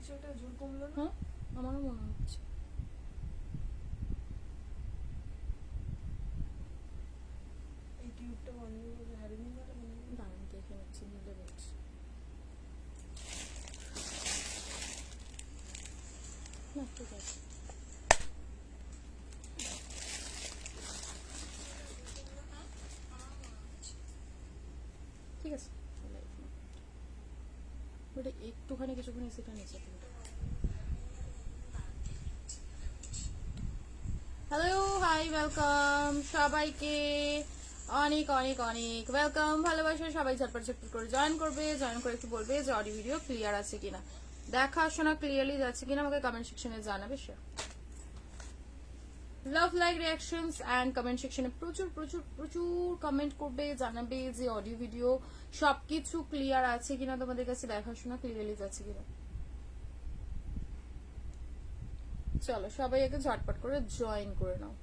কিছুটা জোর কমলো না? হ্যাঁ আমারও মনে হচ্ছে। এই টিউবটা বন্ধ করে হারিয়ে গেল মনে হয়। দাঁড়ান দেখে নিচ্ছি, নিলে বলছি। না ঠিক আছে, ঠিক আছে। ওটা একটুখানি কিছুক্ষণ সেটা নিচে দিন। হ্যালো, হাই, ওয়েলকাম সবাইকে, অনেক অনেক অনেক ওয়েলকাম, ভালোবাসা। সবাই ঝটপট ঝটপট করে জয়েন করবে, জয়েন করে একটু বলবে যে অডিও ভিডিও ক্লিয়ার আছে কিনা, দেখাশোনা ক্লিয়ারলি যাচ্ছে কিনা আমাকে কমেন্ট সেকশনে জানাবে। লাভ লাইক রিয়াকশনস অ্যান্ড কমেন্ট সেকশনে প্রচুর প্রচুর প্রচুর কমেন্ট করবে, জানাবে যে অডিও ভিডিও সবকিছু ক্লিয়ার আছে কিনা, তোমাদের কাছে দেখাশোনা ক্লিয়ারলি যাচ্ছে কিনা। চলো সবাই আগে ঝটপট করে জয়েন করে নাও।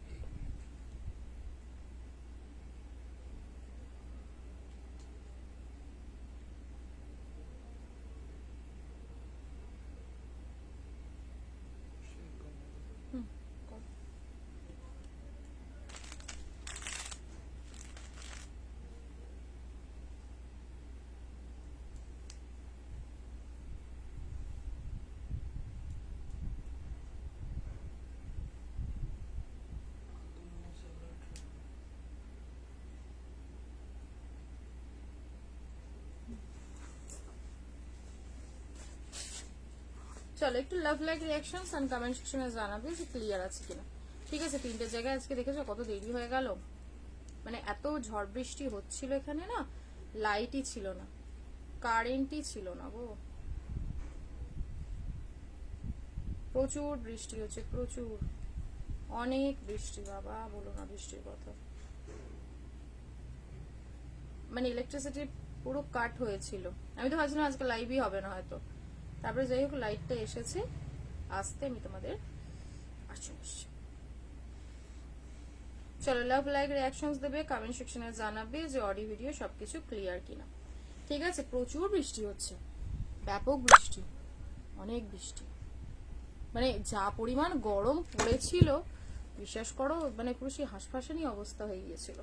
চলো একটু love like reactions and comment সেকশনে জানাবে যে ক্লিয়ার আছে কিনা। ঠিক আছে, তিনটে জায়গায় আজকে দেখেছো কত দেরি হয়ে গেল, মানে এত ঝড় বৃষ্টি হচ্ছিল এখানে না, লাইটই ছিল না, কারেন্টই ছিল না গো, প্রচুর বৃষ্টি হচ্ছে, প্রচুর অনেক বৃষ্টি, বাবা বলো না বৃষ্টির কথা। মানে ইলেকট্রিসিটি পুরো কাট হয়েছিল, আমি তো ভাবছিলাম আজকে লাইভই হবে না হয়তো, তারপরে যাই হোক লাইটটা এসেছে, আসতে আমি তোমাদের আসছি। চলো লাভ লাইক রিয়াকশনস দেবে, কমেন্ট সেকশনে জানাবে যে অডিও ভিডিও সবকিছু ক্লিয়ার কিনা। ঠিক আছে, প্রচুর বৃষ্টি হচ্ছে, ব্যাপক বৃষ্টি, অনেক বৃষ্টি, মানে যা পরিমাণ গরম পড়েছিল বিশ্বাস করো, মানে পুরো সেই হাঁসফাঁসানি অবস্থা হয়ে গিয়েছিল।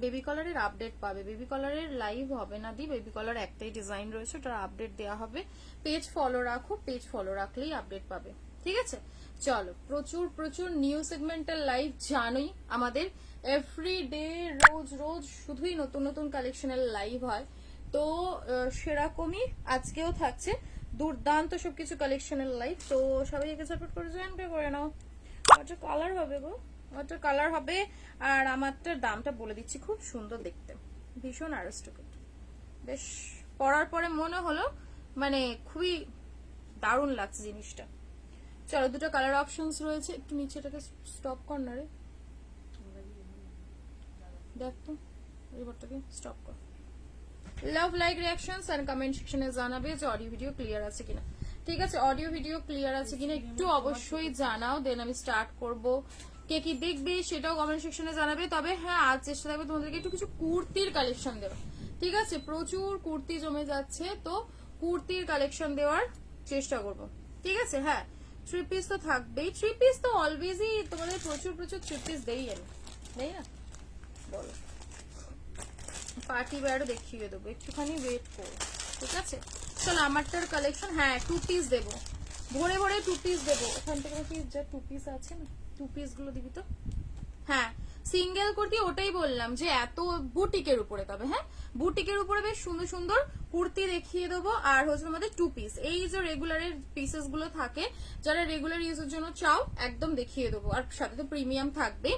বেবি কলারের আপডেট পাবে, বেবি কলারের লাইভ হবে না দি, বেবি কলার একটাই ডিজাইন রয়েছে, ওটার আপডেট দেওয়া হবে। পেজ ফলো রাখো, পেজ ফলো রাখলেই আপডেট পাবে। ঠিক আছে, চলো প্রচুর প্রচুর নিউ সেগমেন্টাল লাইভ জানোই আমাদের এভরিডে, রোজ রোজ শুধুই নতুন নতুন কালেকশনের লাইভ হয়, তো সেরকমই আজকেও থাকছে দুর্দান্ত সবকিছু কালেকশনের লাইভ। তো সবাই একে সাপোর্ট করে জয়েন করে নাও। ওয়াটার কালার হবে গো, ওয়াটার কালার হবে। আর আমারটার দামটা বলে দিচ্ছি, খুব সুন্দর দেখতে, ভীষণ আরিস্টোক্রেট, বেশ পরার পরে মনে হলো মানে খুবই দারুণ লাগছে জিনিসটা। চলো দুটো কালার অপশনস রয়েছে, একটু নিচেটাকে স্টপ কর না রে, দেখ তো রিপোর্টটাকে স্টপ কর। Love like reactions and comment সেকশনে জানাবে যে অডিও ভিডিও ক্লিয়ার আছে কিনা। ঠিক আছে, অডিও ভিডিও ক্লিয়ার আছে কিনা একটু অবশ্যই জানাও, দেন আমি স্টার্ট করব। কে কি দেখবে সেটাও কমেন্ট সেকশনে জানাবে। তবে হ্যাঁ, আজ চেষ্টা থাকবে তোমাদেরকে একটু কিছু কুর্তির কালেকশন দেওয়া। ঠিক আছে, প্রচুর কুর্তি জমে যাচ্ছে, তো কুর্তির কালেকশন দেওয়ার চেষ্টা করব। ঠিক আছে, হ্যাঁ থ্রি পিস তো থাকবেই, থ্রি পিস তো অলওয়েজই তোমাদের প্রচুর প্রচুর থ্রি পিস দেই আমি, দেই না বলো, পার্টি ওয়্যারও দেখিয়ে দেবো, একটুখানি ওয়েট করো। ঠিক আছে, চলো আমারটার কালেকশন, হ্যাঁ টু পিস দেবো, ভরে ভরে টু পিস দেবো, ওখান থেকে কি যা টু পিস আছে না, টু পিস গুলো দিবি তো। হ্যাঁ সিঙ্গেল কুর্তি, ওটাই বললাম যে এত বুটিকের উপরে, তবে হ্যাঁ বুটিকের উপরে বেশ সুন্দর সুন্দর কুর্তি দেখিয়ে দেবো। আর হচ্ছে আমাদের টু পিস, এই যে রেগুলারের পিসেস গুলো থাকে, যারা রেগুলার ইউজের জন্য চাও একদম দেখিয়ে দেবো, আর সাথে তো প্রিমিয়াম থাকবে।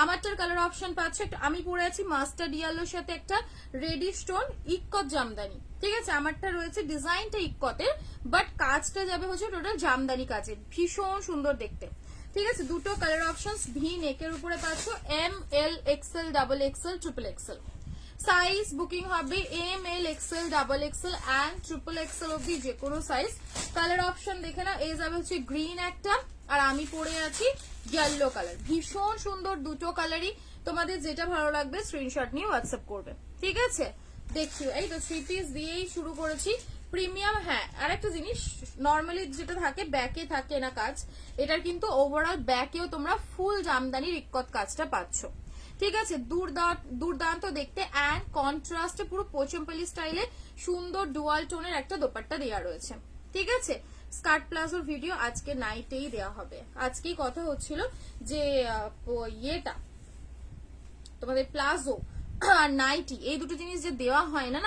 আমারটার কালার অপশন পাচ্ছে, আমি পরে আছি মাস্টার্ড ইয়েলোর সাথে একটা রেডি স্টোন ইক্কত জামদানি। ঠিক আছে, আমারটা রয়েছে ডিজাইনটা ইক্কতের, বাট কাজটা যাবে হচ্ছে টোটাল জামদানি কাজের, ভীষণ সুন্দর দেখতে। ঠিক আছে, দুটো কালার অপশনস ভি নেকের উপরে পাচ্ছ, M L XL double XL triple XL size booking হবে, M L XL double XL and triple XL অব্দি যে কোনো সাইজ। কালার অপশন দেখে না, এই যাবে হচ্ছে গ্রিন একটা, আর আমি পরে আছি ইয়েলো কালার, ভীষণ সুন্দর দুটো কালারই, তোমাদের যেটা ভালো লাগবে স্ক্রিনশট নিয়ে হোয়াটসঅ্যাপ করবে। ঠিক আছে, দেখিও এই তো থ্রি পিস দিয়েই শুরু করেছি, প্রিমিয়াম। হ্যাঁ, আর একটা জিনিস, নর্মালি যেটা থাকে ব্যাকে থাকে না কাজ, এটার কিন্তু ওভারঅল ব্যাকেও তোমরা ফুল জামদানির ইক্কত কাজটা পাচ্ছ। ঠিক আছে, দুর্দান্ত দেখতে অ্যান্ড কন্ট্রাস্টে পুরো পোচমপল্লি স্টাইলে সুন্দর ডুয়াল টোনের একটা দোপাট্টা দেওয়া রয়েছে। ঠিক আছে, স্কার্ট প্লাজোর ভিডিও আজকে নাইটেই দেওয়া হবে। আজকেই কথা হচ্ছিল যে ইয়েটা তোমাদের প্লাজো আর নাইটি এই দুটো জিনিস যে দেওয়া হয় না,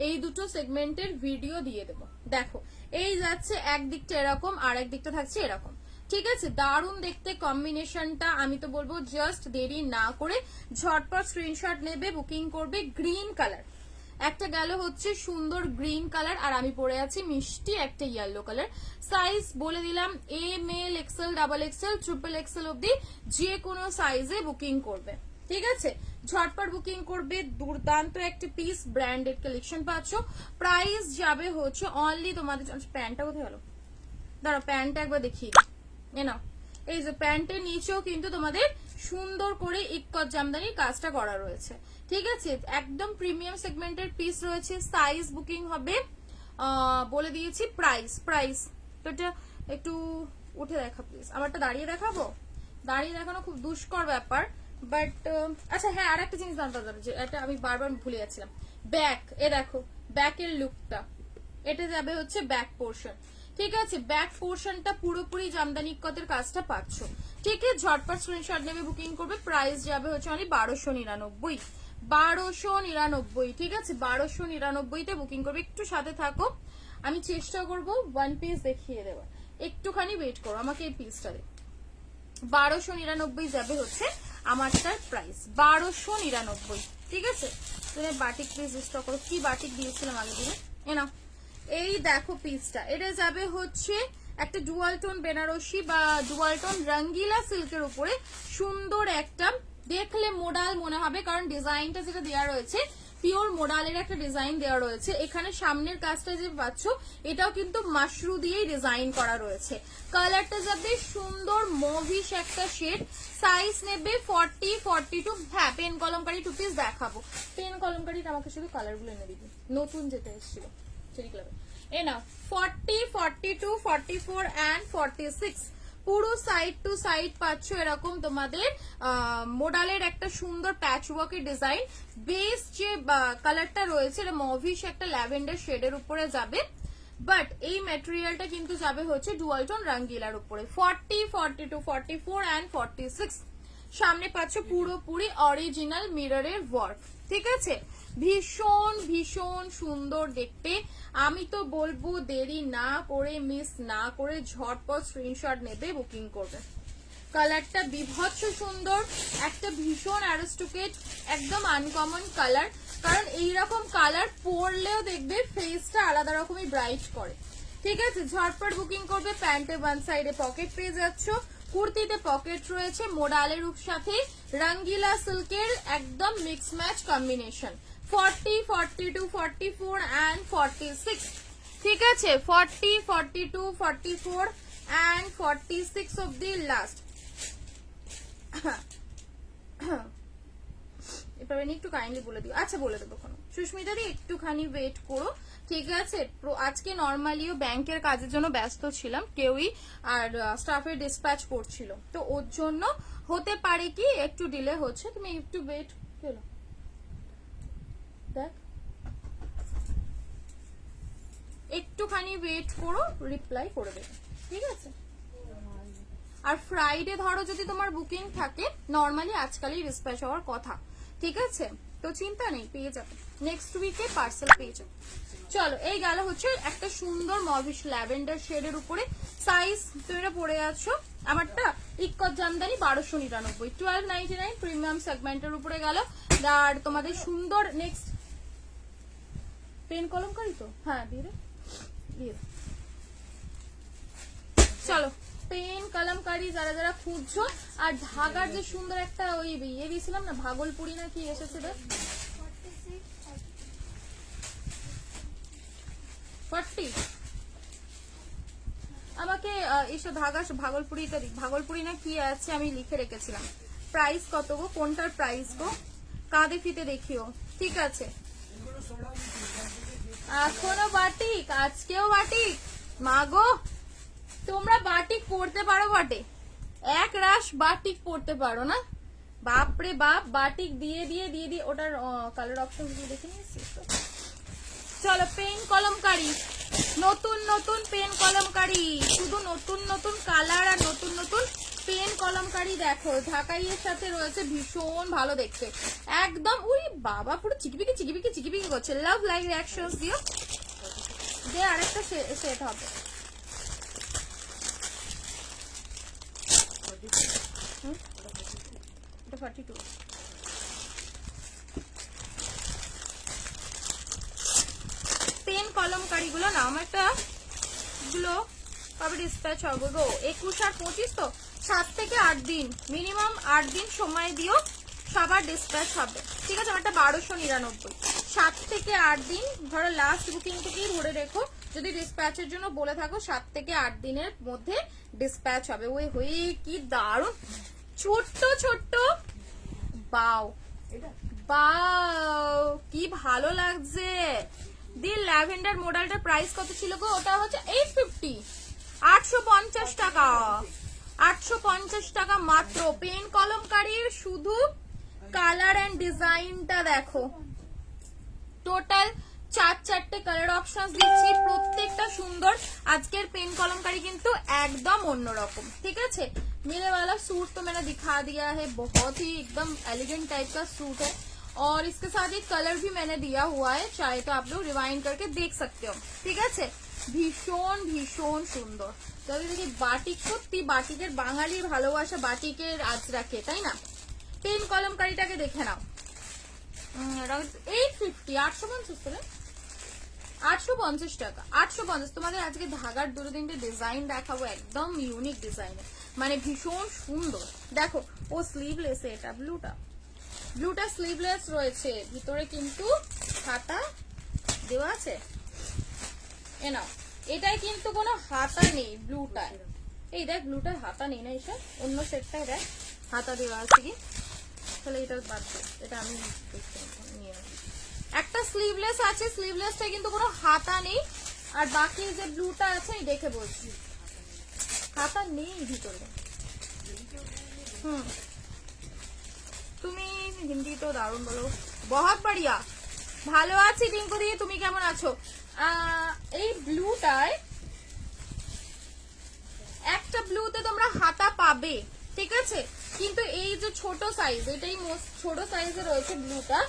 এই দুটো সেগমেন্টের ভিডিও দিয়ে দেবো। দেখো, এই যাচ্ছে একদিকটা এরকম আর একদিকটা থাকছে এরকম। ঠিক আছে, দারুণ দেখতে কম্বিনেশনটা। আমি তো বলবো জাস্ট দেরি না করে ঝটপট স্ক্রিনশট নেবে, বুকিং করবে। গ্রিন কালার একটা গেল হচ্ছে সুন্দর গ্রিন কালার, আর আমি পরে আছি মিষ্টি একটা ইয়েলো কালার। সাইজ বলে দিলাম M L XL, double XL, triple XL অব্দি যে কোনো সাইজে বুকিং করবে। ঠিক আছে, ঝটপট বুকিং করবে। দুর্দান্ত একটা পিস ব্র্যান্ডেড কালেকশন পাচ্ছ। প্রাইস যাবে হচ্ছে অনলি তোমাদের, প্যান্টটা কোথায় হলো, দাঁড়াও প্যান্টটা একবার দেখিয়ে দিই। নাও, এই যে প্যান্টের নিচেও কিন্তু তোমাদের সুন্দর করে ইক্কত জামদানির কাজটা করা রয়েছে। ঠিক আছে, একদম প্রিমিয়াম সেগমেন্টের পিস রয়েছে। সাইজ বুকিং হবে, বলে দিয়েছি। প্রাইস তো এটা একটু উঠে দেখা প্লিজ। আমারটা দাঁড়িয়ে দেখাবো, দাঁড়িয়ে দেখানো খুব দুষ্কর ব্যাপার, বাট আচ্ছা হ্যাঁ, আর একটা জিনিস জানতে হবে, যে এটা আমি বারবার ভুলে যাচ্ছিলাম। ব্যাক, এ দেখো ব্যাকের লুকটা, এটা যাবে হচ্ছে ব্যাক পোর্শন। ঠিক আছে, ব্যাক পোর্শনটা পুরোপুরি জামদানি ইক্কতের কাজটা পাচ্ছ। ঠিক আছে, ঝটপট স্ক্রিনশট নেবে, বুকিং করবে। প্রাইস যাবে হচ্ছে অনলি 1299। 1299। ঠিক আছে, 1299-তে বুকিং করবে। একটু সাথে থাকো, আমি চেষ্টা করব ওয়ান পিস দেখিয়ে দেওয়ার। একটুখানি ওয়েট করো, আমাকে এই পিসটা দে। 1299 যাবে হচ্ছে আমারটার প্রাইস, 1299। ঠিক আছে, তুমি বাটিক প্লিজ স্টক করো। কি বাটিক দিয়েছিলাম আগের দিনে, না এই দেখো পিসটা, এটা যাবে হচ্ছে একটা ডুয়াল টোন বেনারসি বা ডুয়াল টোন রঙ্গিলা সিল্কের উপরে সুন্দর একটা, দেখলে মোডাল মনে হবে, কারণ ডিজাইনটা যেটা দেওয়া রয়েছে পিওর মোডালের একটা ডিজাইন দেওয়া রয়েছে। এখানে সামনের কাজটা যে পাচ্ছ এটাও কিন্তু মাশরু দিয়েই ডিজাইন করা রয়েছে। কালারটা যাবে সুন্দর মভিশ একটা শেড। সাইজ নেবে 40, 42। হ্যাঁ, পেন কলমকারি 2 পিস দেখাবো। পেন কলমকারিটা আমাকে শুধু কালারগুলো এনে দিবি, নতুন যেটা এসেছিল চেরি ক্লাবে। এ নাও 40, 42, 44 and 46 পুরো সাইড টু সাইড পাচ্ছ এরকম তোমাদের মোডালের একটা সুন্দর প্যাচ ওয়ার্কের ডিজাইন। বেস যে কালারটা রয়েছে এটা মভিশ একটা ল্যাভেন্ডার শেডের উপরে যাবে, বাট এই ম্যাটেরিয়ালটা কিন্তু যাবে হচ্ছে ডুয়াল টোন রঙ্গিলার উপরে। 40, 42, 44 and 46 সামনে পাচ্ছ পুরোপুরি অরিজিনাল মিররের ওয়ার্ক। ঠিক আছে, ভীষণ ভীষণ সুন্দর দেখতে। আমি তো বলবো দেরি না করে, মিস না করে ঝটপট স্ক্রিনশট নেবে, বুকিং করবে। কালারটা বিভৎস সুন্দর, একটা ভীষণ অ্যারিস্টোক্রেট, একদম আনকমন কালার, কারণ এইরকম কালার পরলেও দেখবে ফেসটা আলাদা রকমই ব্রাইট করে। ঠিক আছে, ঝটপট বুকিং করবে। প্যান্টে ওয়ান সাইডে পকেট পেয়ে যাচ্ছ, কুর্তিতে পকেট রয়েছে, মোডালের সাথে রঙ্গিলা সিল্কের একদম মিক্স ম্যাচ কম্বিনেশন। 40, 42, 44 and 46। ঠিক আছে, 40, 42, 44 and 46 অব্দি লাস্ট। এবার একটু কাইন্ডলি বলে দিও। আচ্ছা বলে দেবো কোনো, সুস্মিতা দি একটুখানি ওয়েট করো। ঠিক আছে, আজকে নর্মালিও ব্যাংকের কাজের জন্য ব্যস্ত ছিলাম, কেউই আর স্টাফের ডিসপ্যাচ করছিল, তো ওর জন্য হতে পারে কি একটু ডিলে হচ্ছে। তুমি একটু ওয়েট করো, দেখ একটুখানি ওয়েট করো, রিপ্লাই করে দেবে। ঠিক আছে, আর ফ্রাইডে ধরো যদি তোমার বুকিং থাকে, নর্মালি আজকালই ডিসপ্যাচ হওয়ার কথা। ঠিক আছে, তো চিন্তা নেই, পেয়ে যাবে নেক্সট উইকে পার্সেল পেয়ে যাবে। চলো, এই গেল হচ্ছে একটা সুন্দর মভিশ ল্যাভেন্ডার শেডের উপরে। সাইজ তুমি এটা পরে আছো, আমারটা ইক্কত জামদানি 1299, 1299 প্রিমিয়াম সেগমেন্টের উপরে গেল। আর তোমাদের সুন্দর নেক্সট পেন কলমকারি তো, হ্যাঁ দিয়ে দিয়ে। চলো, পেন কলমকারি যারা যারা খুঁজছো, আর ধাগার যে সুন্দর একটা ওই ইয়ে দিয়েছিলাম না, ভাগলপুরি না কি এসেছে, 40 আমাকে এসব ধাগা ভাগলপুরিটা দিক, ভাগলপুরি না কি আছে আমি লিখে রেখেছিলাম। প্রাইস কত গো, কোনটার প্রাইস গো, কাঁধে ফিতে দেখিও। ঠিক আছে, এখনো বাটিক, আজকেও বাটিক। মাগো তোমরা বাটিক পড়তে পারো বটে, এক রাশ বাটিক পড়তে পারো না? বাপরে বাপ, বাটিক দিয়ে দিয়ে দিয়ে দিয়ে ওটার কালার অপশন দেখে নিয়েছি। চলো পেন কলমকারি, নতুন নতুন পেন কলমকারি, শুধু নতুন নতুন কালার আর নতুন নতুন পেন কলমকারি। দেখো ঢাকাইয়ের সাথে রয়েছে, ভীষণ ভালো দেখতে একদম। উই বাবা পুরো চিকিপিকি চিকিপিকি চিকিপিকি করছে। লাভ লাইক রিঅ্যাকশনস দিও, দে আরেকটা সেট হবে। এটা 42। পেন কলমকারি গুলো না আমার একটা গুলো কবে ডিসপ্যাচ হবে গো? 21 আর 25 তো 7 থেকে 8 দিন, মিনিমাম 8 দিন সময় দিও, সবার ডিসপ্যাচ হবে। ঠিক আছে, আমারটা 1299। 7 থেকে 8 দিন, ধরো লাস্ট বুকিং থেকেই ধরে রেখো, যদি ডিসপ্যাচের জন্য বলে থাকো 7 থেকে 8 দিনের মধ্যে ডিসপ্যাচ হবে। ওই হয়ে কি দারুণ ছোট্ট ছোট্ট, বাও বাও কি ভালো লাগছে। দিল ল্যাভেন্ডার মডেলটার প্রাইস কত ছিল গো? ওটা হচ্ছে 850, 850 টাকা, 850 টাকা মাত্র। পেন কলমকারীর শুধু কালার এন্ড ডিজাইনটা দেখো, টোটাল 4-4টে কালার অপশন দিচ্ছি, প্রত্যেকটা সুন্দর। আজকের পেন कलमकारी কিন্তু একদম অন্যরকম। ঠিক আছে, मेरे वाला सूट तो मैंने दिखा दिया है, बहुत ही एकदम एलिगेंट टाइप का सूट है, और इसके साथ एक कलर भी मैंने दिया हुआ है, चाहे तो आप लोग रिवाइंड करके देख सकते हो। ঠিক আছে, ভীষণ ভীষণ সুন্দর। তবে দেখি বাটিক, সত্যি বাটিকের বাঙালির ভালোবাসা বাটিকের আজ রাখে, তাই না? পেন কলমকারিটাকে দেখে নাও, 850, 850 টাকা, 850। তোমাদের আজকে ধাগার দুটো তিনটে ডিজাইন দেখাবো, একদম ইউনিক ডিজাইন, মানে ভীষণ সুন্দর। দেখো ও স্লিভলেস, এটা ব্লুটা স্লিভলেস রয়েছে, ভিতরে কিন্তু হাতা দেওয়া আছে। এ নাও, এটাই কিন্তু কোনো হাতা নেই ব্লুটা। এই দেখ ব্লুটার হাতা নেই না, এসব অন্য সেটটাই দেখ হাতা দেওয়া আছে কি, তাহলে এটা বাদ দে, এটা আমি নিয়ে একটা স্লিভলেস আছে, স্লিভলেসটা কিন্তু কোনো হাতা নেই, আর বাকি যে ব্লুটা আছে এই দেখে বলছি হাতা নেই ভিতরে। তুমি হিন্দি তো দারুণ বলো, বহুত বড়িয়া, ভালো আছি টিঙ্কু দিয়ে, তুমি কেমন আছো? এই ব্লুটায় একটা ব্লুতে তোমরা হাতা পাবে, ঠিক আছে, কিন্তু এই যে ছোট সাইজ, এটাই মোস্ট ছোট সাইজে রয়েছে ব্লুটা,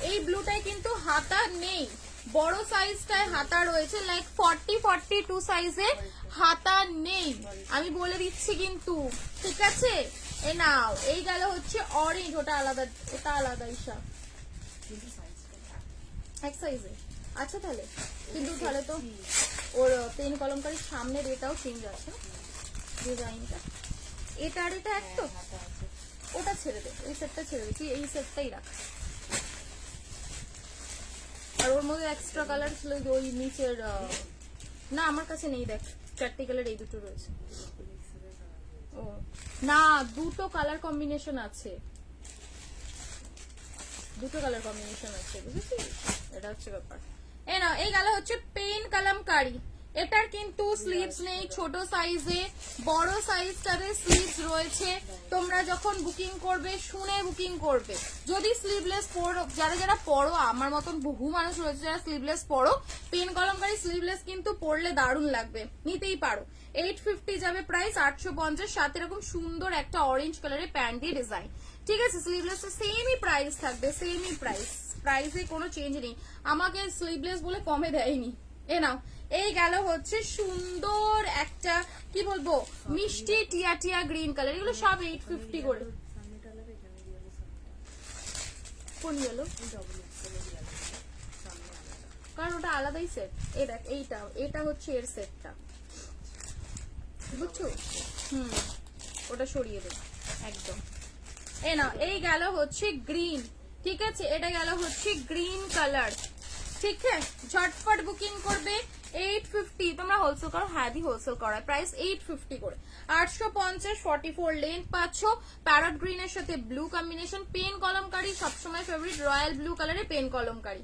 এই ব্লুটায় কিন্তু হাতা নেই, বড় সাইজটায় হাতা রয়েছে, লাইক 40-42 সাইজে হাতা নেই, আমি বলে দিচ্ছি কিন্তু। ঠিক আছে, এ নাও, এই গেল হচ্ছে অরেঞ্জ, ওটা আলাদা, এটা আলাদা ঈশা এক সাইজে। আচ্ছা তাহলে, কিন্তু তাহলে তো ওর পেন কলমকারীর সামনের এটাও চেঞ্জ আছে ডিজাইনটা, এটা আর এটা এক তো, ওটা ছেড়ে দে, এই সেটটা ছেড়ে দে, তুই এই সেটটাই রাখ। আর ওর মধ্যে এক্সট্রা কালার ছিল ওই নিচের, না আমার কাছে নেই, দেখ 4টে কালার এই দুটো রয়েছে। ও না, দুটো কালার কম্বিনেশন আছে, দুটো কালার কম্বিনেশন আছে, বুঝেছিস? এটা হচ্ছে ব্যাপার। এই না, এই গেল হচ্ছে পেন কলমকারী, এটার কিন্তু স্লিভস নেই, ছোট সাইজে, বড় সাইজটাতে স্লিভস রয়েছে। তোমরা যখন বুকিং করবে শুনে বুকিং করবে, যদি স্লিভলেস পরো, যারা যারা পরো, আমার মতন বহু মানুষ রয়েছে যারা স্লিভলেস পরো, পেন কলমকারী স্লিভলেস কিন্তু পরলে দারুণ লাগবে, নিতেই পারো। 850 যাবে প্রাইস, 850, সাথে এরকম সুন্দর একটা অরেঞ্জ কালারের প্যান্ট দিয়ে ডিজাইন। ঠিক আছে, স্লিভলেস সেমই প্রাইস থাকবে, সেমই প্রাইস, প্রাইসে কোনো চেঞ্জ নেই, আমাকে স্লিভলেস বলে কমে দেয়নি। এ নাও, এই গেল হচ্ছে সুন্দর একটা কি বলবো মিষ্টি টিয়া টিয়া গ্রিন কালার, এগুলো সব 850 করে। কোন গেলো? কারণ ওটা আলাদাই সেট। এই দেখ, এইটা এটা হচ্ছে এর সেটটা, বুঝছো? ওটা সরিয়ে দেব একদম। এ না, এই গেল হচ্ছে গ্রিন, ঠিক আছে, এটা গেল হচ্ছে গ্রিন কালার। ঠিক আছে, ঝটপট বুকিং করবে, 850। তোমরা হোলসেল করো? হ্যাঁ দি হোলসেল করা, প্রাইস 850 করে, 850, 44 লেন্থ পাচ্ছ, প্যারট গ্রিনের সাথে ব্লু কম্বিনেশন। পেন কলমকারী সবসময় ফেভারিট, রয়্যাল ব্লু কালারে পেন কলমকারী,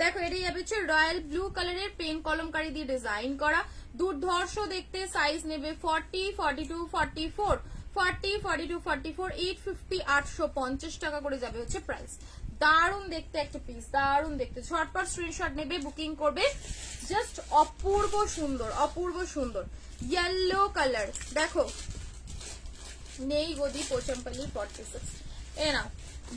দেখো এটা যাবে হচ্ছে রয়্যাল ব্লু কালারের পেন কলমকারি দিয়ে ডিজাইন করা, দুর্ধর্ষ দেখতে। সাইজ নেবে 40, 42, 44, 40, 42, 44, 850, 850 টাকা করে যাবে হচ্ছে প্রাইস। দারুণ দেখতে একটা পিস, দারুণ দেখতে। ঝটপট স্ক্রিনশট নেবে, বুকিং করবে। জাস্ট অপূর্ব সুন্দর, অপূর্ব সুন্দর ইয়েলো কালার। দেখো নেই গদি পোচমপল্লি 46, এ না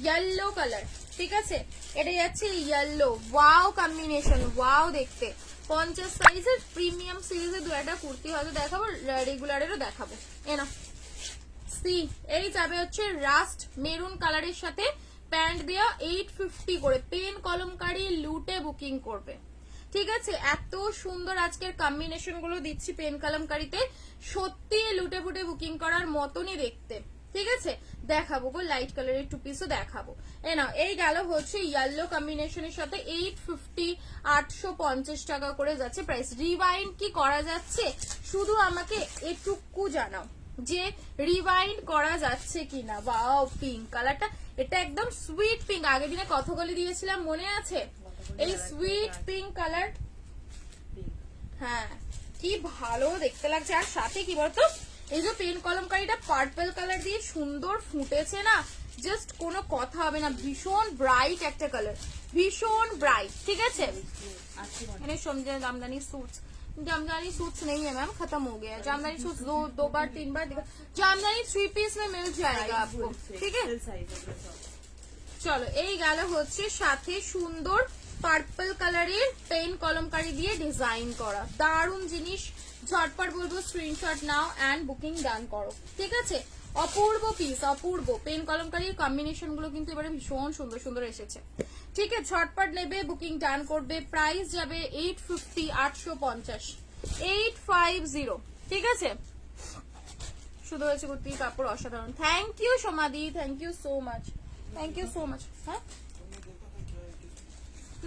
ইয়েলো কালার, ঠিক আছে। এটা যাচ্ছে ইয়েলো, ওয়াও কম্বিনেশন, ওয়াও দেখতে। 50 সাইজের প্রিমিয়াম সিরিজের দু একটা কুর্তি হয়তো দেখাবো, রেগুলারেরও দেখাবো। এ না সি, এই যাবে হচ্ছে রাস্ট মেরুন কালারের সাথে প্যান্ট দেওয়া, 850 করে। পেন কলমকারি লুটে বুকিং করবে, ঠিক আছে। এত সুন্দর আজকের কম্বিনেশন গুলো দিচ্ছি পেন কলমকারিতে, সত্যি লুটে ফুটে বুকিং করার মতনই দেখতে, ঠিক আছে। দেখাবো গো লাইট কালারের টু পিসও দেখাবো। এ না এই গেল হচ্ছে ইয়েলো কম্বিনেশনের সাথে 850, 850 টাকা করে যাচ্ছে প্রাইস। রিওয়াইন্ড কি করা যাচ্ছে শুধু আমাকে এটুকু জানাও যে রিওয়াইন্ড করা যাচ্ছে কিনা। ওয়াও পিঙ্ক কালারটা, এটা একদম সুইট পিঙ্ক, আগের দিনে কথাগুলি দিয়েছিলাম মনে আছে, এই সুইট পিঙ্ক কালার। হ্যাঁ কি ভালো দেখতে লাগছে। আর সাথে কি বলতো এই যে পেন কলমকারিটা পার্পল কালার দিয়ে সুন্দর ফুটেছে না, জাস্ট কোনো কথা হবে না। ভীষণ ব্রাইট একটা কালার, ভীষণ ব্রাইট, ঠিক আছে। मैंने समझा जामदानी सूट्स, जामदानी सूट्स नहीं है मैम, खत्म हो गया है। जामदानी सूट्स दो बार 3 बार दिखा, जामदानी 3 पीस में मिल जाएगा आपको, ठीक है। চলো এই গেল হচ্ছে সাথে সুন্দর পার্পল কালারের পেন কলমকারি দিয়ে ডিজাইন করা, দারুণ জিনিস। ঝটপট বলবো স্ক্রিনশট নাও এন্ড বুকিং ডান করো, ঠিক আছে। অপূর্ব পিস, অপূর্ব পেন কলমকারির কম্বিনেশন গুলো কিন্তু এবারে ভীষণ সুন্দর সুন্দর এসেছে, ঠিক আছে। ঝটপট নেবে, বুকিং ডান করবে। প্রাইস যাবে 850, 850, 850, ঠিক আছে। শুধু হয়েছে কুর্তির কাপড় অসাধারণ। Thank you Samadhi, thank you so much, thank you so much. হ্যাঁ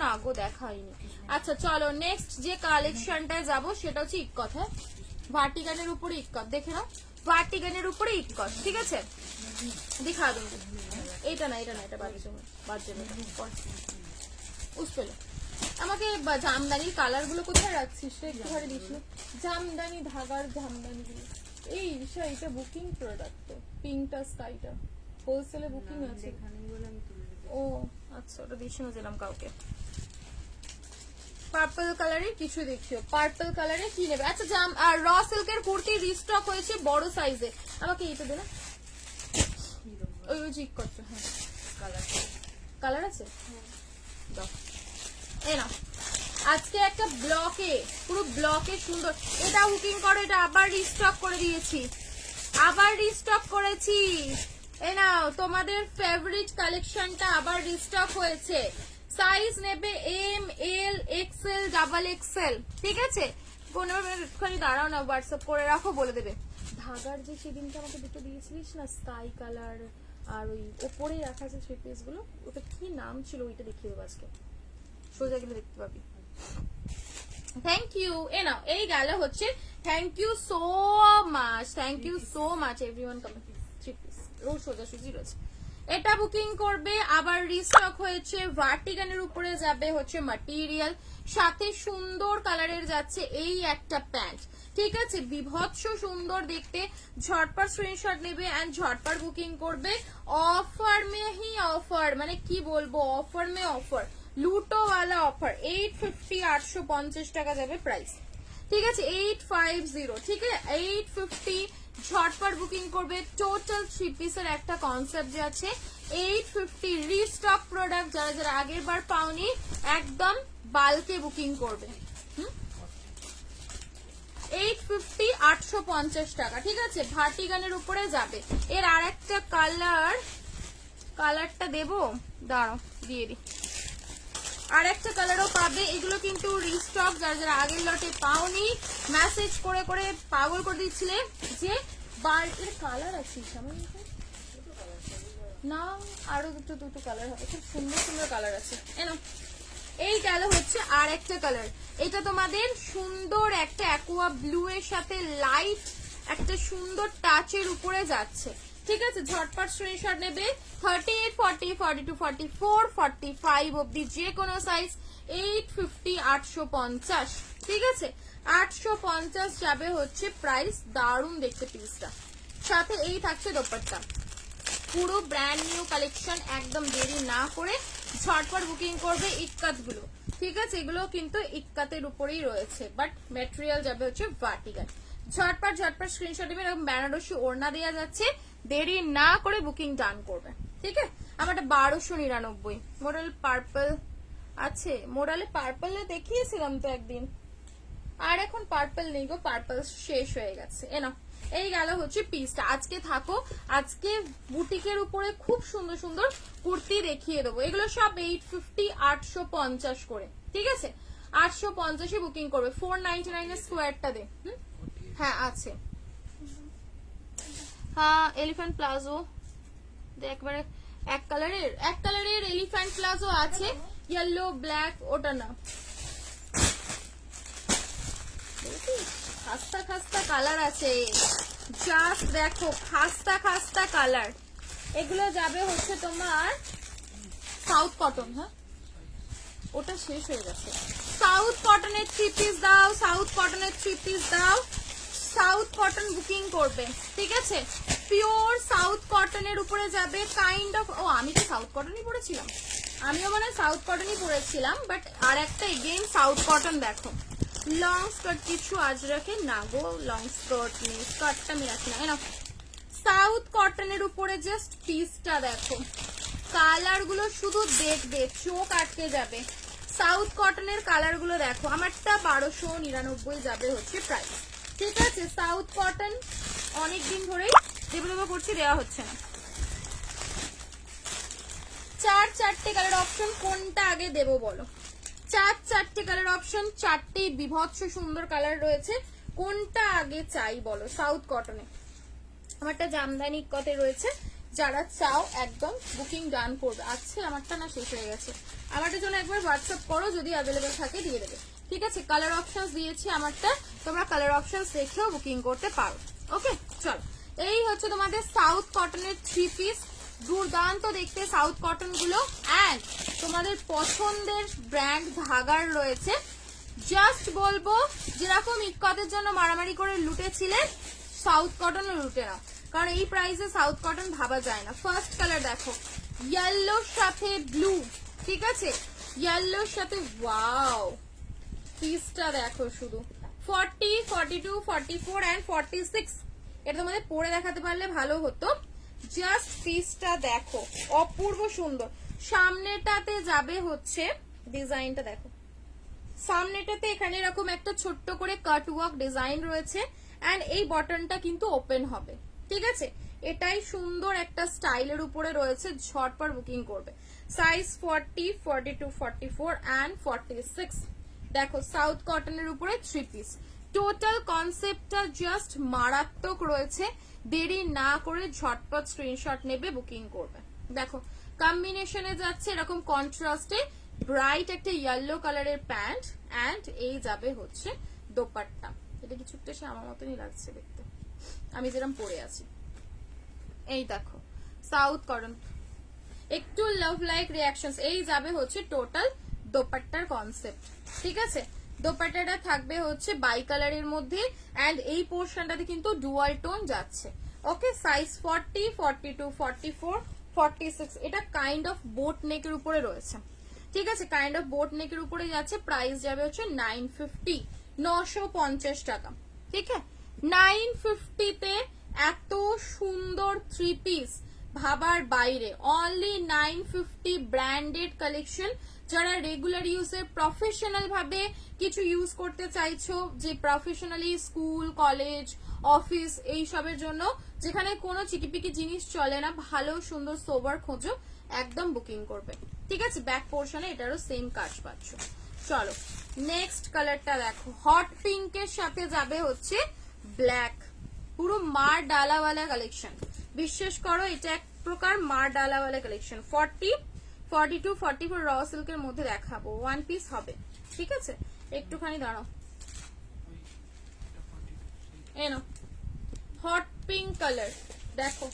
না গো দেখাইনি। আচ্ছা চলো নেক্সট যে কালেকশনটায় যাব সেটা হচ্ছে ইক্কত। হ্যাঁ ভার্টিকানের উপরে ইক্কত, দেখে নাও ভার্টিকানের উপরে ইক্কত, ঠিক আছে। দিখা দেবো, এটা না এটা না, এটা বাদ যাবে বুঝতে। আমাকে জামদানির কালার গুলো কোথায় রাখছিস রে, একটুখানি দিস। জামদানি ধাগার জামদানি গুলো, এই বিষয় এটা বুকিং প্রোডাক্ট তো, পিঙ্কটা স্কাইটা হোলসেলে বুকিং আছে। ও আচ্ছা ওটা দিস না দিলাম কাউকে। পার্পল কালারে কিছু দেখিও, পার্পল কালারে কি নেবে। আচ্ছা জাম আর র সিল্কের কুর্তি রিস্টক হয়েছে বড় সাইজে, আমাকে এইটা দে না, ওই ওই চিক করতে। হ্যাঁ কালার আছে, দাও। এই না আজকে একটা ব্লকে, পুরো ব্লকে সুন্দর, এটা বুকিং করো, এটা আবার রিস্টক করে দিয়েছি, আবার রিস্টক করেছি। এই নাও তোমাদের ফেভারিট কালেকশনটা আবার রিস্টক হয়েছে। সাইজ নেবে M, L, XL, double Excel, ঠিক আছে। 15 মিনিট দাঁড়াও না, হোয়াটসঅ্যাপ করে রাখো, বলে দেবে। ধাগার যে সেদিনটা আমাকে দুটো দিয়েছিলিস না, স্কাই কালার আর ওই ওপরে রাখা আছে থ্রি পিস গুলো, ওটা কি নাম ছিল ওইটা দেখিয়ে দেবো আজকে, সোজা গেলে দেখতে পাবি। Thank you. এ নাও এই গেল হচ্ছে, thank you so much, thank you so much everyone. Three piece রোজ সোজাসুজি রয়েছে, এটা বুকিং করবে। আবার রিস্টক হয়েছে, ভার্টিকানের উপরে যাবে হচ্ছে ম্যাটেরিয়াল, সাথে সুন্দর কালারের যাচ্ছে এই একটা প্যান্ট, ঠিক আছে। বিভৎস সুন্দর দেখতে। ঝটপট স্ক্রিনশট নেবে এন্ড ঝটপট বুকিং করবে। অফার মে হি অফার, মানে কি বলবো, অফার মে অফার, লুটো ওয়ালা অফার। 850, 850 টাকা যাবে প্রাইস, ঠিক আছে। 850, ঠিক আছে 850। ঝটপট বুকিং করবে। টোটাল 3 পিসের একটা কনসেপ্ট যে আছে 850 রিস্টক প্রোডাক্ট, যারা যারা আগের বার পাওনি একদম বাল্কে বুকিং করবে। 850, 850 টাকা, ঠিক আছে। ভার্টিকানের উপরে যাবে। এর আর একটা কালারটা দেবো, দাঁড়াও দিয়ে দিই। আর একটা কালারও পাবে, এগুলো কিন্তু রিস্টক, যারা যারা আগের লটে পাওনি মেসেজ করে করে পাগল করে দিচ্ছিলে যে বাল্কের কালার আছে না, আরো দুটো কালার হবে, খুব সুন্দর সুন্দর কালার আছে। এনো এই গেল হচ্ছে আর একটা কালার, এটা তোমাদের সুন্দর একটা অ্যাকোয়া ব্লু এর সাথে লাইট একটা সুন্দর টাচের উপরে যাচ্ছে, ঠিক আছে, ঝটপট স্ক্রিনশট নেবে। 38, 40, 42, 44, 45 অব্দি যে কোনো সাইজ। 850, 850, ঠিক আছে 850 যাবে হচ্ছে প্রাইস। দারুণ দেখতে পিসটা, সাথে এই থাকছে দোপাট্টা। পুরো ব্র্যান্ড নিউ কালেকশন, একদম দেরি না করে ঝটপট বুকিং করবে। ইক্কাত গুলো, ঠিক আছে, এগুলো কিন্তু ইক্কাতের উপরেই রয়েছে, বাট ম্যাটেরিয়াল যাবে হচ্ছে ভার্টিকাল। ঝটপট ঝটপট স্ক্রিনশট নেবেন। এবং বেনারসি ওড়না দেওয়া যাচ্ছে, দেরি না করে বুকিং ডান করবে, ঠিক আছে। আমারটা 1299। মোডাল পার্পল আছে, মোডালে পার্পল দেখিয়েছিলাম তো একদিন, আর এখন পার্পল নেই গো, পার্পল শেষ হয়ে গেছে। এ নাও, এই গেল হচ্ছে পিসটা। আজকে থাকো, আজকে বুটিকের উপরে খুব সুন্দর সুন্দর কুর্তি দেখিয়ে দেবো। এগুলো সব 850, 850 করে, ঠিক আছে 850 বুকিং করবে। 499 এর স্কোয়ারটা দে। হ্যাঁ আছে, হ্যাঁ এলিফ্যান্ট প্লাজো একবারে এক কালারের এলিফ্যান্ট প্লাজো আছে, ইয়েলো ব্ল্যাক, ওটা না। খাস্তা খাস্তা কালার আছে, জাস্ট দেখো খাস্তা খাস্তা কালার। এগুলো যাবে হচ্ছে তোমার সাউথ কটন। হ্যাঁ ওটা শেষ হয়ে গেছে। সাউথ কটনের 3 পিস দাও, সাউথ কটনের 3 পিস দাও। সাউথ কটন বুকিং করবে, ঠিক আছে। পিওর সাউথ কটনের উপরে যাবে কাইন্ড অফ, ও আমি তো সাউথ কটনই পরেছিলাম, আমিও মানে সাউথ কটনই পরেছিলাম, বাট আর একটা এগেইন সাউথ কটন। দেখো লং স্কার্ট কিছু আজ রাখে না গো, লং স্কার্ট নেই, স্কার্টটা আমি রাখি না। এনা সাউথ কটনের উপরে জাস্ট পিসটা দেখো, কালার গুলো শুধু দেখবে চোখ আটকে যাবে। সাউথ কটনের কালার গুলো দেখো। আমারটা 1299 যাবে হচ্ছে প্রাইস, ঠিক আছে। সাউথ কটন অনেকদিন ধরেই দেবো করছি, দেওয়া হচ্ছে না। 4 কালার অপশন, কোনটা আগে দেবো বলো। 4 কালার অপশন, 4টে বিভৎস সুন্দর কালার রয়েছে, কোনটা আগে চাই বলো। সাউথ কটনে আমারটা জামদানি কতে রয়েছে, যারা চাও একদম বুকিং ডান করবে। আচ্ছা আমারটা না শেষ হয়ে গেছে, আমারটার জন্য একবার হোয়াটসঅ্যাপ করো, যদি অ্যাভেলেবেল থাকে দিয়ে দেবে, ঠিক আছে। কালার অপশনস দিয়েছি আমারটা, তোমরা কালার অপশনস দেখেও বুকিং করতে পারো। ওকে চলো, এই হচ্ছে তোমাদের সাউথ কটনের 3 পিস। দুর্দান্ত দেখতে সাউথ কটন গুলো, এন্ড তোমাদের পছন্দের ব্র্যান্ড ধাগার রয়েছে। জাস্ট বলবো যেরকম ইক্কতের জন্য মারামারি করে লুটেছিলে, সাউথ কটন লুটে নাও, কারণ এই প্রাইসে সাউথ কটন ভাবা যায় না। ফার্স্ট কালার দেখো, ইয়েলোর সাথে ব্লু, ঠিক আছে, ইয়েলোর সাথে, ওয়াও পিসটা দেখো শুধু। 40, 42, 44 এন্ড 46, এটা তোমাদের পরে দেখাতে পারলে ভালো হতো। জাস্ট পিসটা দেখো, অপূর্ব সুন্দর। সামনেটাতে যাবে হচ্ছে ডিজাইনটা দেখো, সামনেটাতে এখানে এরকম একটা ছোট্ট করে কাট ওয়ার্ক ডিজাইন রয়েছে, এন্ড এই বটনটা কিন্তু ওপেন হবে, ঠিক আছে। এটাই সুন্দর একটা স্টাইলের উপরে রয়েছে, ঝটপট বুকিং করবে। Size 40, 42, 44 and 46। দেখো সাউথ কটনের উপরে 3 পিস। টোটাল কনসেপ্টটা জাস্ট মারাত্মক রয়েছে, দেরি না করে ঝটপট স্ক্রিনশট নেবে, বুকিং করবে। দেখো কম্বিনেশনে যাচ্ছে এরকম কন্ট্রাস্টে ব্রাইট একটা ইয়েলো কালারের প্যান্ট, এন্ড এই যাবে হচ্ছে দোপাট্টা। এটা কিছুটা সে আমার মতনই লাগছে দেখতে, আমি যেরকম পরে আছি। এই দেখো সাউথ কটন, একটু লাভ লাইক রিয়াকশনস। এই যাবে হচ্ছে টোটাল দোপাট্টার কনসেপ্ট, ঠিক আছে। দোপাট্টাটা থাকবে হচ্ছে বাই কালারের মধ্যে, এন্ড এই পোর্শনটাতে কিন্তু ডুয়াল টোন যাচ্ছে। ওকে সাইজ 40, 42, 44, 46। এটা কাইন্ড অফ বোট নেকের উপরে রয়েছে, ঠিক আছে, কাইন্ড অফ বোট নেকের উপরে যাচ্ছে। প্রাইস যাবে হচ্ছে 950, 950 টাকা, ঠিক আছে। 950 তে এত সুন্দর 3 পিস ভাবার বাইরে। Only 950 branded collection. যারা রেগুলার ইউজের প্রফেশনাল ভাবে কিছু ইউজ করতে চাইছো, যে প্রফেশনালি স্কুল কলেজ অফিস এই সবের জন্য, যেখানে কোনো চিকিপিকি জিনিস চলে না, ভালো সুন্দর সোবার খোঁজো, একদম বুকিং করবে, ঠিক আছে। ব্যাক পোর্শনে এটারও সেম কাজ পাচ্ছ। চলো নেক্সট কালারটা দেখো, হট পিঙ্কের সাথে যাবে হচ্ছে ব্ল্যাক। পুরো মার ডালাওয়ালা কালেকশন, বিশ্বাস করো এটা এক প্রকার মার ডালাওয়ালা কালেকশন। 40, 42, 44 র সিল্কের মধ্যে দেখাবো, 1 পিস হবে, ঠিক আছে। একটুখানি দাঁড়াও, এনো হট পিঙ্ক কালার দেখো,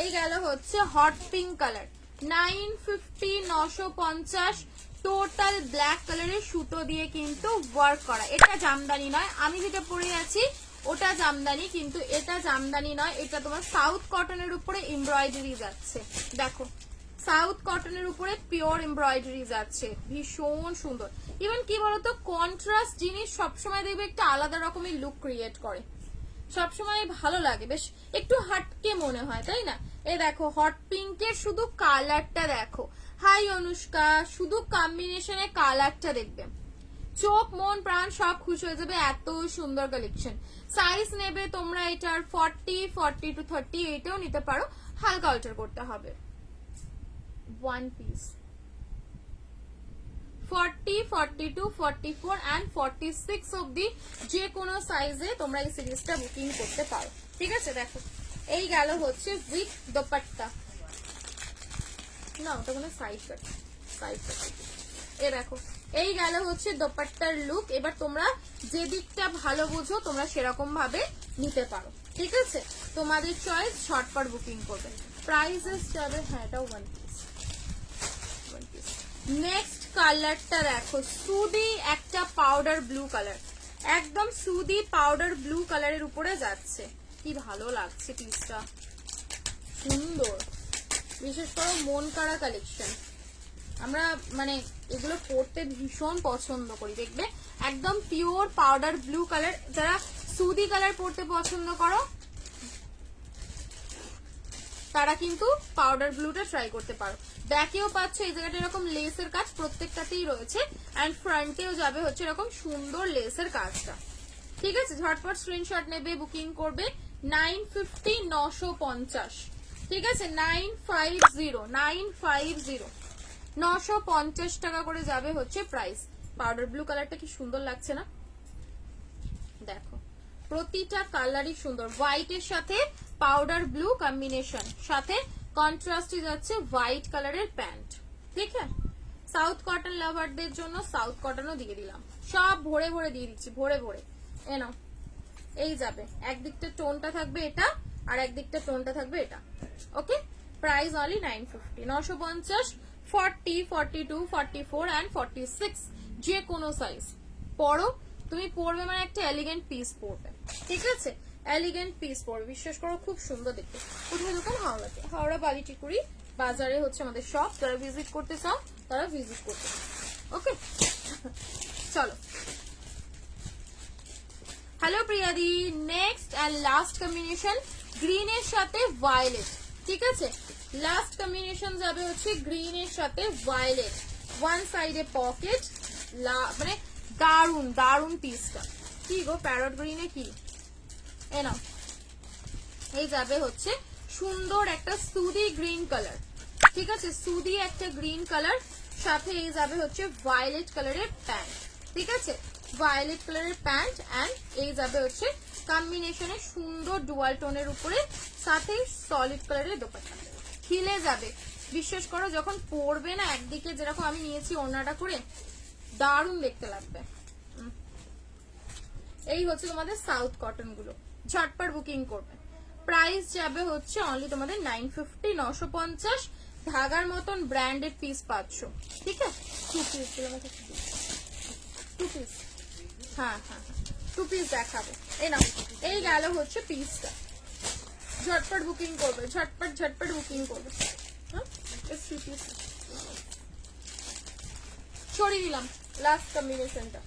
এই গেল হচ্ছে hot pink colour, 950, 950, total black কালারের সুতো দিয়ে কিন্তু ওয়ার্ক করা। এটা জামদানি নয়, আমি যেটা পরে আছি ওটা জামদানি, কিন্তু এটা জামদানি নয়, এটা তোমার সাউথ কটনের উপরে এমব্রয়ডারি যাচ্ছে। দেখো সাউথ কটনের উপরে পিওর এমব্রয়ডারি যাচ্ছে, ভীষণ সুন্দর। ইভেন কি বলতো, কন্ট্রাস্ট জিনিস সবসময় দেখবে একটা আলাদা রকমের লুক ক্রিয়েট করে, সবসময় ভালো লাগে, বেশ একটু হাটকে মনে হয়, তাই না? এই দেখো হট পিঙ্কের শুধু কালারটা দেখো, হাই অনুষ্কা, শুধু কম্বিনেশনে কালারটা দেখবে, চোখ মন প্রাণ সব খুশি হয়ে যাবে, এত সুন্দর কালেকশন। সাইজ নেবে তোমরা এটার 40, 40 to 30 এটাও নিতে পারো, হালকা অল্টার করতে হবে। ওয়ান পিস 40, 42, 44 and 46 অবধি যে কোনো সাইজে তোমরা এই সিরিজটা বুকিং করতে পারো, ঠিক আছে? দেখো এই গেল হচ্ছে উইথ দোপাট্টা, না ওটা কোনো সাইড কাট, সাইড কাট। এ দেখো এই গেল হচ্ছে দোপাট্টার লুক। এবার তোমরা যে দিকটা ভালো বুঝো তোমরা সেরকম ভাবে নিতে পারো, ঠিক আছে? তোমাদের চয়েস, ঝটপট বুকিং করবে। প্রাইসেস যাবে, হ্যাঁ এটাও ওয়ান পিস। নেক্সট কালারটা দেখো, সুদি একটা পাউডার ব্লু কালার, একদম সুদি পাউডার ব্লু কালারের উপরে যাচ্ছে, কি ভালো লাগছে পিসটা, সুন্দর, বিশেষ করে মন কাড়া কালেকশন। আমরা মানে এগুলো পরতে ভীষণ পছন্দ করি, দেখবে একদম পিওর পাউডার ব্লু কালার। যারা সুদি কালার পরতে পছন্দ করো তারা কিন্তু পাউডার ব্লুটা ট্রাই করতে পারো। ব্যাকেও পাচ্ছ এই জায়গাটা এরকম লেসের কাজ প্রত্যেকটাতেই রয়েছে, এন্ড ফ্রন্টেও যাবে হচ্ছে এরকম সুন্দর লেসের কাজটা, ঠিক আছে? ঝটপট স্ক্রিনশট নেবে, বুকিং করবে। 950, 950, ঠিক আছে? 950, 950 টাকা করে যাবে হচ্ছে প্রাইস। পাউডার ব্লু কালারটা কি সুন্দর লাগছে না? দেখো প্রতিটা কালারই সুন্দর, হোয়াইটের সাথে পাউডার ব্লু কম্বিনেশন, সাথে কন্ট্রাস্টে যাচ্ছে হোয়াইট কালারের প্যান্ট, ঠিক আছে? সাউথ কটন লাভারদের জন্য সাউথ কটনও দিয়ে দিলাম, সব ভরে ভরে দিয়ে দিচ্ছি, ভরে ভরে। এ নাও, এই যাবে, একদিকটা টোনটা থাকবে এটা, আর একদিকটা টোনটা থাকবে এটা, ওকে? প্রাইস অনলি 950, 950, 40, 42, 44 and 46 যে কোনো সাইজ পরো। তুমি পরবে মানে একটা এলিগেন্ট পিস পরবে, ঠিক আছে? এলিগেন্ট পিস পরবে, বিশ্বাস করো খুব সুন্দর দেখতে। কোথায় দোকান? হাওড়াতে, হাওড়া বালিটিকুড়ি বাজারে হচ্ছে আমাদের শপ। যারা ভিজিট করতে চাও তারা ভিজিট করতে, ওকে? চলো, হ্যালো প্রিয়াদি, নেক্সট এন্ড লাস্ট কম্বিনেশন গ্রিনের সাথে ভায়োলেট, ঠিক আছে? লাস্ট কম্বিনেশন যাবে হচ্ছে গ্রিনের সাথে ভায়োলেট, ওয়ান সাইডে পকেট, মানে দারুন দারুন পিসটা। কি গো প্যারট গ্রিনে কি, এ নাও, এই যাবে হচ্ছে সুন্দর একটা সুদি গ্রিন কালার, ঠিক আছে? সুদি একটা গ্রিন কালার, সাথে এই যাবে হচ্ছে ভায়োলেট কালারের প্যান্ট, ঠিক আছে? ভায়োলেট কালারের প্যান্ট এন্ড এই যাবে হচ্ছে কম্বিনেশনে সুন্দর ডুয়াল টোনের উপরে, সাথে সলিড কালারের দোপাট্টা, খিলে যাবে। বিশ্বাস করো যখন পরবে না, একদিকে যেরকম আমি নিয়েছি ওড়নাটা করে, দারুণ দেখতে লাগবে। এই হচ্ছে তোমাদের সাউথ কটন গুলো, ঝটপট বুকিং করবে। প্রাইস যাবে হচ্ছে অনলি তোমাদের 950, 950, ধাগার মতন ব্র্যান্ডেড পিস পাচ্ছ, ঠিক আছে? টু পিস, টু পিস, হ্যাঁ হ্যাঁ টু পিস দেখাবো। এই নাও, এই গেল হচ্ছে পিসটা, ঝটপট বুকিং করবে, ঝটপট ঝটপট বুকিং করবে। হ্যাঁ সরিয়ে দিলাম লাস্ট কম্বিনেশনটা,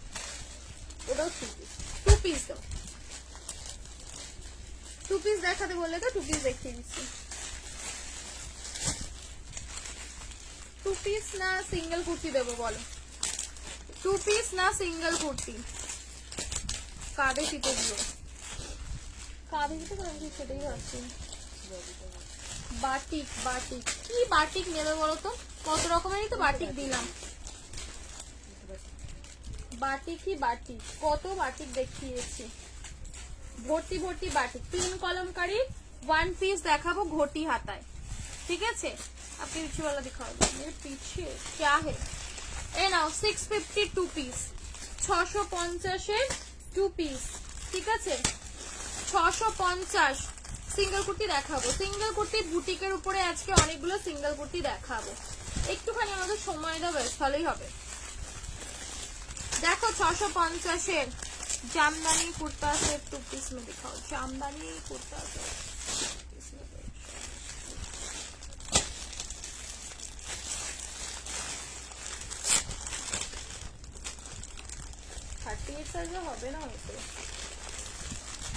ওটাও টু পিস দাও, টু পিস দেখাতে বললে তো টু পিস দেখিয়ে দিচ্ছি। টু পিস না সিঙ্গেল কুর্তি দেবো বলো? টু পিস না সিঙ্গেল কুর্তি? কাঁধে শীতে দিও, কাঁধে শীতে করে আমি সেটাই ভাবছি। বাটিক, বাটিক কি বাটিক নেবে বলো তো? কত রকমেরই তো বাটিক দিলাম, বাটিকই বাটিক, কত বাটিক দেখিয়েছি, ভর্তি ভর্তি বাটিক। 3 কলমকারী ওয়ান পিস দেখাবো ঘটি হাতায়, ঠিক আছে? আপনি पीछे वाला दिखा दो, मेरे पीछे क्या है? ए नाও 650 টু পিস, 650 এর টু পিস, ঠিক আছে? 650 সিঙ্গেল কুর্তি দেখাবো, সিঙ্গেল কুর্তি বুটিকের উপরে আজকে অনেকগুলো সিঙ্গেল কুর্তি দেখাবো। একটুখানি আমাদের সময় দাও, বেশ ভালোই হবে। দেখো 650-এর জামদানি কুর্তা সেট 2 पीस में दिखाओ, জামদানি কুর্তা সেট 38 সাইজে হবে না হয়তো।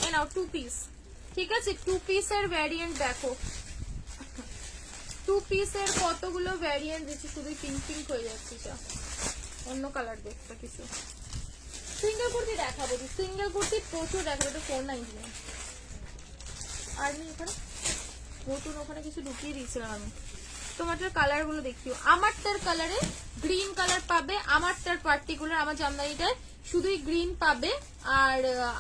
এ নাও 2 পিস, ঠিক আছে 2 পিসের ভ্যারিয়েন্ট দেখো। 2 পিসের কতগুলো ভ্যারিয়েন্ট দিচ্ছি, শুধু পিঙ্ক পিঙ্ক হয়ে যাচ্ছে। যা অন্য কালার দেখতে কিছু সিঙ্গেল কুর্তি দেখাবো, সিঙ্গেল কুর্তি প্রচুর দেখাবো। এটা 499 আর নেই এখানে, নতুন ওখানে কিছু ঢুকিয়ে দিয়েছিলাম আমি। তোমাদের কালার গুলো দেখিও। আমারটার কালারে গ্রিন কালার পাবে, আমারটার পার্টিকুলার আমার জামদানিটায় শুধুই গ্রিন পাবে। আর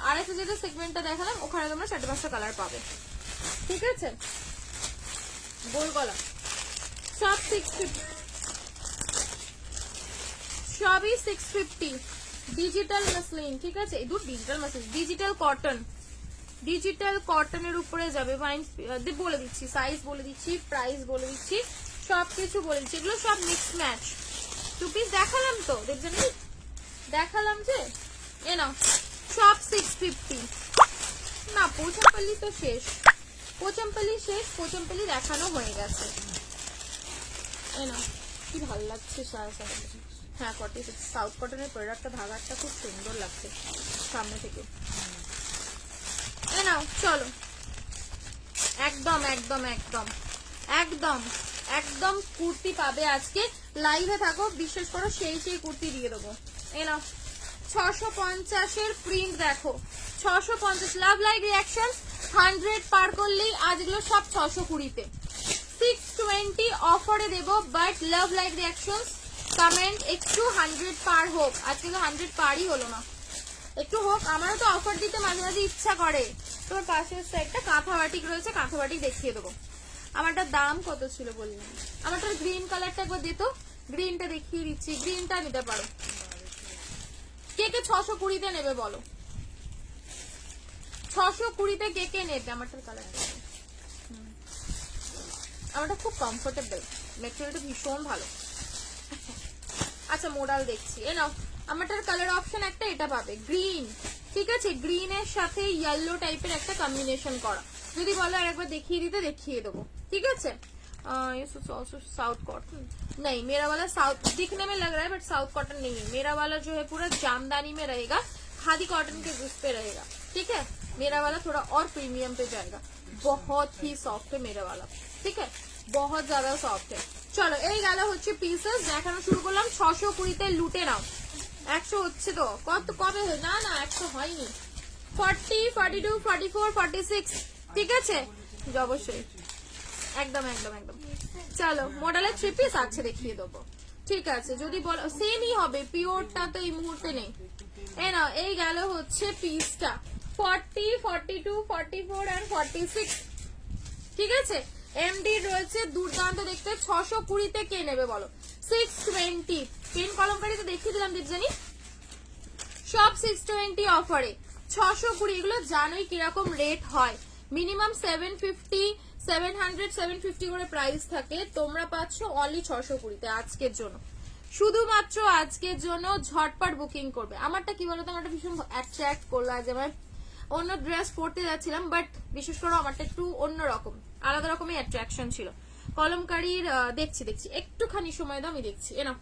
আরেকটা যেটা সেগমেন্টটা দেখালাম ওখানে তোমরা 4-5টা কালার পাবে, ঠিক আছে। গোল গলা সব 650, সবই 650। ডিজিটাল মাসলিন, ঠিক আছে। এই দুটো digital muslin, digital cotton, digital কটনের উপরে যাবে। বলে দিচ্ছি সাইজ, বলে দিচ্ছি প্রাইস, বলে দিচ্ছি সবকিছু বলে দিচ্ছি। এগুলো সব মিক্স ম্যাচ। 2 পিস দেখালাম তো, দেখছেন দেখালাম যে। এ নাও সব 650। না পোচামপল্লি তো শেষ, পোচামপল্লি শেষ, পোচামপল্লি দেখানো হয়ে গেছে। এ নাও কি ভালো লাগছে সারা সারা। হ্যাঁ 46 সাউথ কটনের প্রোডাক্টটা, ধাগাটা খুব সুন্দর লাগছে সামনে থেকে। নাও চলো, একদম একদম একদম একদম একদম কুর্তি পাবে আজকে। লাইভে থাকো, বিশ্বাস করো সেই সেই কুর্তি দিয়ে দেবো। এ নাও 650-এর প্রিন্ট দেখো, 650। লাভ লাইক রিয়াকশন 100 পার করলেই আজগুলো সব 620-তে। 620 অফারে দেবো, but love like reaction comment একটু 100 পার হোক। আজকে তো 100 পারই হলো না, একটু হোক। আমারও তো অফার দিতে মাঝে মাঝে ইচ্ছা করে। তোমার পাশে একটা কাঁথা বাটিক রয়েছে, কাঁথা বাটিক দেখিয়ে দেবো। আমারটার দাম কত ছিল বললাম। আমারটার গ্রিন কালারটা একবার দিত, গ্রিনটা দেখিয়ে দিচ্ছি। গ্রিনটা নিতে পারো। কে কে 620-তে নেবে বলো, 620-তে কে কে নেবে আমারটার কালারটা। আমারটা খুব কমফোর্টেবল, ম্যাটেরিয়ালটা ভীষণ ভালো। আচ্ছা মোডাল দেখছি। এ নাও আমারটার কালার অপশন একটা এটা পাবে, গ্রিন, ঠিক আছে। গ্রিনের সাথে ইয়েলো টাইপের একটা কম্বিনেশন করা। যদি বলো আর একবার দেখিয়ে দিতে দেখিয়ে দেবো, ঠিক আছে। साउथ कॉटन नहीं, मेरा वाला साउथ दिखने में लग रहा है बट साउथ कॉटन नहीं है। मेरा वाला जो है पूरा जामदानी में रहेगा, खादी कॉटन के उस पे रहेगा, ठीक है। मेरा वाला थोड़ा और प्रीमियम पे जाएगा। बहुत ही सॉफ्ट है मेरा वाला, ठीक है, बहुत ज्यादा सॉफ्ट है। চলো এই গেল হচ্ছে পিসেস দেখানো শুরু করলাম। 620-তে লুটে নাও। 100 হচ্ছে তো, কত কবে না না 100 হয়নি। 40, 42, 44, 46, ঠিক আছে অবশ্যই, একদম একদম একদম। চলো মডেলের 3 পিস আছে দেখিয়ে দেবো, ঠিক আছে। যদি বলো সেমই হবে, পিওরটা তো এই মুহূর্তে নেই। এই নাও এই গেল হচ্ছে পিসটা 40, 42, 44 and 46, ঠিক আছে। এমডি রয়েছে দুর্দান্ত দেখতে। 620-তে কে নেবে বলো। 620 পেন কলমকারিতে দেখিয়ে দিলাম দীপজানি, সব 620 অফারে। 620 এগুলো জানোই কিরকম রেট হয়, মিনিমাম 750, 700, 750 করে প্রাইস থাকে। তোমরা পাচ্ছ অনলি 620-তে আজকের জন্য, শুধুমাত্র আজকের জন্য। ঝটপট বুকিং করবে। আমারটা কি বলতো, আমারটা ভীষণ অ্যাট্রাক্ট করলো। আজ আমার অন্য ড্রেস পরতে যাচ্ছিলাম, বাট বিশেষ করে আমারটা একটু অন্যরকম, আলাদা রকমের অ্যাট্রাকশন ছিল। কলমকারীর দেখছি একটুখানি সময় দাও, আমি দেখছি। এ নাও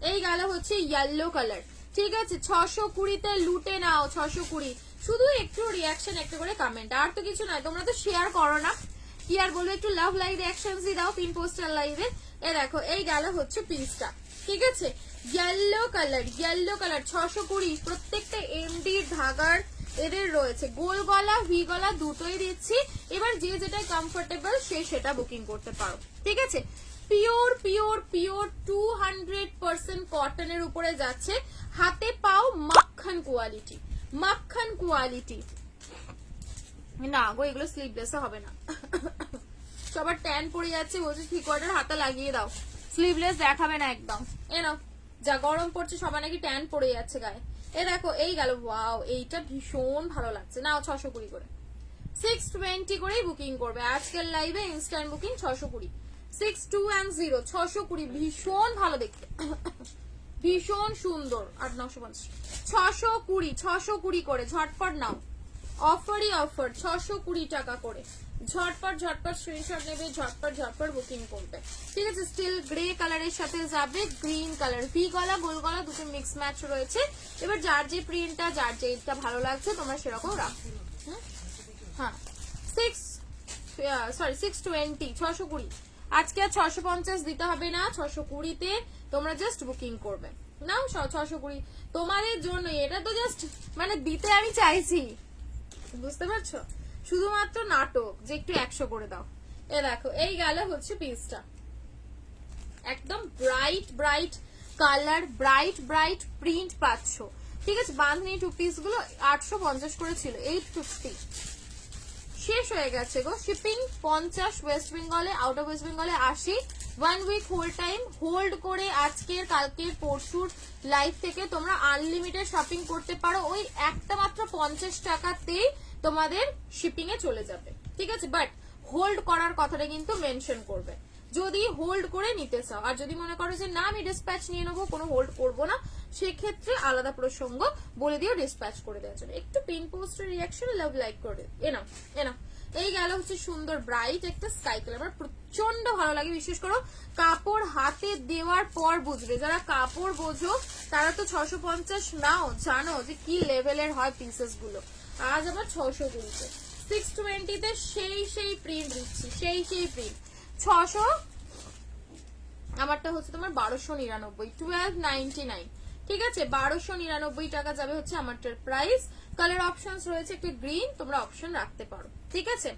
এই গেল হচ্ছে ইয়েলো কালার, ঠিক আছে। 620-তে লুটে নাও। 620 শুধু একটু রিয়াকশন, একটা করে কমেন্ট, আর তো কিছু নয়। তোমরা তো শেয়ার করো না, কি আর বলবো, একটু লাভ লাইক রিয়াকশন দাও পিন পোস্টার লাইভে। এ দেখো এই গেল হচ্ছে পিসটা, ঠিক আছে। Yellow colour, yellow colour 620। প্রত্যেকটা এমডি ধাগার এদের রয়েছে, গোল গলা ভি গলা দুটোই দিচ্ছি। এবার যে যেটা কমফোর্টেবল সে সেটা বুকিং করতে পারো, ঠিক আছে। পিওর পিওর পিওর 200% কটনের উপরে যাচ্ছে। হাতে পাও মাখন কোয়ালিটি, মাখন কোয়ালিটি। না গো এগুলো স্লিভলেসে হবে না। সবার ট্যান পড়ে যাচ্ছে, বলছে 3/4 হাতা লাগিয়ে দাও, স্লিভলেস দেখাবে না একদম। এ নাও, যা গরম পড়ছে সবার নাকি ট্যান পড়ে যাচ্ছে গায়ে। এ দেখো এই গেল, ওয়াও এইটা ভীষণ ভালো লাগছে। নাও 620 করে, 620 করেই বুকিং করবে আজকের লাইভে, ইনস্ট্যান্ট বুকিং 620, 6210 620, ভীষণ ভালো দেখতে, ভীষণ সুন্দর। 8950, 620 করে ঝটপট নাও, অফারই অফার, 620 টাকা করে, ঝটপট ঝটপট স্ক্রিনশট নেবে, ঝটপট ঝটপট বুকিং করবে। ঠিক আছে, স্টিল গ্রে কালারের সাথে যাবে গ্রিন কালার, ভি গলা গোল গলা দুটো মিক্স ম্যাচ রয়েছে। এবার যার যে প্রিন্টটা, যার যেটা ভালো লাগছে তোমরা সেরকম রাখো। হ্যাঁ 620, 620, আজকে আর 650 দিতে হবে না, 620-তে তোমরা জাস্ট বুকিং করবে। নাও 620 তোমাদের জন্য, এটা তো জাস্ট মানে দিতে আমি চাইছি, বুঝতে পারছো, শুধুমাত্র নাটক যে একটু 100 করে দাও। এ দেখো, এই গেল হচ্ছে পিসটা, একদম bright bright colour, bright bright print পাচ্ছ। ঠিক আছে, বাঁধনি টু পিস গুলো 850 করে ছিল, 850 শেষ হয়ে গেছে গো। শিপিং 50 ওয়েস্ট বেঙ্গলে, আউট অফ ওয়েস্ট বেঙ্গলে 80, 1 উইক হোল্ড টাইম, হোল্ড করে আজকের কালকের পরশুর লাইভ থেকে তোমরা আনলিমিটেড শপিং করতে পারো। ওই একটা মাত্র 50 টাকাতেই তোমাদের শিপিং এ চলে যাবে। ঠিক আছে, বাট হোল্ড করার কথাটা কিন্তু মেনশন করবে যদি হোল্ড করে নিতে চাও। আর যদি মনে করো যে না আমি ডিসপ্যাচ নিয়ে নেবো, কোনো হোল্ড করবো না, সেক্ষেত্রে আলাদা প্রসঙ্গ বলে দিও ডিসপ্যাচ করে দেওয়ার জন্য। একটু পিন পোস্টের রিয়াকশন লাভ লাইক করে এনা এনা। এই গেল হচ্ছে সুন্দর ব্রাইট একটা স্কাই কালার, আমার প্রচন্ড ভালো লাগে। বিশেষ করে কাপড় হাতে দেওয়ার পর বুঝবে, যারা কাপড় বোঝো তারা তো 650 নাও, জানো যে কি লেভেলের হয় পিসেস গুলো। আজ আবার 620-তে, 620-তে সেই প্রিন্ট দিচ্ছি, সেই প্রিন্ট। 600, আমারটা হচ্ছে তোমার 1299, 1299। ঠিক আছে, 1299 টাকা যাবে হচ্ছে আমারটার প্রাইস। কালার অপশনস রয়েছে একটু গ্রিন, তোমরা অপশন রাখতে পারো। ঠিক আছে,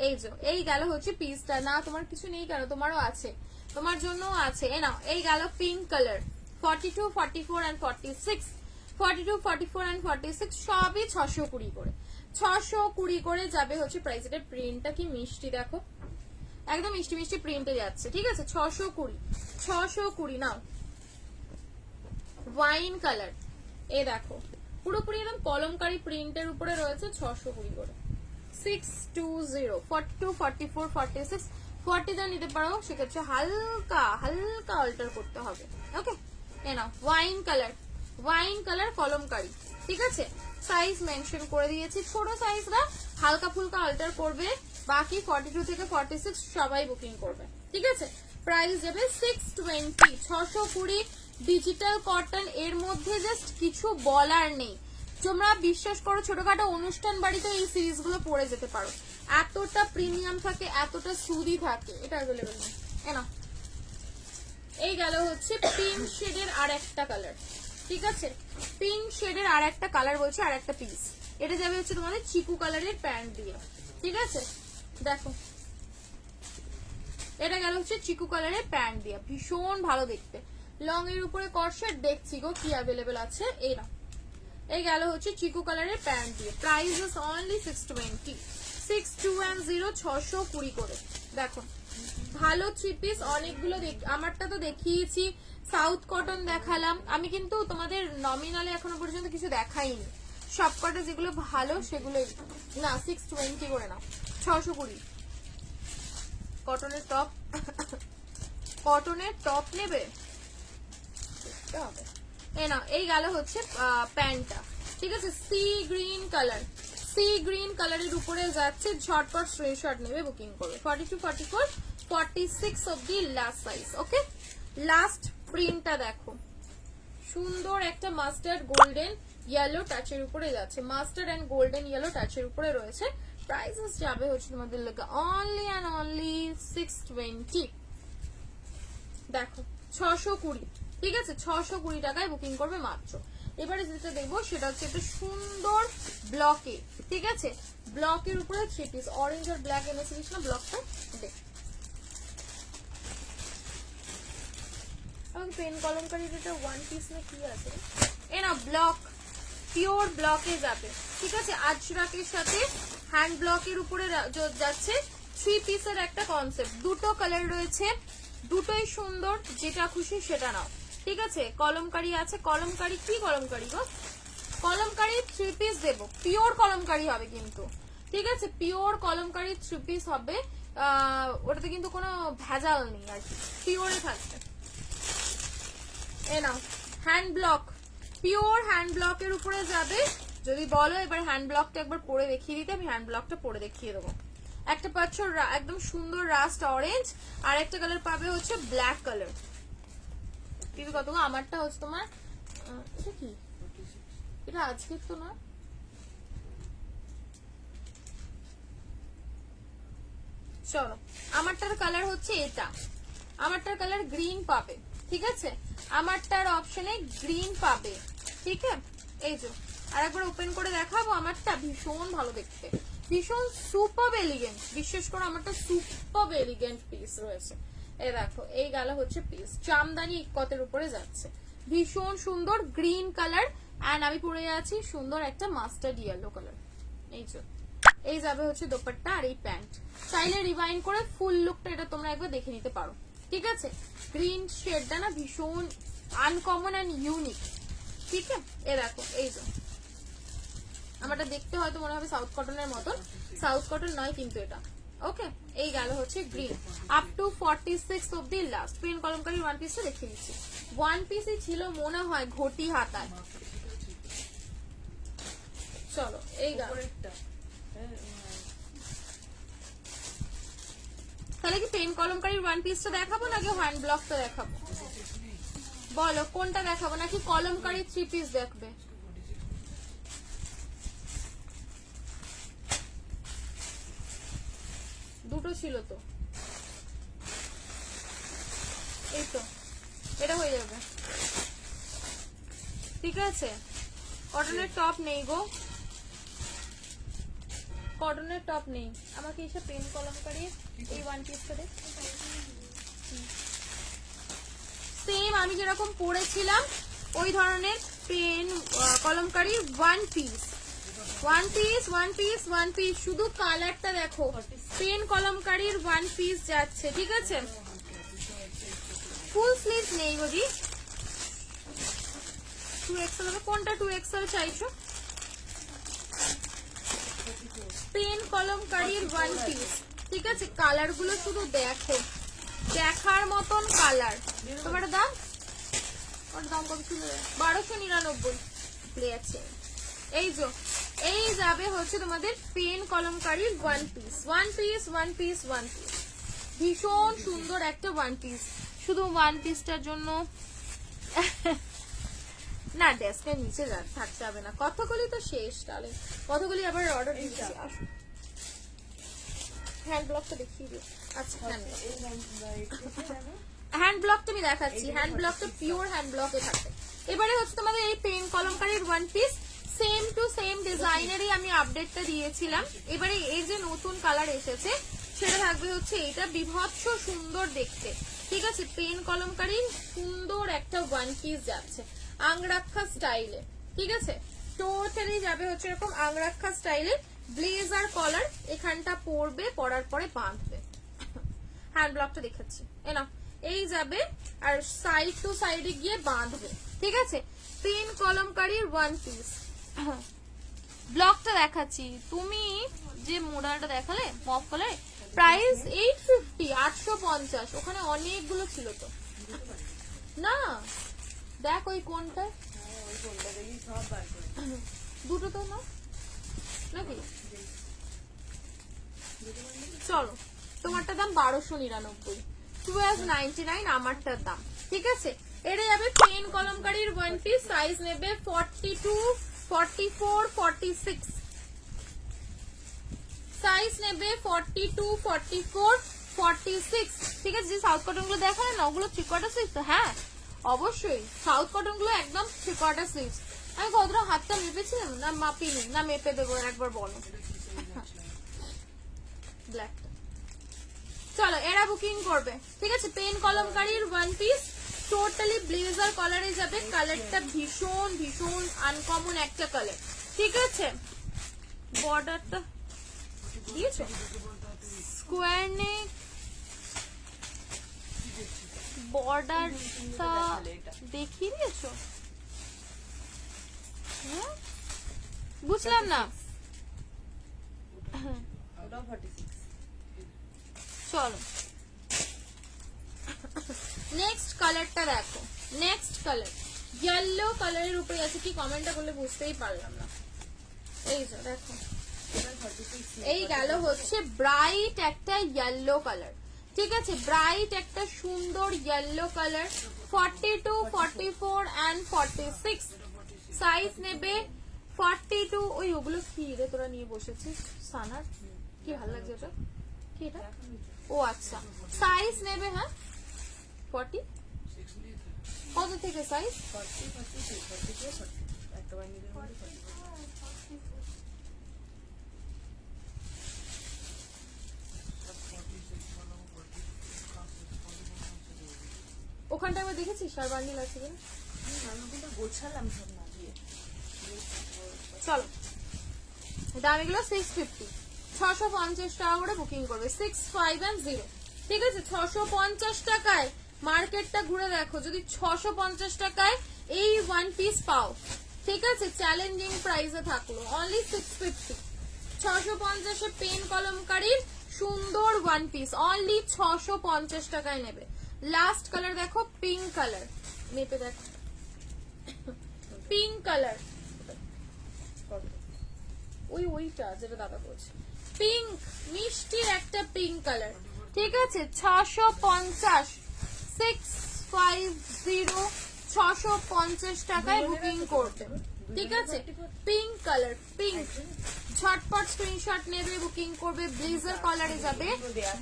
এই যে এই গেল হচ্ছে পিসটা। না তোমার কিছু নেই কেন, তোমারও আছে, তোমার জন্য আছে। এ নাও, এই গেল পিঙ্ক কালার, 42, 44 and 46, 42, 44 and 46 সবই 620 করে, 620 করে যাবে হচ্ছে প্রাইস। এটা প্রিন্টটা কি মিষ্টি দেখো, একদম মিষ্টি মিষ্টি প্রিন্টে যাচ্ছে। ঠিক আছে, 620 নাও। ওয়াইন কালার, এ দেখো পুরোপুরি একদম কলমকারী প্রিন্টের উপরে রয়েছে, 620 করে, 620, 42, 44, 46, 40 টা নিতে পারো, সেক্ষেত্রে হালকা হালকা অল্টার করতে হবে। ওকে, এ নাও ওয়াইন কালার কলমকারী। ঠিক আছে, সাইজ মেনশন করে দিয়েছি, ছোট সাইজরা হালকা ফুলকা অল্টার করবে, বাকি 42 থেকে 46 সবাই বুকিং করবে। ঠিক আছে, প্রাইস যাবে 620, 620, ডিজিটাল কটন। এর মধ্যে জাস্ট কিছু বলার নেই, তোমরা বিশ্বাস করো ছোটখাটো অনুষ্ঠান বাড়িতে এই সিরিজ গুলো পরে যেতে পারো, এতটা প্রিমিয়াম থাকে, এতটা সুদি থাকে। এটা অ্যাভেলেবল নেই। এনা, এই গেল হচ্ছে পিঙ্ক শেডের আর একটা কালার। ঠিক আছে, পিঙ্ক শেডের আর একটা কালার বলছে, আর একটা পিস। এটা যাবে হচ্ছে তোমাদের চিকু কালারের প্যান্ট দিয়ে। ঠিক আছে, দেখো এটা গেল হচ্ছে চিকু কালারের প্যান্ট দিয়ে, ভীষণ ভালো দেখতে। লং এর উপরে কর্সেট দেখছি গো কি অ্যাভেলেবল আছে। এরা এই গেল হচ্ছে চিকু কালারের প্যান্ট দিয়ে, প্রাইস ইজ অনলি 620, 6210, 620 করে। দেখো ভালো থ্রি পিস অনেকগুলো, আমারটা তো দেখিয়েছি, সাউথ কটন দেখালাম আমি, কিন্তু তোমাদের নমিনালে এখনো পর্যন্ত কিছু দেখাইনি। সবকটা যেগুলো ভালো সেগুলোই না, 620 করে না, 620। কটনের টপ, কটনের টপ নেবে, এই না, এই গেল হচ্ছে প্যান্টটা। ঠিক আছে, সি গ্রিন কালারের উপরে যাচ্ছে, ঝটপট স্ক্রিনশট নেবে, বুকিং করবে। 42, 44, 46 অবধি লাস্ট সাইজ। ওকে, লাস্ট প্রিন্টটা দেখো, সুন্দর একটা মাস্টার্ড গোল্ডেন ইয়েলো টাচের উপরে যাচ্ছে, মাস্টার্ড এন্ড গোল্ডেন ইয়েলো টাচের উপরে রয়েছে। প্রাইসেস যাবে হচ্ছে তোমাদের লেগে অনলি অ্যান্ড অনলি 620। দেখো 620। ঠিক আছে, 620 টাকায় বুকিং করবে মাত্র। এবারে যেটা দেখবো সেটা হচ্ছে একটা সুন্দর ব্লকে। ঠিক আছে, ব্লকের উপরে থ্রি পিস, অরেঞ্জ আর ব্ল্যাক এনেছিলিস না ব্লকটা, দেখ আমাকে পেন কলমকারীর এটা ওয়ান পিস না কি আছে, এ না ব্লক, পিওর ব্লকে যাবে। ঠিক আছে, আজরাকের সাথে হ্যান্ড ব্লকের উপরে যাচ্ছে, থ্রি পিসের একটা কনসেপ্ট, দুটো কালার রয়েছে, দুটোই সুন্দর, যেটা খুশি সেটা নাও। ঠিক আছে, কলমকারী আছে, কলমকারী কি কলমকারী গো, কলমকারী থ্রি পিস দেবো, পিওর কলমকারী হবে কিন্তু, ঠিক আছে, পিওর কলমকারী 3 পিস হবে, ওটাতে কিন্তু কোনো ভেজাল নেই আর কি, পিওরে থাকবে। এ নাও হ্যান্ড ব্লক, পিওর হ্যান্ড ব্লকের উপরে যাবে। যদি বলো এবার হ্যান্ড ব্লকটা একবার পরে দেখিয়ে দিতে, আমি হ্যান্ড ব্লকটা পরে দেখিয়ে দেবো। একটা পাচ্ছ একদম সুন্দর রাস্ট অরেঞ্জ, আর একটা কালার পাবে হচ্ছে ব্ল্যাক কালার। কিন্তু কত, আমারটা হচ্ছে তোমার এটা কি, এটা আজকের তো না, চলো আমারটার কালার হচ্ছে এটা, আমারটার কালার গ্রিন পাবে, ঠিক আছে, আমারটার অপশনে গ্রিন পাবে, ঠিক আছে। এই যে আরেকবার ওপেন করে দেখাবো, আমারটা ভীষণ ভালো দেখতে, ভীষণ সুপার এলিগেন্ট, বিশেষ করে আমারটা সুপার এলিগেন্ট পিস রয়েছে। এই দেখো এই গেল হচ্ছে পিস, জামদানি ইক্কতের উপরে যাচ্ছে, ভীষণ সুন্দর গ্রিন কালার, এন্ড আমি পরে আছি সুন্দর একটা মাস্টার্ড ইয়েলো কালার। এই যে এই যাবে হচ্ছে দোপাট্টা আর এই প্যান্ট। চাইলে রিভাইন্ড করে ফুল লুকটা এটা তোমরা একবার দেখে নিতে পারো, ঠিক আছে। গ্রিন শেডটা না ভীষণ আনকমন এন্ড ইউনিক, ঠিক আছে। এ দেখো এই যে আমারটা দেখতে হয়তো মনে হবে সাউথ কটনের মতন, সাউথ কটন নয় কিন্তু এটা, ওকে। এই গেল হচ্ছে গ্রিন, আপ টু 46 অব্দি লাস্ট। পেন কলমকারী ওয়ান পিসটা দেখিয়ে দিচ্ছি, ওয়ান পিসই ছিল মনে হয় ঘটি হাতায়। চলো এই গেল, তাহলে কি পেন কলমকারীর ওয়ান পিসটা দেখাবো নাকি হ্যান্ড ব্লকটা দেখাবো, বলো কোনটা দেখাবো, নাকি কলমকারী 3 পিস দেখবে? দুটো ছিল তো, এই তো এটা হয়ে যাবে, ঠিক আছে। কটনের টপ নেই গো, কটনের টপ নেই, আমাকে এসে পেন কলমকারী এই ওয়ান পিসটা দে। সেম আমি যেরকম পরেছিলাম ওই ধরনের pen kalamkari one piece, one piece one piece one piece, শুধু কালারটা দেখো, পেন কলমকারীর ওয়ান পিস যাচ্ছে, ঠিক আছে। ফুল স্লিভ নেই গজি, 2XL হবে, কোনটা 2XL চাইছো? পেন কলমকারীর ওয়ান পিস, ঠিক আছে। কালার গুলো শুধু দেখো, দেখার মতন কালার। তোমার দাম, ওর দাম কত ছিল? 1299 প্লে আছে। এই যে এই যাবে হচ্ছে তোমাদের পেন কলমকারীর one piece, one piece one piece one piece, ভীষণ সুন্দর একটা ওয়ান পিস। শুধু ওয়ান পিসটার জন্য না ডেস্কের নিচে থাকতে হবে না, কতগুলি তো শেষ, তাহলে কতগুলি আবার অর্ডার দিচ্ছি। হ্যান্ড ব্লকটা দেখিয়ে দিও। আচ্ছা হ্যান্ড ব্লকটা আমি দেখাচ্ছি, হ্যান্ড ব্লকটা পিওর হ্যান্ড ব্লকে থাকবে। এবারে হচ্ছে তোমাদের এই পেন কলমকারীর one piece, same to same ডিজাইনেরই আমি আপডেটটা দিয়েছিলাম। এবারে এই যে নতুন কালার এসেছে সেটা থাকবে হচ্ছে এটা, বিভৎস সুন্দর দেখতে, ঠিক আছে। পেন কলমকারীর সুন্দর একটা ওয়ান পিস যাচ্ছে আংরাক্ষা স্টাইলে, ঠিক আছে। টোটালি যাবে হচ্ছে এরকম আংরাক্ষা স্টাইলে, ব্লেজার কলার এখানটা পরবে, পরার পরে বাঁধবে। হ্যান্ড ব্লকটা দেখাচ্ছি, এনা এই যাবে আর সাইড টু সাইডে গিয়ে বাঁধবে, ঠিক আছে। পেন কলমকারীর ওয়ান পিস ব্লকটা দেখাচ্ছি, তুমি যে মডেলটা দেখালে মফ কালার, প্রাইস 850, 850, ওখানে অনেকগুলো ছিল তো না, দেখ ওই কোনটা, দুটো তো না নাকি, চলো তোমারটার দাম 1299, 1299 আমারটার দাম, ঠিক আছে। এটা যাবে পেন কলমকারীর ওয়ান পিস, সাইজ নেবে 42, 44, 46, সাইজ নেবে 42, 44, 46, ঠিক আছে। যে সাউথ কটন গুলো দেখালে না ওগুলো 3/4 স্লিভ তো, হ্যাঁ অবশ্যই সাউথ কটন গুলো একদম 3/4 স্লিভ। আমি কতটা হাতটা মেপেছিলাম না, মাপিনি না, মেপে দেবো একবার বলো। ব্ল্যাকটা চলো এরা বুকিং করবে, ঠিক আছে। পেন কলমকারীর ওয়ান পিস টোটালি ব্লেজার কালারে যাবে, কালারটা ভীষণ ভীষণ আনকমন একটা কালার, ঠিক আছে। বর্ডারটা দিয়েছো স্কোয়ার নেক, বর্ডারটা দেখিয়ে দিয়েছো, বুঝলাম না, ওটাও 46। চলো নেক্সট কালারটা দেখো। নেক্সট কালার ইয়েলো কালারের উপরে আছে, কি কমেন্টটা করলে বুঝতেই পারলাম না। এই যে দেখো, এটা 46 এই গেল হচ্ছে ব্রাইট একটা ইয়েলো কালার। ঠিক আছে, ব্রাইট একটা সুন্দর ইয়েলো কালার। 42, 44 and 46 সাইজ নেবে। 42 ওই ওগুলো কি রে তোরা নিয়ে বসেছিস সানার, কি ভালো লাগছে এটা, কি এটা, ও আচ্ছা সাইজ নেবে। হ্যাঁ 40 কত থেকে সাইজ? 40, 42, 43, 40 একটা বান্ডিলের মধ্যে 40। ওখানটা আমি দেখেছিস আর বান্ডিল আছে কিনা। আমি ওগুলো গোছালাম সব না দিয়ে। চলো দামিগুলো 650, 650 টাকা করে বুকিং করবে। 6, 5 and 0। ঠিক আছে, 650 টাকায় মার্কেটটা ঘুরে দেখো, যদি 650 টাকায় এই ওয়ান পিস পাও, ঠিক আছে, চ্যালেঞ্জিং প্রাইসে থাকলো অনলি 650। 650 পেন কলমকারীর সুন্দর ওয়ান পিস অনলি 650 টাকায় নেবে। লাস্ট কালার দেখো, পিঙ্ক কালার। মেপে দেখো, পিঙ্ক কালার, ওইটা যেটা দাদা বলছে, পিঙ্ক মিষ্টির একটা পিঙ্ক কালার। ঠিক আছে, 650, 650, 650 টাকায় বুকিং করবে। ঠিক আছে, পিঙ্ক কালার, পিঙ্ক ঝটপট স্ক্রিনশট নেবে, বুকিং করবে। ব্লেজার কলারে যাবে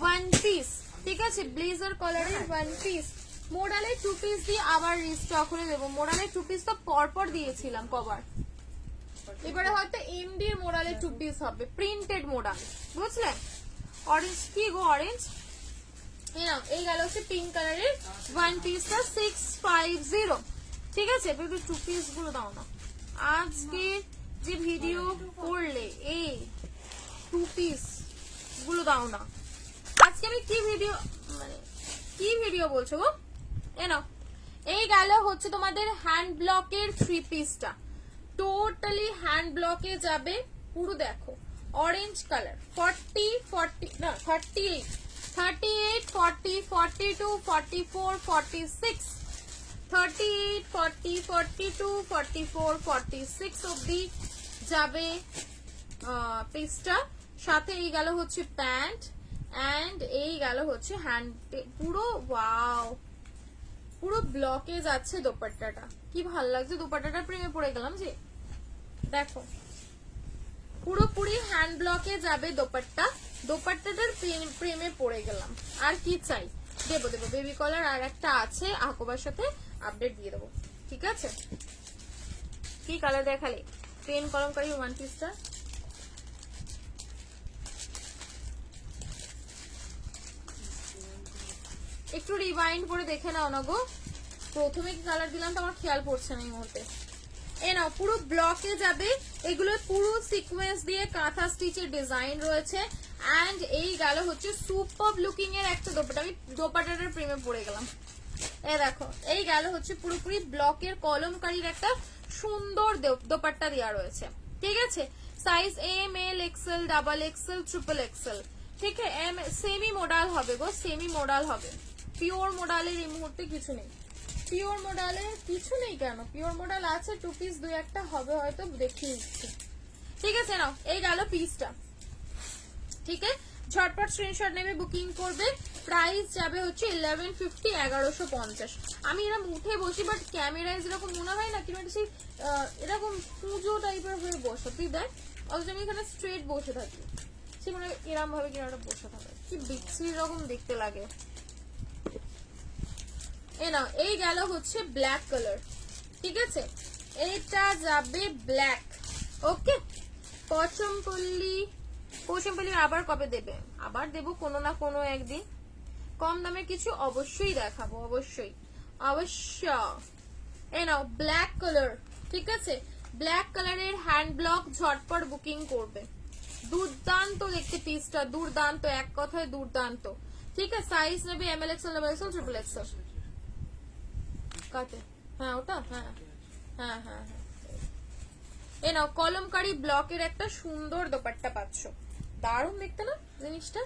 ওয়ান পিস। ঠিক আছে, ব্লেজার কলারের ওয়ান পিস। মোডালের 2 পিস দিয়ে আবার রিস্টক করে দেবো। মোডালের 2 পিস তো পরপর দিয়েছিলাম কবার, এবারে হয়তো এমডি এর মোডালের 2 পিস হবে, প্রিন্টেড মোডাল, বুঝলে। অরেঞ্জ কি গো, অরেঞ্জ। এই গেল হচ্ছে পিঙ্ক কালারের ওয়ান পিসটা 650। ঠিক আছে, এবার 2 পিস গুলো দাও না। আজকে যে ভিডিও করলে এই 2 পিস গুলো দাও না। আজকে আমি কি ভিডিও, মানে কি ভিডিও বলছো গো। এই গেল হচ্ছে তোমাদের হ্যান্ড ব্লকের 3 পিসটা, টোটালি হ্যান্ড ব্লকে যাবে পুরো। দেখো অরেঞ্জ কালার 40, 40 না 38, 38, 40, 42, 44, 46, 38, 40, 42, 44, 46 অব্দি যাবে পিসটা। সাথে এই গেল হচ্ছে প্যান্ট এন্ড এই গেল হচ্ছে হ্যান্ড, পুরো ওয়াও, পুরো ব্লকে যাচ্ছে দোপাট্টাটা। কি ভাল লাগছে দোপাট্টাটা, প্রেমে পড়ে গেলাম যে। দেখো পুরোপুরি হ্যান্ড ব্লকে যাবে দোপাট্টা, দোপাট্টাটার প্রেমে পড়ে গেলাম। আর কি চাই, দেবো দেবো বেবি কলার আর একটা আছে, আকোবার সাথে আপডেট দিয়ে দেবো। ঠিক আছে, কি কালার দেখালে, পেন কলমকারী ওয়ান পিসটা। একটু রিভাইন্ড করে দেখে নাও না গো, প্রথমে কি কালার দিলাম তো আমার খেয়াল পড়ছে না এই মুহূর্তে। এ নাও পুরো ব্লকে যাবে, এগুলো পুরো সিকোয়েন্স দিয়ে কাঁথা স্টিচের ডিজাইন রয়েছে। এন্ড এই গেল হচ্ছে সুপার লুকিং এর একটা দোপাট্টা, আমি দোপাট্টাটার প্রেমে পড়ে গেলাম। এ দেখো এই গেল হচ্ছে পুরোপুরি ব্লকের কলমকারীর একটা সুন্দর দোপাট্টা দেওয়া রয়েছে। ঠিক আছে, size M, L, XL, double XL, triple XL. ঠিক আছে, এম সেমি মোডাল হবে গো, সেমি মোডাল হবে। পিওর মোডালের এই মুহূর্তে কিছু নেই, পিওর মোডালের কিছু নেই। কেন, পিওর মোডাল আছে 2 পিস, 2-1টা হবে হয়তো, দেখিয়ে দিচ্ছি। ঠিক আছে, নাও এই গেল পিসটা। ঠিক আছে, ঝটপট স্ক্রিনশট নেবে, বুকিং করবে। প্রাইস যাবে হচ্ছে 1150, 1150। আমি এরকম উঠে বসি, বাট ক্যামেরায় যেরকম মনে হয় না কিনা সেই এরকম পুজো টাইপের হয়ে বসা, তুই দেখ। অথচ আমি এখানে স্ট্রেট বসে থাকি, সে মানে এরম ভাবে কিনা বসে থাকে, কি বিচ্ছিরি রকম দেখতে লাগে। এই গেল হচ্ছে ব্ল্যাক কালার। ঠিক আছে, এটা যাবে ব্ল্যাক। ওকে, পশমপল্লী আবার কবে দেবে, আবার দেবো কোনো না কোনো একদিন। কম দামে কিছু অবশ্যই দেখাবো, অবশ্যই অবশ্য। Black colour. ঠিক আছে, ব্ল্যাক কালারের হ্যান্ড ব্লক, ঝটপট বুকিং করবে। দুর্দান্ত দেখতে পিসটা, দুর্দান্ত, এক কথায় দুর্দান্ত। ঠিক আছে, সাইজ নেবে M L, XL, double XL, triple XL. কাতে, হ্যাঁ ওটা, হ্যাঁ হ্যাঁ হ্যাঁ হ্যাঁ। কলমকারী ব্লকের একটা সুন্দর দোপাট্টা পাচ্ছ। দারুণ দেখতে না জিনিসটা,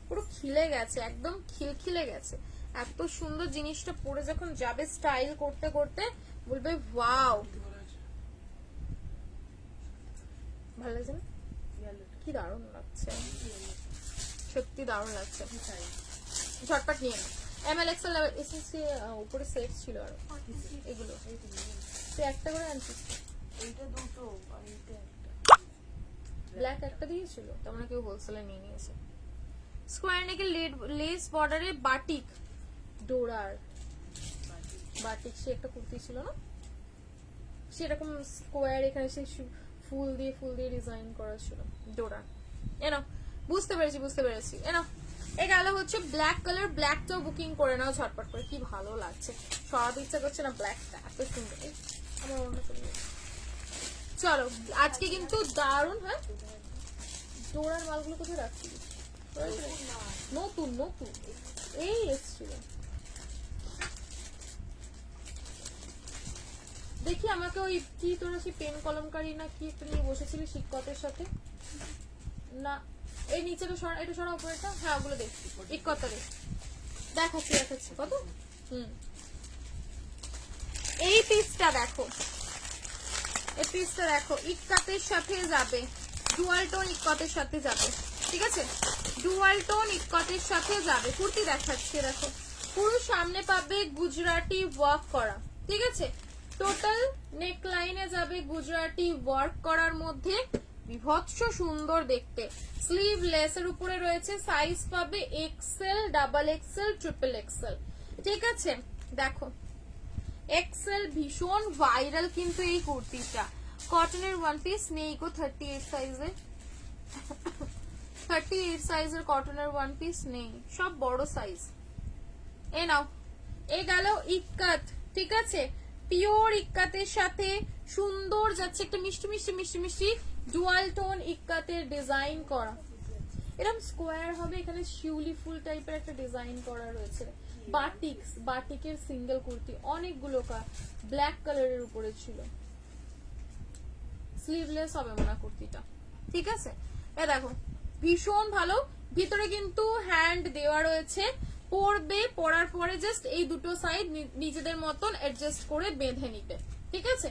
পুরো খিলে গেছে, একদম খিলখিলে গেছে। এত সুন্দর জিনিসটা পরে যখন যাবে স্টাইল করতে করতে বলবে ওয়াও, ভালো লাগছে না? কি দারুণ লাগছে, সত্যি দারুণ লাগছে। ঝটপট নিয়ে না, এমএল এক্সেল এসএসসি উপরে সেট ছিল আর এগুলো তুই একটা করে আনছিস, এইটা দুটো আর এইটা একটা। ব্ল্যাক একটা দিয়েছিল, তোমরা কেউ হোলসেলে নিয়ে নিয়েছে। স্কোয়ার নেকের লেস বর্ডারে বাটিক ডোরার, বাটিক সে একটা কুর্তি ছিল না, সেরকম স্কোয়ার এখানে সে ফুল দিয়ে ডিজাইন করা ছিল ডোরা। এনো বুঝতে পেরেছি। এনো এই গেল হচ্ছে ব্ল্যাক কালার, ব্ল্যাকটাও বুকিং করে নাও ঝটপট করে, কি ভালো লাগছে, সরাতে ইচ্ছা করছে না ব্ল্যাকটা, এত সুন্দর। আমার অন্য চলে গেছে। চলো আজকে কিন্তু দারুণ। হ্যাঁ ডোরার মালগুলো কোথায় রাখছি? নতুন এই এসছিল, দেখি আমাকে ওই কি তোরা সেই পেন কলমকারি না কি একটা নিয়ে বসেছিলি শিক্ষকের সাথে না, এই নিচেটা সরা, এটা সরা উপরেটা, হ্যাঁ ওগুলো দেখছি, ইকতা দেখাচ্ছি কত। এই পিসটা দেখো, এই পিসটা দেখো, ইক্কাতের সাথে যাবে, ডুয়াল টোন ইক্কাতের সাথে যাবে, ঠিক আছে, ডুয়াল টোন ইক্কাতের সাথে যাবে। কুর্তি দেখাচ্ছি দেখো, পুরো সামনে পাবে গুজরাটি ওয়ার্ক করা, ঠিক আছে, টোটাল নেক লাইনে যাবে গুজরাটি ওয়ার্ক করার মধ্যে, বিভৎস সুন্দর দেখতে। স্লিভ লেসের উপরে রয়েছে, সাইজ পাবে XL, double XL, triple XL, ঠিক আছে। দেখো এক্সেল ভীষণ ভাইরাল কিন্তু এই কুর্তিটা, কটনের ওয়ান পিস নেই গো 38 সাইজের, 38 সাইজের কটনের ওয়ান পিস নেই, সব বড় সাইজ। এ নাও, এ গেল ইক্কাত, ঠিক আছে, পিওর ইক্কাতের সাথে সুন্দর যাচ্ছে একটা মিষ্টি ডুয়াল টোন ইক্কাতের ডিজাইন করা, এরকম স্কোয়ার হবে, এখানে শিউলি ফুল টাইপের একটা ডিজাইন করা রয়েছে। বাটিকের সিঙ্গেল কুর্তি, অনেকগুলো ব্ল্যাক কালারের উপরে ছিল, স্লিভলেস হবে মনে কুর্তিটা, ঠিক আছে। এ দেখো ভীষণ ভালো, ভিতরে কিন্তু হ্যান্ড দেওয়া রয়েছে, পরার পরে জাস্ট এই দুটো সাইড নিজেদের মতন অ্যাডজাস্ট করে বেঁধে নিতে, ঠিক আছে,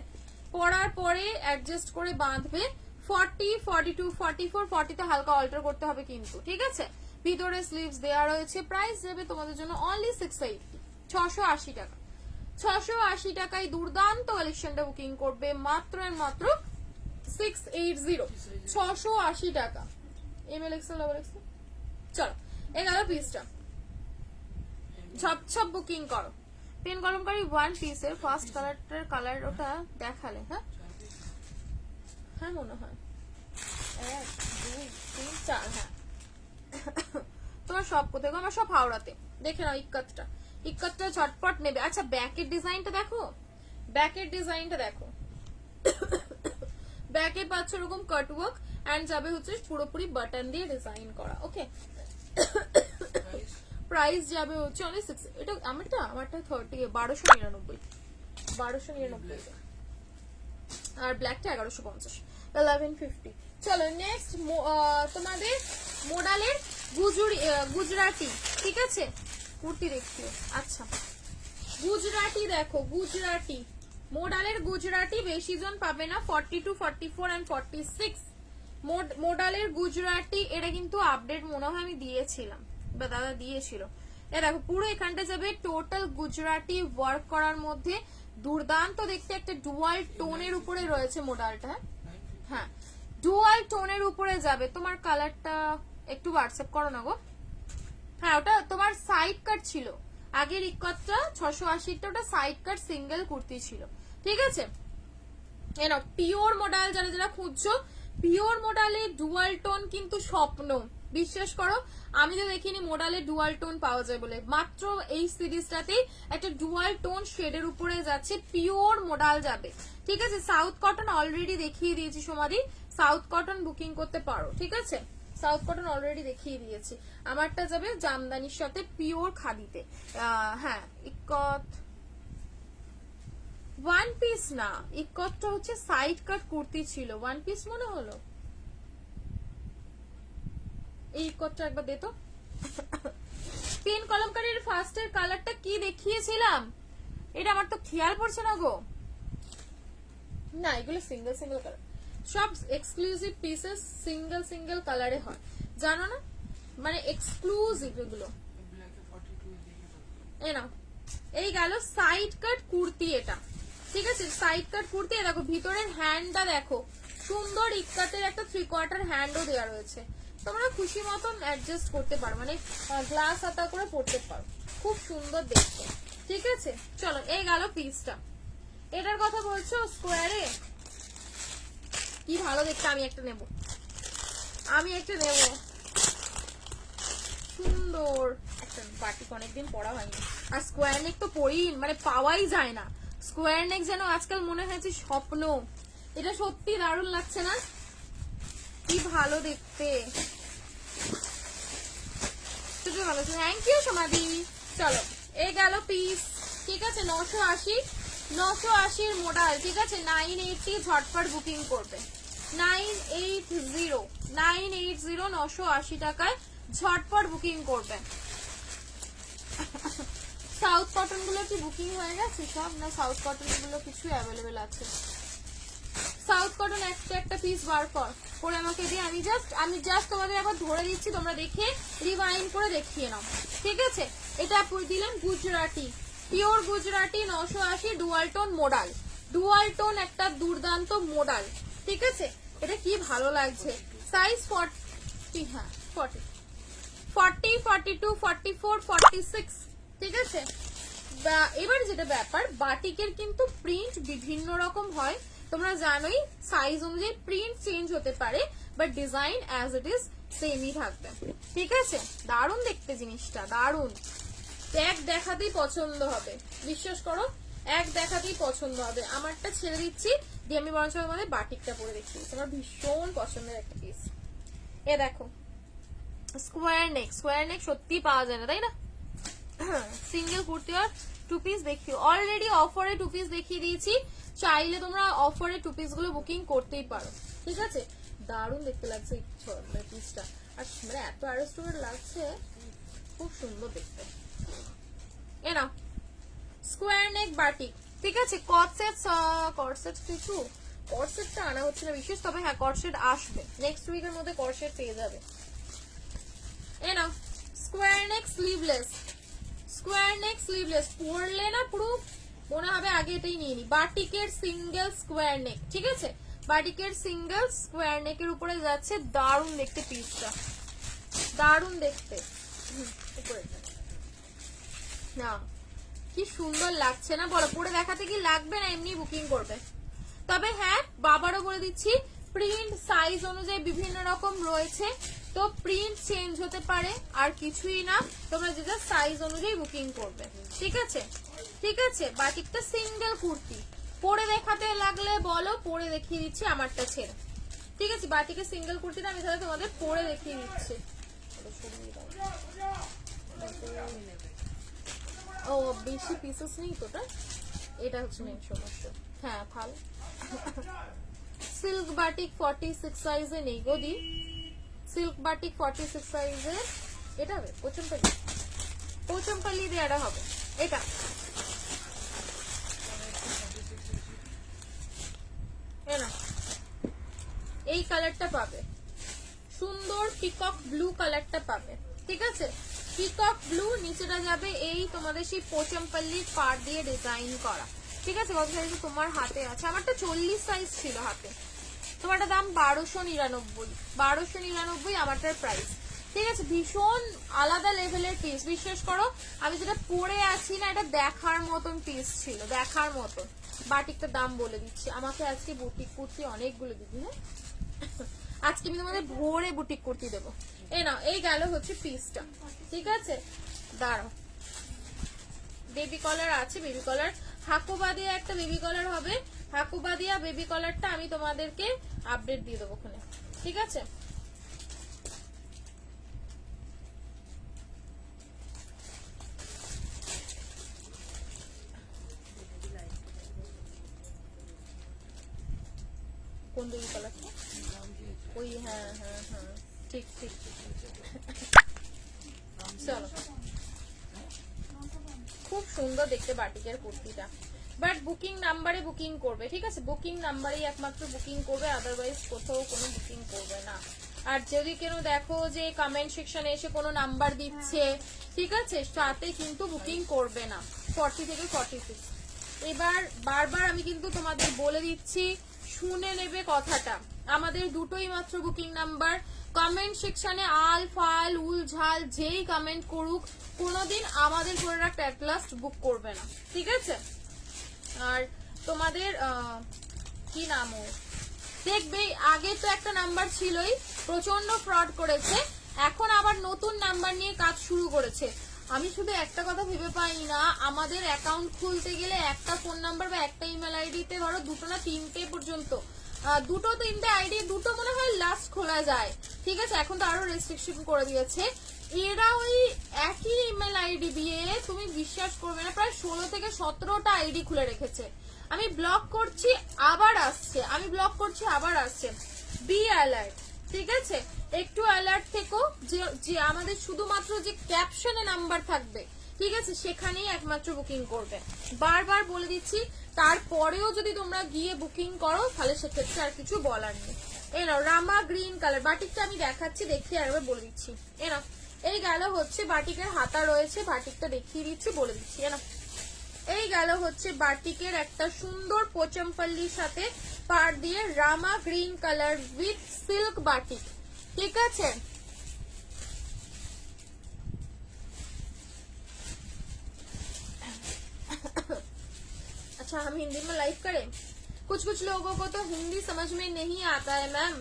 পরার পরে অ্যাডজাস্ট করে বাঁধবে। 40, 42, 44, 40তে হালকা অল্টার করতে হবে কিন্তু, ঠিক আছে। ভিতরে স্লিভস দেওয়া রয়েছে, প্রাইস যাবে তোমাদের জন্য অনলি 680, 680 টাকা। 680 টাকায় দুর্দান্ত কালেকশনটা বুকিং করবে মাত্র 680, 680 টাকা। এমএল এক্সেল ডাবল এক্সেল, চলো এই গেল পিসটা, ঝপঝপ বুকিং করো। পেন কলমকারি ওয়ান পিসের ফার্স্ট কালার ওটা দেখালে, হ্যাঁ হ্যাঁ মনে হয় 1, 2, 3, 4, হ্যাঁ তোমার সব কোথায়? আমার সব হাওড়াতে। দেখে নাও ইক্কাতটা ঝটপট নেবে। আচ্ছা ব্যাকের ডিজাইনটা দেখো, ব্যাকে পাচ্ছ এরকম কাট ওয়ার্ক এন্ড যাবে হচ্ছে পুরোপুরি বাটন দিয়ে ডিজাইন করা, ওকে। প্রাইস যাবে হচ্ছে অনলি 6, এটা আমারটা 1299 আর ব্ল্যাকটা 1150, 1150। চলো নেক্সট তোমাদের মোডালের গুজরাটি, ঠিক আছে, কুর্তি দেখছি। আচ্ছা গুজরাটি দেখো, গুজরাটি মোডালের গুজরাটি বেশি জন পাবে না, 42, 44 এন্ড 46 মোডালের গুজরাটি। এটা কিন্তু আপডেট মনে হয় আমি দিয়েছিলাম বা দাদা দিয়েছিল। এ দেখো পুরো এখানটা যাবে টোটাল গুজরাটি ওয়ার্ক করার মধ্যে, দুর্দান্ত দেখতে, একটা ডুয়াল টোনের উপরে রয়েছে মোডালটা, হ্যাঁ ডুয়াল টোনের উপরে যাবে। তোমার কালারটা একটু হোয়াটসঅ্যাপ করো না গো, হ্যাঁ ওটা তোমার সাইড কাট ছিল, আগের ইক্কতটা 680টা ওটা সাইড কাট সিঙ্গেল কুর্তি ছিল, ঠিক আছে। এনো পিওর মডেল যারা খুঁজছো, পিওর মডেলে ডুয়াল টোন কিন্তু স্বপ্ন, বিশ্বাস করো আমি তো দেখিনি মডেলে ডুয়াল টোন পাওয়া যায় বলে, মাত্র এই সিরিজটাতেই একটা ডুয়াল টোন শেডের উপরে যাচ্ছে, পিওর মডেল যাবে, ঠিক আছে। সাউথ কটন অলরেডি দেখিয়ে দিয়েছি সমাধি, সাউথ কটন বুকিং করতে পারো, ঠিক আছে, সাউথ কটন অলরেডি দেখিয়ে দিয়েছি। আমারটা যাবে জামদানির সাথে পিওর খাদিতে, হ্যাঁ ইক্কত ওয়ান পিস না, ইক্কতটা হচ্ছে সাইড কাট কুর্তি ছিল, ওয়ান পিস মনে হলো, এই কটটা একবার দে তো। পেন কলমকারীর ফার্স্টের কালারটা কি দেখিয়েছিলাম, এটা আমার তো খেয়াল পড়ছে না গো। না, এগুলো সিঙ্গেল সিঙ্গেল কালার, সব এক্সক্লুসিভ পিসেস সিঙ্গেল সিঙ্গেল কালারে হয়, জানো না, মানে এক্সক্লুসিভ এগুলো। এই নাও, এই গেল সাইড কাট কুর্তি, এটা ঠিক আছে, সাইড কাট কুর্তি। দেখো ভিতরের হ্যান্ডটা দেখো, সুন্দর ইক্কাতের একটা 3/4 হ্যান্ডও দেওয়া রয়েছে, তোমরা খুশি মতন অ্যাডজাস্ট করতে পারো, মানে গ্লাস হাতা করে পড়তে পারো, খুব সুন্দর দেখতে। ঠিক আছে, চলো এই গেল পিসটা। এটার কথা বলছো স্কোয়ারে, কি ভালো দেখতে, আমি একটা নেব, আমি একটা নেব, সুন্দর একটা বাটিক, অনেকদিন পরা হয়নি। আর স্কোয়ার নেক তো পরি মানে পাওয়াই যায় না, স্কোয়ার নেক যেন আজকাল মনে হয়েছে স্বপ্ন। এটা সত্যি দারুণ লাগছে না, কি ভালো দেখতে, ভালো, থ্যাংক ইউ সমাধি। চলো এই গেল পিস, ঠিক আছে, 980 মোডাল, ঠিক আছে, 980 ঝটপট বুকিং করবে, 980 টাকায় ঝটপট বুকিং করবে। সাউথ কটন গুলো কি বুকিং হয়ে গেছে সব, না সাউথ কটন গুলো কিছু অ্যাভেলেবেল আছে? সাউথ কটন একটা পিস বার করে আমাকে দিয়ে, আমি জাস্ট তোমাদের একবার ধরে দিচ্ছি, তোমরা দেখে রিভাইন্ড করে দেখিয়ে নাও, ঠিক আছে। এটা দিলাম Gujarati, pure Gujarati, 980 dual tone modal, dual tone একটা দুর্দান্ত মোডাল, ঠিক আছে। এটা কি ভালো লাগছে, সাইজ 40, হ্যাঁ 40, 42, 44, 46, ঠিক আছে। এবার যেটা ব্যাপার, বাটিকের কিন্তু প্রিন্ট বিভিন্ন রকম হয়, তোমরা জানোই, সাইজ অনুযায়ী প্রিন্ট চেঞ্জ হতে পারে, but design as it is সেমই থাকবে, ঠিক আছে। দারুণ দেখতে জিনিসটা, দারুণ, এক দেখাতেই পছন্দ হবে, বিশ্বাস করো, এক দেখাতেই পছন্দ হবে। আমারটা ছেড়ে দিচ্ছি, দিয়ে আমি বরঞ্চ তোমাদের বাটিকটা পরে দেখিয়েছি, আমার ভীষণ পছন্দের একটা পিস। এ দেখো স্কোয়ার নেক সত্যি পাওয়া যায় না, তাই না? সিঙ্গেল কুর্তি আর 2 পিস দেখিও, অলরেডি অফারে 2 পিস দেখিয়ে দিয়েছি, চাইলে তোমরা অফারে 2 পিস গুলো বুকিং করতেই পারো, ঠিক আছে। দারুণ দেখতে লাগছে এই পিসটা, আর মানে এত অ্যারেস্টমেন্ট লাগছে, খুব সুন্দর দেখতে। এ নাও স্কোয়ার নেক বাটিক, ঠিক আছে। কর্সেট কিছু, কর্সেটটা আনা হচ্ছে না বিশেষ, তবে হ্যাঁ কর্সেট আসবে, নেক্সট উইকের মধ্যে কর্সেট পেয়ে যাবে। এ নাও স্কোয়ার নেক স্লিভলেস, পরলে না পুরো মনে হবে আগে এটাই নিয়ে নি। বাটিকের সিঙ্গেল স্কোয়ার নেক, ঠিক আছে, বাটিকের সিঙ্গেল স্কোয়ার নেকের উপরে যাচ্ছে, দারুণ দেখতে পিসটা, দারুণ দেখতে, না কি সুন্দর লাগছে না বলো, পরে দেখাতে কি লাগবে না, এমনি বুকিং করবে। তবে হ্যাঁ বাবারও বলে দিচ্ছি, প্রিন্ট সাইজ অনুযায়ী বিভিন্ন রকম রয়েছে, তো প্রিন্ট চেঞ্জ হতে পারে, আর কিছুই না, তোমরা যেটা সাইজ অনুযায়ী বুকিং করবে, ঠিক আছে, ঠিক আছে। বাটিকটা সিঙ্গেল কুর্তি, পরে দেখাতে লাগলে বলো, পরে দেখিয়ে দিচ্ছি আমারটা ছেড়ে, ঠিক আছে। বাটিকের সিঙ্গেল কুর্তিটা আমি তাহলে তোমাদের পরে দেখিয়ে দিচ্ছি। ও বেশি পিসেস নেই তোটা, এটা হচ্ছে মেন সমস্যা, হ্যাঁ ভালো। সিল্ক বাটিক 46 সাইজে নেই গো দি, সিল্ক বাটিক 46 সাইজে, এটা হবে পোচমপাল্লি দেওয়াটা হবে, এটা এই কালারটা পাবে, সুন্দর পিকক ব্লু কালারটা পাবে, ঠিক আছে। পিকক ব্লু, নিচেটা যাবে এই তোমাদের সেই পোচমপল্লির পার দিয়ে ডিজাইন করা, ঠিক আছে। কত সাইজ তোমার হাতে আছে? আমারটা 40 সাইজ ছিল হাতে, তোমারটা দাম 1299, আমারটার প্রাইস, ঠিক আছে। ভীষণ আলাদা লেভেলের পিস, বিশ্বাস করো, আমি যেটা পরে আছি না, এটা দেখার মতন পিস ছিল, দেখার মতন। বাটিকটার দাম বলে দিচ্ছি, আমাকে আজকে বুটিক কুর্তি অনেকগুলো দিবি, হ্যাঁ আজকে আমি তোমাদের ভোরে বুটিক কুর্তি দেবো। এই নাও, এই গেল হচ্ছে পিসটা, ঠিক আছে। দাঁড়াও, বেবি কলার আছে, বেবি কলার হাকুবাদিয়া একটা বেবি কলার হবে, হাকুবাদিয়া বেবি কলারটা আমি তোমাদেরকে আপডেট দিয়ে দেবো ওখানে, ঠিক আছে। কোন বেবি কলারটা? ওই হ্যাঁ, ঠিক ঠিক। চলো, খুব সুন্দর দেখতে বাটিকের কুর্তিটা, বাট বুকিং নাম্বারে বুকিং করবে, ঠিক আছে? বুকিং নাম্বারেই একমাত্র বুকিং করবে, আদারওয়াইজ কোথাও কোনো বুকিং করবে না। আর যদি কেন দেখো যে কমেন্ট সেকশনে এসে কোনো নাম্বার দিচ্ছে, ঠিক আছে, তাতে কিন্তু বুকিং করবে না। 40 থেকে 46। এবার বারবার আমি কিন্তু তোমাদের বলে দিচ্ছি, শুনে নেবে কথাটা, আমাদের দুটোই মাত্র বুকিং নাম্বার। কমেন্ট সেকশনে আল ফাল উল ঝাল যেই কমেন্ট করুক, কোনোদিন আমাদের প্রোডাক্ট অ্যাট লাস্ট বুক করবে না, ঠিক আছে? আর তোমাদের কি নাম ও দেখবে, আগে তো একটা নাম্বার ছিলই, প্রচন্ড ফ্রড করেছে, এখন আবার নতুন নাম্বার নিয়ে কাজ শুরু করেছে। আমি শুধু একটা কথা ভেবে পাই না, আমাদের অ্যাকাউন্ট খুলতে গেলে একটা ফোন নাম্বার বা একটা ইমেল আইডিতে ধরো দুটো না তিনটে পর্যন্ত, দুটো তিনটে আইডি, দুটো মনে হয় লাস্ট খোলা যায়, ঠিক আছে? এখন তো আরো রেস্ট্রিকশন করে দিয়েছে। এরা ওই একই ইমেল আইডি দিয়ে, তুমি বিশ্বাস করবে না, প্রায় 16 থেকে 17টা আইডি খুলে রেখেছে। আমি ব্লক করছি আবার আসছে, আমি ব্লক করছি আবার আসছে। বি অ্যালার্ট, ঠিক আছে? একটু অ্যালার্ট থেকো, যে আমাদের শুধুমাত্র যে ক্যাপশনে নাম্বার থাকবে, ঠিক আছে, সেখানেই একমাত্র বুকিং করবে, বারবার বলে দিচ্ছি। তারপরেও যদি তোমরা গিয়ে বুকিং করো, তাহলে সেক্ষেত্রে আর কিছু বলার নেই। এই নাও রামা গ্রিন কালার বাটিকটা আমি দেখাচ্ছি, দেখিয়ে আরেকবার বলে দিচ্ছি। এ নাও, এই গেল হচ্ছে বাটিকের হাতা রয়েছে, বাটিকটা দেখিয়ে দিচ্ছি, বলে দিচ্ছি। এ নাও, এই গেল হচ্ছে বাটিকের একটা সুন্দর পোচমপল্লির সাথে পাড় দিয়ে রামা green colour with silk batik, ঠিক আছে? अच्छा, हम हिंदी में लाइव करें? कुछ कुछ लोगों को तो हिंदी समझ में नहीं आता है मैम,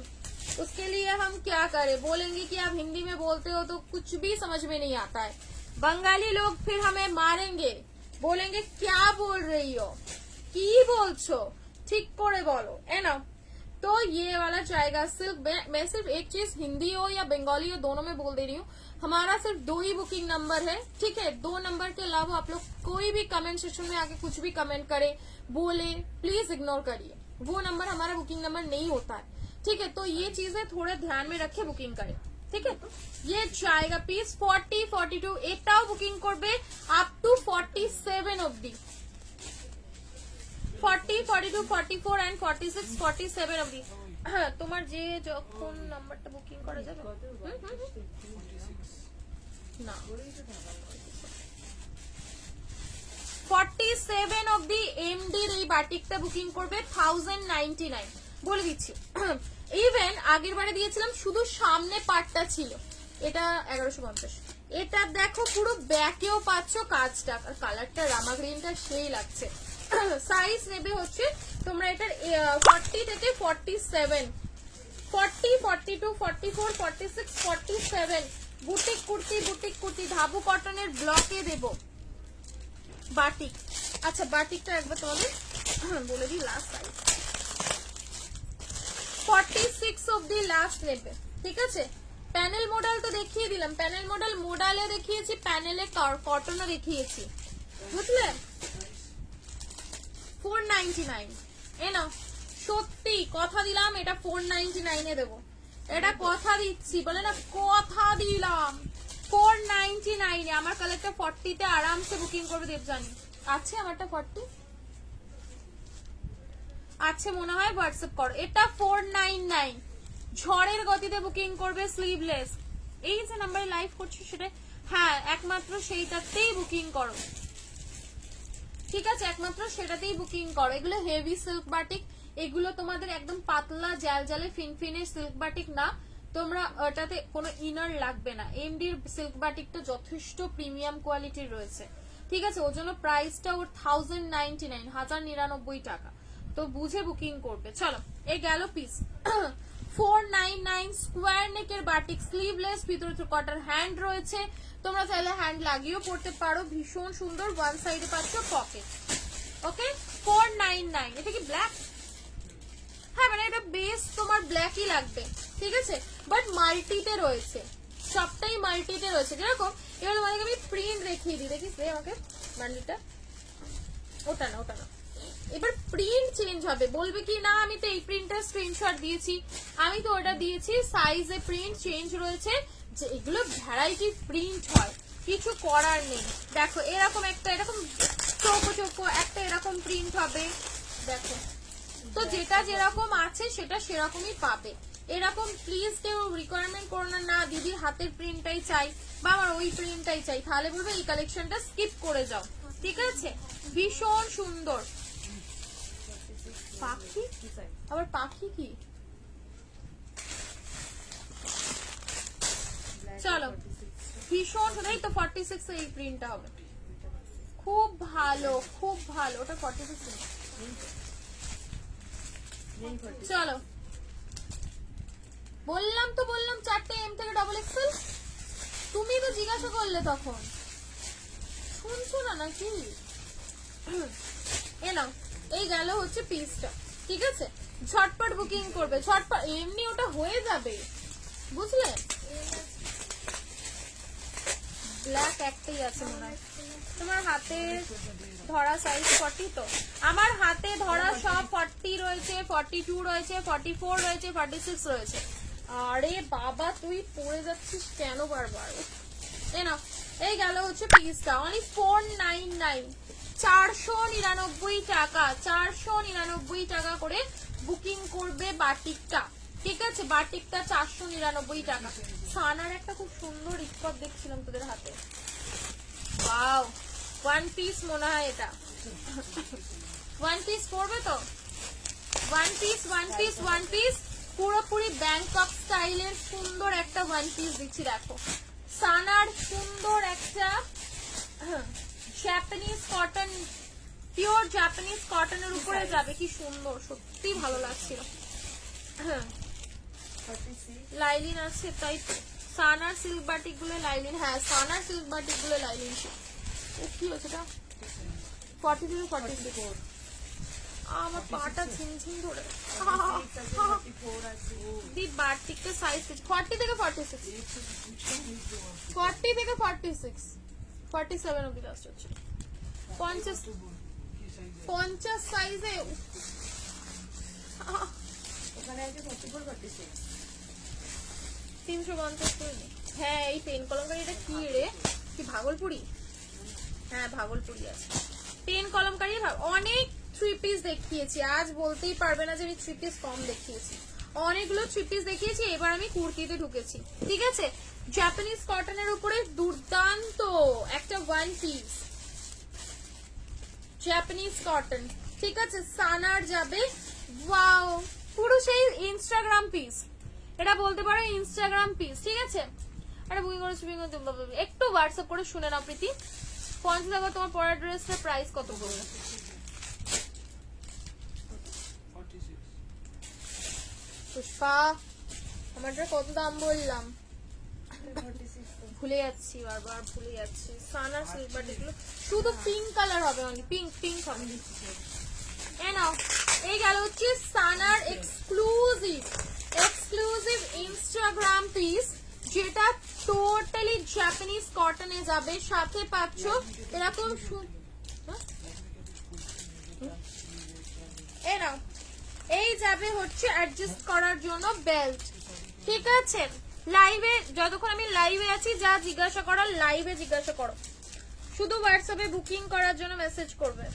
उसके लिए हम क्या करें? बोलेंगे कि आप हिंदी में बोलते हो तो कुछ भी समझ में नहीं आता है। बंगाली लोग फिर हमें मारेंगे, बोलेंगे क्या बोल रही हो, की बोलछो, ठीक करे बोलो, है ना? तो ये वाला जाएगा सिर्फ, मैं सिर्फ एक चीज हिंदी हो या बंगाली हो दोनों में बोल दे रही हूँ, हमारा सिर्फ 2 ही बुकिंग नंबर है, ठीक है? 2 नंबर के अलावा आप लोग कोई भी कमेंट सेक्शन में आके कुछ भी कमेंट करे, बोले, प्लीज इग्नोर करिए, वो नंबर हमारा बुकिंग नंबर नहीं होता है, ठीक है? तो ये चीजें थोड़े ध्यान में रखे बुकिंग करें, ठीक है? ये जाएगा पीस 40, 42, एटाও বুকিং করবে আপ টু 47 অবধি, 40, 42, 44 and 46, 47 অবধি। হ্যাঁ, তোমার যে যখন নাম্বারটা বুকিং করা যাবে না, 47 অবধি এমডির এই বাটিকটা বুকিং করবে 1099, বলে দিচ্ছি। ইভেন আগের বারে দিয়েছিলাম শুধু সামনে পার্টটা ছিল, এটা 1150। এটা দেখো পুরো ব্যাকেও পাচ্ছ কাজটা, আর কালারটা রামা গ্রিনটা সেই লাগছে। সাইজ নেবে হচ্ছে তোমরা এটার 40 থেকে 47, 40, 42, 44, 46, 47। বুটিক কুর্তি, বুটিক কুর্তি, ধাবু কটনের ব্লকে দেব বাটিক। আচ্ছা, বাটিকটা একবার তোমাদের বলে দিই, লাস্ট সাইজ 46 অবধি লাস্ট নেবে, ঠিক আছে? প্যানেল মডেল তো দেখিয়ে দিলাম, প্যানেল মডেল মোডালে দেখিয়েছি, প্যানেলে কটনও দেখিয়েছি, বুঝলে? 499, এ নাও, সত্যি কথা দিলাম এটা 499 এ দেবো, এটা কথা দিচ্ছি, বলে না কথা দিলাম, 499 এ। আমার কালারটা 40 তে আরামসে বুকিং করবে দেবজানি, আছে আমারটা 40 আছে মনে হয়, হোয়াটসঅ্যাপ করো। এটা 499, ঝড়ের গতিতে বুকিং করবে, স্লিভলেস। এই যে নাম্বারে লাইভ করছি সেটা, হ্যাঁ একমাত্র সেইটাতেই বুকিং করো, ঠিক আছে? একমাত্র সেটাতেই বুকিং করো। এগুলো হেভি সিল্ক বাটিক, এগুলো তোমাদের একদম পাতলা জাল জালে ফিনফিনের সিল্ক বাটিক না, তোমরা ওটাতে কোনো ইনার লাগবে না। এমডির সিল্ক বাটিকটা যথেষ্ট প্রিমিয়াম কোয়ালিটির রয়েছে, ঠিক আছে? ওর জন্য প্রাইসটা ওর 1099, 1099 টাকা, তো বুঝে বুকিং করবে। চলো, এই গেল পিস 499 স্কোয়ার নেকের বাটিক, স্লিভলেস, ভিতরে কটার হ্যান্ড রয়েছে, তোমরা চাইলে হ্যান্ড লাগিয়েও পড়তে পারো, ভীষণ সুন্দর। ওয়ান সাইডে পাচ্ছ পকেট, ওকে? 499। এটা কি ব্ল্যাক? হ্যাঁ, মানে এটা বেস তোমার ব্ল্যাকই লাগবে, ঠিক আছে? বাট মাল্টিতে রয়েছে, সবটাই মাল্টিতে রয়েছে, যেরকম এবার তোমাদেরকে আমি প্রিন্ট দেখিয়ে দিই, দেখিস রে আমাকে বান্ডিলটা, ওটা না, ওটা না, এবার প্রিন্ট চেঞ্জ হবে, বলবে কি না আমি তো এই প্রিন্টটা স্ক্রিনশট দিয়েছি, আমি তো ওটা দিয়েছি, সাইজে প্রিন্ট চেঞ্জ রয়েছে, যে এগুলো ভ্যারাইটি প্রিন্ট হয়, কিছু করার নেই। দেখো এরকম একটা এরকম চৌকো চৌকো একটা এরকম প্রিন্ট হবে, দেখো তো যেটা যেরকম আছে সেটা সেরকমই পাবে। এরকম প্লিজ কেউ রিকোয়ারমেন্ট করো না, না দিদির হাতের প্রিন্টটাই চাই বা আমার ওই প্রিন্টটাই চাই, তাহলে বলবে এই কালেকশনটা স্কিপ করে যাও, ঠিক আছে? ভীষণ সুন্দর। পাখি আবার পাখি কি, চলো ভীষণ সুন্দর। এই তো 46 এই প্রিন্টটা হবে, খুব ভালো খুব ভালো। ওটা 46 চলো বললাম তো, বললাম 4টে এম থেকে ডবল এক্সেল, তুমি তো জিজ্ঞাসা করলে তখন, শুনছো না নাকি? এ নাও, এই গেল হচ্ছে পিসটা, ঠিক আছে? ঝটপট বুকিং করবে, ঝটপট, এমনি ওটা হয়ে যাবে, বুঝলে? ব্ল্যাক একটাই আছে মনে হয়। তোমার হাতে ধরা সাইজ 40, তো আমার হাতে ধরা সব 40 রয়েছে, 42 রয়েছে, 44 রয়েছে, 46 রয়েছে। আরে বাবা তুই পড়ে যাচ্ছিস কেন বারবার? এই নাও, এই গেল হচ্ছে পিসটা, অনলি 499, 499 টাকা, 499 টাকা করে বুকিং করবে বাটিকটা, ঠিক আছে? বাটিকটা 499 টাকা। সানার একটা খুব সুন্দর রিকপ দেখছিলাম তোদের হাতে, ওয়াও, ওয়ান পিস মনে হয় এটা, ওয়ান পিস পড়বে তো, one piece one piece one piece, পুরোপুরি ব্যাংকক স্টাইলের সুন্দর একটা ওয়ান পিস দিচ্ছি, দেখো সানার সুন্দর একটা জাপানিজ কটন, পিওর জাপানিজ কটনের উপরে যাবে, কি সুন্দর, সত্যি ভালো লাগছিল। লাইলিন আছে তাই তো, সানার সিল্ক বাটিক গুলো লাইলিন, হ্যাঁ সানার সিল্ক বাটিক গুলো লাইলিন। ও কি হচ্ছে এটা, 40 থেকে 44, আমার পাটা ঝিমঝিম ধরে। দি বাটিকটা সাইজ 40 থেকে 46, 40 থেকে 46, 47 অব্দি লাস্ট হচ্ছে। 50 সাইজে ওখানে আছে 44 46 350 করে নে। হ্যাঁ এই পেন কলমকারিটা কি রে, কি ভাগলপুরি? হ্যাঁ ভাগলপুরি আছে পেন কলমকারি। অনেক 3 পিস দেখিয়েছি, আজ বলতেই পারবে না যে আমি 3 পিস কম দেখিয়েছি, অনেকগুলো 3 পিস দেখিয়েছি। এবার আমি কুর্তিতে ঢুকেছি, ঠিক আছে? জাপানিজ কটনের উপরে দুর্দান্ত একটা ওয়ান পিস, জাপানিজ কটন, ঠিক আছে? সানার যাবে, ওয়াও, পুরো সেই ইনস্টাগ্রাম পিস, এটা বলতে পারো ইনস্টাগ্রাম পিস, ঠিক আছে? আরে বুকিং করেছি, একটু হোয়াটসঅ্যাপ করে শুনে নাও প্রীতি। 50 টাকা তোমার পরের ড্রেসটার প্রাইস কত বলবে? পুষ্পা আমারটা কত দাম বললাম, ভুলে যাচ্ছি, বারবার ভুলে যাচ্ছি। সানার সিল্ক বাটিগুলো শুধু পিঙ্ক কালার হবে, অনলি পিঙ্ক, পিঙ্ক হবে। নাও, এই গেল হচ্ছে সানার এক্সক্লুসিভ এক্সক্লুসিভ ইনস্টাগ্রাম পিস, যেটা টোটালি জাপানিজ কটনে যাবে, সাথে পাচ্ছ এরকম এই নাও, এই যাবে হচ্ছে অ্যাডজাস্ট করার জন্য বেল্ট, ঠিক আছে? লাইভে যতক্ষণ আমি লাইভে আছি, যা জিজ্ঞাসা করার লাইভে জিজ্ঞাসা করো, শুধু হোয়াটসঅ্যাপে বুকিং করার জন্য মেসেজ করবে,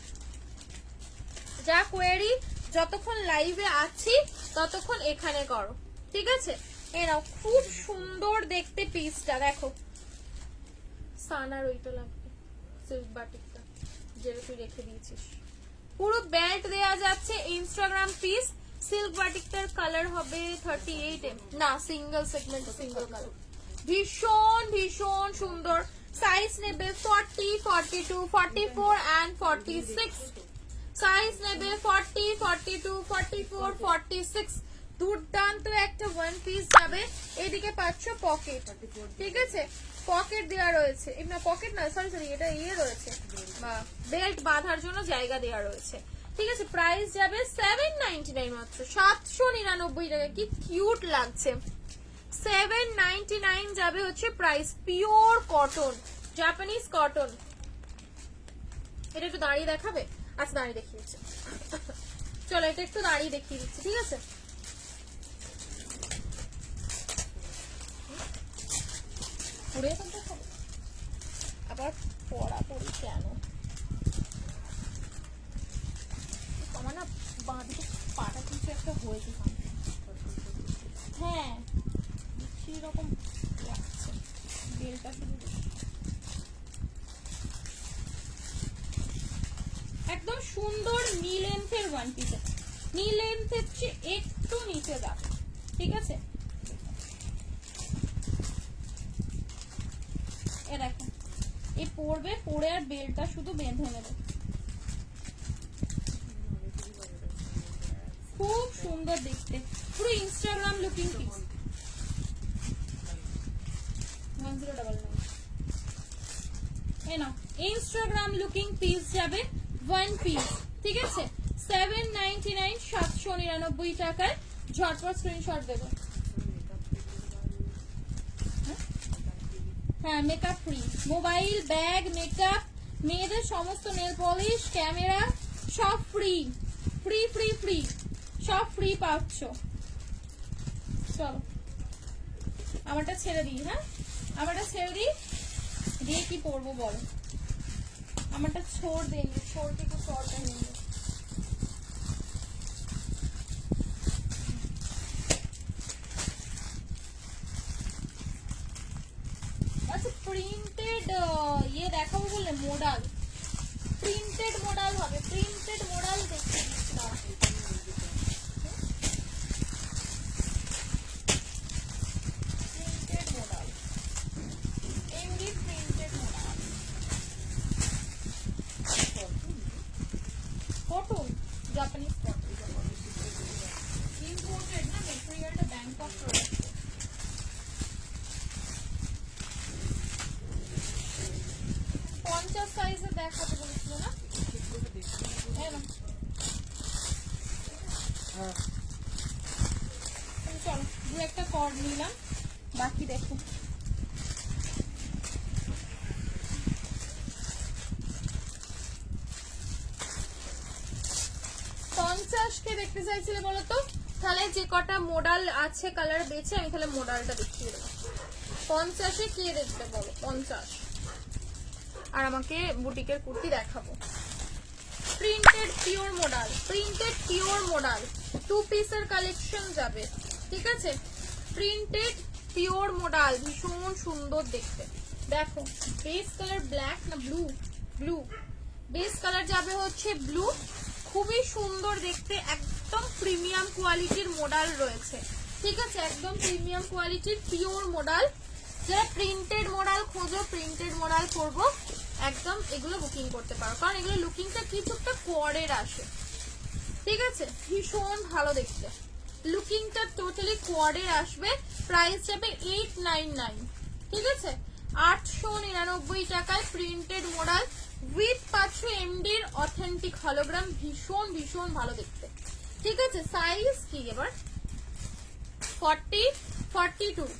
যা কোয়েরি যতক্ষণ লাইভে আছি ততক্ষণ এখানে করো, ঠিক আছে? এরাও খুব সুন্দর দেখতে পিসটা, দেখো সানার ওইটা লাগবে, সিল্ক বাটিকটা যেটা তুই রেখে দিয়েছিস, পুরো বেল্ট দেয়া যাচ্ছে, ইনস্টাগ্রাম পিস। সিল্ক বাটিকটার কালার হবে 38 না, সিঙ্গেল সেগমেন্ট, সিঙ্গেল কালার, ভীষণ ভীষণ সুন্দর। সাইজ নেবে 40, 42, 44 and 46, সাইজ নেবে 40, 42, 44, 46। দুর্দান্ত একটা ওয়ান পিস যাবে। এদিকে পাচ্ছ পকেট, ঠিক আছে? পকেট দেওয়া রয়েছে, না পকেট না, সরি সরি, এটা ইয়ে রয়েছে, বেল্ট বাঁধার জন্য জায়গা দেওয়া রয়েছে, ঠিক আছে? প্রাইস যাবে 799 মাত্র, 799 টাকা। কি কিউট লাগছে, 799 যাবে হচ্ছে price. Pure cotton, Japanese cotton. এটা একটু দাঁড়িয়ে দেখাবে? আচ্ছা দাঁড়িয়ে দেখিয়েছে। চলো এটা একটু দাঁড়িয়ে দেখিয়ে দিচ্ছি, ঠিক আছে? পুড়ে ফেলতে হবে আবার পড়াপড়ি কেন? আমার না বাঁ দিকে পাটা কিছু একটা হয়েছে, হ্যাঁ সেই রকম লাগছে, বেলটা শুধু একদম সুন্দর নি লেন্থের ওয়ান পিস, নি লেন্থের চেয়ে একটু নিচে যাবে, ঠিক আছে? এ দেখো এই পরবে, পরে আর বেলটা শুধু বেঁধে নেবে, খুব সুন্দর দেখতে, পুরো ইনস্টাগ্রাম লুকিং পিস। 1099 এই নাও ইনস্টাগ্রাম লুকিং পিস যাবে ওয়ান পিস, ঠিক আছে? 799 799 টাকায় ঝটপট স্ক্রিনশট দেবে। হ্যাঁ makeup free, mobile, bag, makeup, মেয়েদের সমস্ত নেল পলিশ, ক্যামেরা সব ফ্রি, ফ্রি ফ্রি ফ্রি, সব ফ্রি পাচ্ছ। চলো আমারটা ছেড়ে দিই, হ্যাঁ আমারটা ছেড়ে দিই, দিয়ে কি পরবো বলো? আমারটা ছোড় দেंगे, छोड़ के कुछ और पहनेंगे। আচ্ছা প্রিন্টেড ইয়ে দেখাবো বললে মোডাল, প্রিন্টেড মোডাল হবে, প্রিন্টেড মোডাল দেখতে দিচ্ছিলাম। Printed modal, MD printed modal, cotton, Japanese cotton, imported না, মেটেরিয়ালটা ব্যাংকক প্রোডাক্ট। 50 সাইজে দেখাতে বলেছিল না? হ্যাঁ না, চলো দু একটা কর্ড নিলাম, বাকি দেখো। কে দেখতে চাইছিলে বলো তো? তাহলে যে কটা মোডাল আছে কালার বেছে আমি তাহলে মোডালটা দেখিয়ে দেবো। 50 কে দেখতে বলো? 50। আর আমাকে বুটিকের কুর্তি দেখাবো। Printed pure modal, printed pure modal 2 পিসের কালেকশন যাবে, ঠিক আছে? প্রিন্টেড পিওর মোডাল ভীষণ সুন্দর দেখতে। দেখো বেস কালার ব্ল্যাক না ব্লু, ব্লু বেস কালার যাবে হচ্ছে ব্লু, খুবই সুন্দর দেখতে, একদম প্রিমিয়াম কোয়ালিটির মোডাল রয়েছে, ঠিক আছে? একদম প্রিমিয়াম কোয়ালিটির পিওর মোডাল। যারা প্রিন্টেড মোডাল খোঁজো, প্রিন্টেড মোডাল করবো একদম, এগুলো বুকিং করতে পারো, কারণ এগুলো লুকিংটা কিছুটা কোয়ারের আসে, ঠিক আছে? ভীষণ ভালো দেখতে, লুকিংটা টোটালি কোয়ারের আসবে। প্রাইস যাবে 899, ঠিক আছে? 899 টাকায় প্রিন্টেড মোডাল উইথ পাচ্ছ এমডির অথেন্টিক হলোগ্রাম, ভীষণ ভীষণ ভালো দেখতে, ঠিক আছে? সাইজ কি এবার? 40, 42,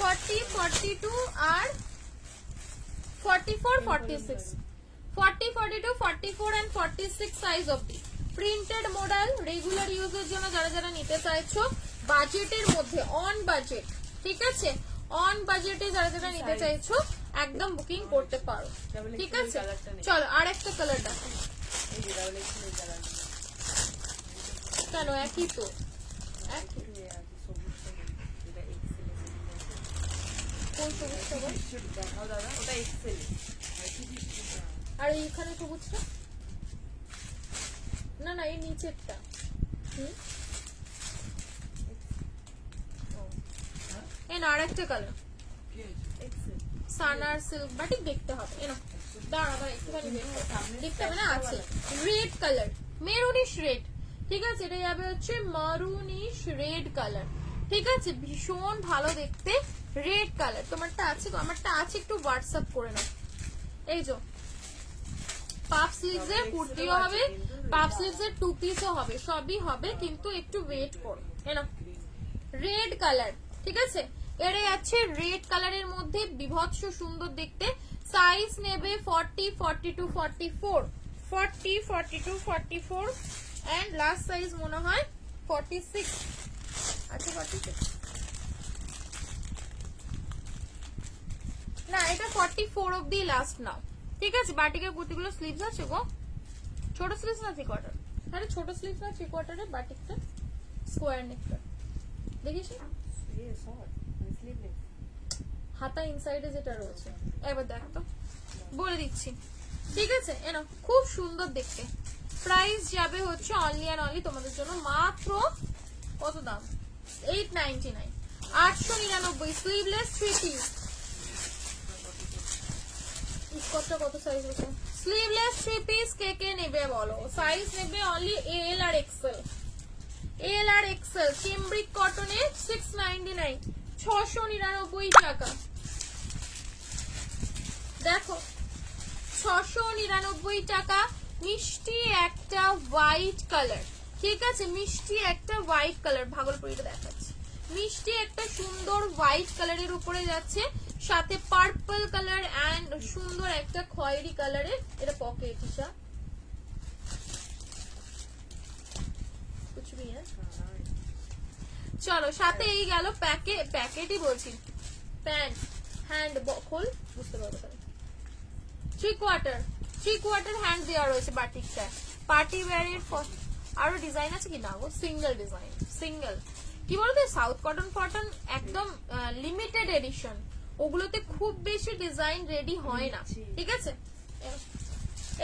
40, 42 আর 44, 46, 40, 42, 44 and 46 সাইজ অবধি প্রিন্টেড মডেল রেগুলার ইউজের জন্য যারা যারা নিতে চাইছো, বাজেটের মধ্যে, অন বাজেট, ঠিক আছে? অন বাজেটে যারা যারা নিতে চাইছো একদম বুকিং করতে পারো, ঠিক আছে? চলো আর একটা কালার দেখো, কেন একই তো, একই। কোন সবুজটা? আর এইখানে সবুজটা না, না এই নিচেরটা, এই না আর একটা কালার সানার সিল্ক বাটিক দেখতে হবে, এনা দাঁড়া একটুখানি দেখতে হবে না, আছে রেড কালার, মেরুনিশ রেড, ঠিক আছে? এটা যাবে হচ্ছে মারুনিশ রেড কালার, ঠিক আছে? ভীষণ ভালো দেখতে রেড কালার। তোমারটা আছে? আমারটা আছে, একটু হোয়াটসঅ্যাপ করে নাও। এই যে পাপ স্লিভস এর কুর্তিও হবে, পাপ স্লিভস এর 2 পিসও হবে, সবই হবে, কিন্তু একটু ওয়েট করো। এনা রেড কালার, ঠিক আছে? এরে আছে রেড কালারের মধ্যে বিভৎস সুন্দর দেখতে। সাইজ নেবে 40, 42, 44, 40, 42, 44 and last size মনে হয় 46 আচ্ছা 46 না এটা 44 অবধি লাস্ট নাও ঠিক আছে বাটিকের কুর্তিগুলো স্লিভস আছে গো ছোট স্লিভস না থ্রি কোয়ার্টার আরে ছোট স্লিভস না থ্রি কোয়ার্টারে বাটিকটা স্কোয়ার নেকটা দেখিস হাতা ইনসাইডে যেটা রয়েছে এবার দেখ তো বলে দিচ্ছি ঠিক আছে এনো খুব সুন্দর দেখতে প্রাইস যাবে হচ্ছে অনলি এন্ড অনলি তোমাদের জন্য মাত্র কত দাম 899 899 স্লিভলেস থ্রি পিস কত সাইজ আছে স্লিভলেস থ্রি পিস কে কে নেবে বলো সাইজ নেবে অনলি এল আর এক্সেল এল আর এক্সেল চিমব্রিক কটনে 699 699 টাকা দেখো 699 টাকা মিষ্টি একটা হোয়াইট কালার ঠিক আছে মিষ্টি একটা হোয়াইট কালার ভাগলপুরিটা দেখাচ্ছি মিষ্টি একটা সুন্দর হোয়াইট কালারের উপরে যাচ্ছে সাথে পার্পল কালার এন্ড সুন্দর একটা খয়েরি কালারের এটা পকেট হিসা চলো সাথে এই গেল প্যাকেটই বলছি প্যান্ট হ্যান্ড খোল বুঝতে পারবো থ্রি কোয়ার্টার হ্যান্ড দেওয়া রয়েছে বাটিকটা পার্টি ওয়্যারের আরো ডিজাইন আছে কি না গো সিঙ্গেল ডিজাইন সিঙ্গেল কি বলতো সাউথ কটন ফটন একদম লিমিটেড এডিশন ওগুলোতে খুব বেশি ডিজাইন রেডি হয় না ঠিক আছে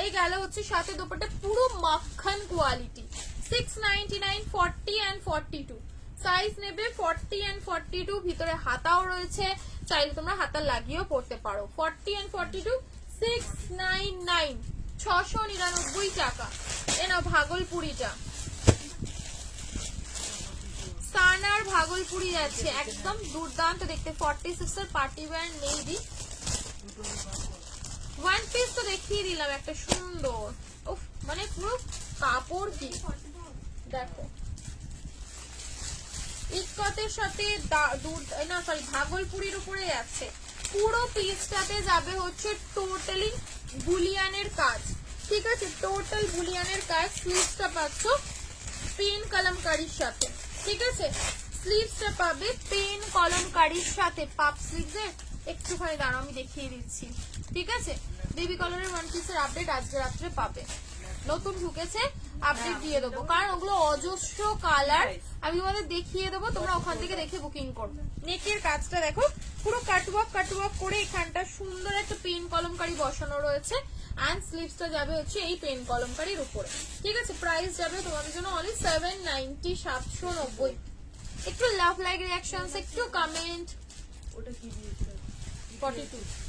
এই গেল হচ্ছে সাথে দোপাট্টা পুরো মাখন কোয়ালিটি 699 40 and 42 সাইজ নেবে 40 and 42 ভিতরে হাতাও রয়েছে চাইলে তোমরা হাতা লাগিয়েও পড়তে পারো 40 and 42 699 699 টাকা এ নাও ভাগলপুরিটা সানার ভাগলপুরি যাচ্ছে একদম দুর্দান্ত দেখতে 46 এর party wear navy one piece তো দেখিয়ে দিলাম একটা সুন্দর উফ মানে পুরো কাপড় কি দেখো ইকতের সাথে না সরি ভাগলপুরির উপরে যাচ্ছে পুরো পিসটাতে যাবে হচ্ছে টোটালি বুলিয়ানের কাজ ঠিক আছে টোটাল বুলিয়ানের কাজ স্লিভসটা পাচ্ছ পেন কলমকারীর সাথে ঠিক আছে স্লিভসটা পাবে পেন কলমকারীর সাথে পাপ স্লিভসের একটুখানি দাঁড়াও আমি দেখিয়ে দিচ্ছি ঠিক আছে বেবি কালারের ওয়ান পিসের আপডেট আজকে রাত্রে পাবে নতুন ঢুকেছে আপডেট দিয়ে দেবো কারণ ওগুলো অজস্র কালার আমি তোমাদের দেখিয়ে দেবো তোমরা ওখান থেকে দেখে বুকিং করবে নেকের কাজটা দেখো পুরো কাটওয়ার্ক করে এখানটা সুন্দর একটা পেন কলমকারী বসানো রয়েছে এন্ড স্লিভসটা যাবে হচ্ছে এই পেন কলমকারীর উপরে ঠিক আছে প্রাইস যাবে তোমাদের জন্য অনলি 790 790 একটু লাভ লাইক রিঅ্যাকশনস একটু কমেন্ট ওটা কি দিয়েছিল 42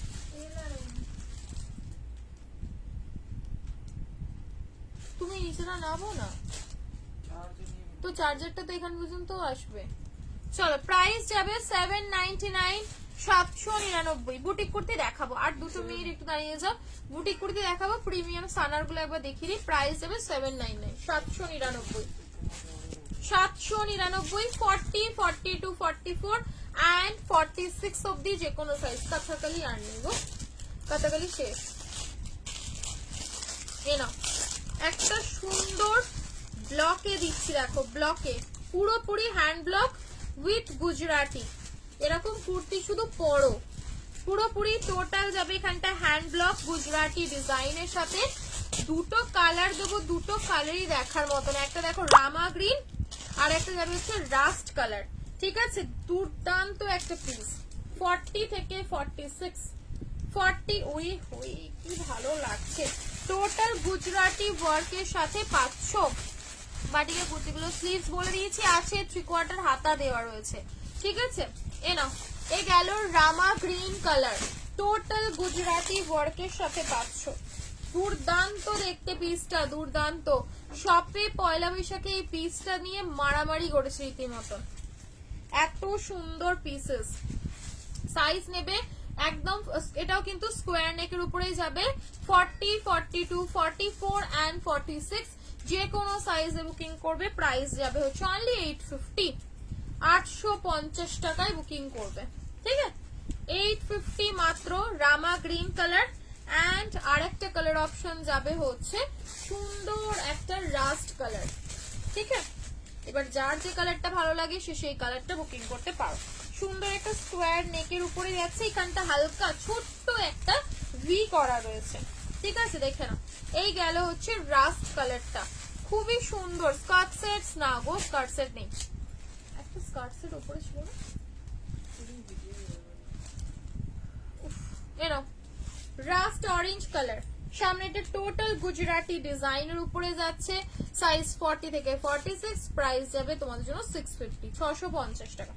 তুমি নিচেটা নামো না তো চার্জারটা তো এখান পর্যন্ত আসবে চলো প্রাইস যাবে 799 799 বুটিক কুর্তি দেখাবো আর দুটো মিনিট একটু দাঁড়িয়ে যাও বুটিক কুর্তি দেখাবো প্রিমিয়াম সানার গুলো একবার দেখিয়ে দিই প্রাইস যাবে 799 799 799 40 42 44 and 46 অবধি যে কোনো সাইজ কাছাকাছি আর নেব কাছাকাছি শেষ এ নাও একটা সুন্দর ব্লকে দিচ্ছি দেখো ব্লকে পুরোপুরি হ্যান্ড ব্লক উইথ গুজরাটি এরকম কুর্তি শুধু পরো পুরোপুরি টোটাল যাবে এখানটা হ্যান্ড ব্লক গুজরাটি ডিজাইনের সাথে দুটো কালার দেবো দুটো কালারই দেখার মতন একটা দেখো রামা গ্রিন আর একটা যাবে হচ্ছে রাস্ট কালার ঠিক আছে দুর্দান্ত একটা পিস 40 থেকে 46 40 ওই কি ভালো লাগছে টোটাল গুজরাটি ওয়ার্কের সাথে পাচ্ছ বাটিকের কুর্তিগুলো স্লিভস বলে দিয়েছি আছে 3/4 হাতা দেওয়া রয়েছে ঠিক আছে এ নাও এ গেল রামা গ্রিন কালার টোটাল গুজরাটি ওয়ার্কের সাথে পাচ্ছ দুর্দান্ত দেখতে পিসটা দুর্দান্ত শপে পয়লা বৈশাখে এই পিসটা নিয়ে মারামারি করেছে রীতিমতো এত সুন্দর পিসেস সাইজ নেবে একদম এটাও কিন্তু স্কোয়ার নেকের উপরেই যাবে 40 42 44 and 46 যে কোনো সাইজে বুকিং করবে প্রাইস যাবে হচ্ছে অনলি 850 850 টাকায় বুকিং করবে ঠিক আছে 850 মাত্র রামা গ্রিন কালার অ্যান্ড আরেকটা কালার অপশন যাবে হচ্ছে সুন্দর একটা রাস্ট কালার। ঠিক আছে, এবার যার যে কালারটা ভালো লাগে সে সেই কালারটা বুকিং করতে পারো। সুন্দর একটা স্কোয়ার নেকের উপরে যাচ্ছে, এখানটা হালকা ছোট্ট একটা ভি করা রয়েছে। ঠিক আছে, দেখে নাও। এই গেল হচ্ছে রাস্ট কালারটা, খুবই সুন্দর। স্কার্ট সেটস না গো, স্কার্ট সেট নেই, একটা স্কার্ট সেট উপরে ছিল না। এ নাও রাস্ট অরেঞ্জ কালার, সামনে এটা টোটাল গুজরাটি ডিজাইনের উপরে যাচ্ছে, সাইজ 40 থেকে 46, প্রাইস যাবে তোমাদের জন্য 650, 650 টাকা।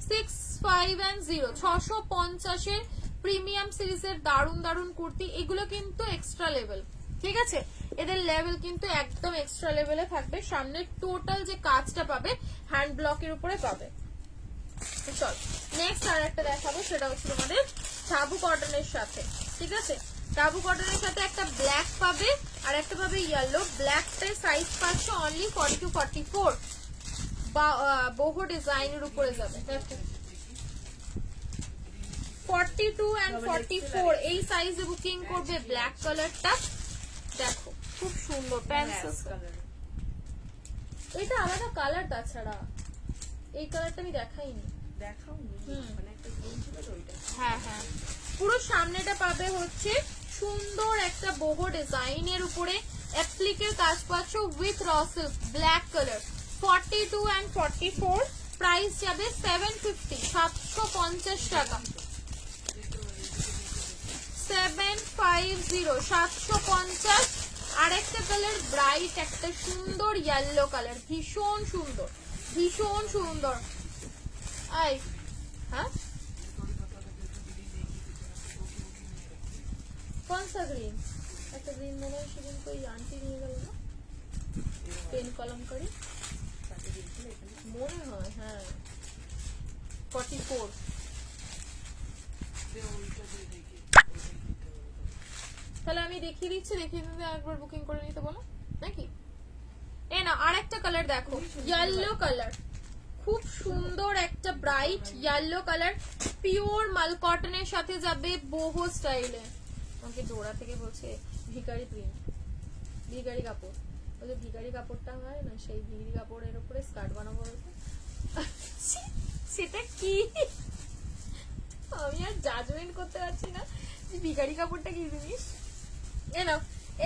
6510 650 এর প্রিমিয়াম সিরিজের দারুন দারুন কুর্তি, এগুলো কিন্তু এক্সট্রা লেভেল। ঠিক আছে, এদের লেভেল কিন্তু একদম এক্সট্রা লেভেলে থাকবে। সামনে টোটাল যে কাজটা পাবে হ্যান্ড ব্লকের উপরে পাবে। চল নেক্সট আর একটা দেখাবো, সেটা হচ্ছে তোমাদের সাবু কটনের সাথে। ঠিক আছে, সাবু কটনের সাথে একটা ব্ল্যাক পাবে আর একটা পাবে ইয়েলো। ব্ল্যাকটার সাইজ পাচ্ছে অনলি 40 to 44, বা বহু ডিজাইনের উপরে যাবে। দেখো 42 and 44 এই সাইজে বুকিং করবে ব্ল্যাক কালারটা। দেখো খুব সুন্দর পেন্সিল কালার, এটা আলাদা কালার, তাছাড়া এই কালারটা আমি দেখাইনি। হ্যাঁ হ্যাঁ, পুরো সামনেটা পাবে হচ্ছে সুন্দর একটা বহু ডিজাইনের উপরে অ্যাপ্লিকের কাজ পাচ্ছ with raw silk black colour. 42 and 44, price যাবে 750, 750 টাকা। 750, 750। আরেকটা কালার ব্রাইট, একটা সুন্দর ইয়েলো কালার, ভীষণ সুন্দর, ভীষণ সুন্দর। আই হ্যাঁ, কোন সা গ্রিন? একটা গ্রিন মনে হয় সেদিন তো আন্টি নিয়ে গেল না, পেন কলম করি মনে হয়। হ্যাঁ 44। তাহলে আমি দেখিয়ে দিচ্ছি, দেখিয়ে দিতে একবার বুকিং করে নিতে বলো নাকি। এ না আরেকটা কালার দেখো, ইয়েলো কালার, খুব সুন্দর একটা ব্রাইট ইয়েলো কালার, পিওর মাল কটনের সাথে যাবে বহু স্টাইলে। আমাকে ডোরা থেকে বলছে ভিকারি প্রিন্ট, ভিকারি কাপড়, ওই যে ভিকারি কাপড়টা হয় না, সেই ভিকারি কাপড়ের উপরে স্কার্ট বানাবো। সেটা কি আমি আর জাজমেন্ট করতে পারছি না যে ভিকারি কাপড়টা কি জিনিস। এ নাও,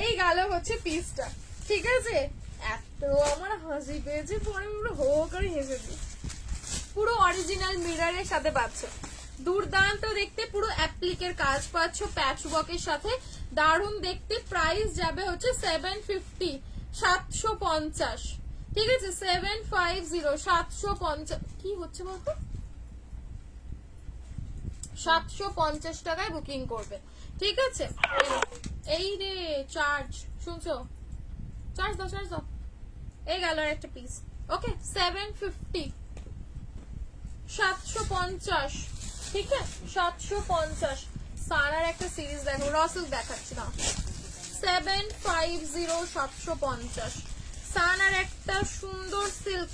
এই গেল হচ্ছে পিসটা। ঠিক আছে, এত আমার হাসি পেয়েছে, পরে পুরো হো করে হেসেছি। পুরো অরিজিনাল মিররের সাথে পাচ্ছ, দুর্দান্ত দেখতে, পুরো অ্যাপ্লিকের কাজ পাচ্ছ প্যাচ ওয়ার্কের সাথে, দারুণ দেখতে। প্রাইস যাবে হচ্ছে 750, 750। ঠিক আছে, 750, 750 কি হচ্ছে বলতো, 750 টাকায় বুকিং করবে। ঠিক আছে, এই রে চার্জ শুনছো, চার্জ দাও, চার্জ দাও। এই গেল একটা পিস। ওকে 750, 750। ঠিক আছে 750। সারার একটা সিরিজ দেখো, রসল দেখাচ্ছি না। 750, 750। সানার একটা সুন্দর সিল্ক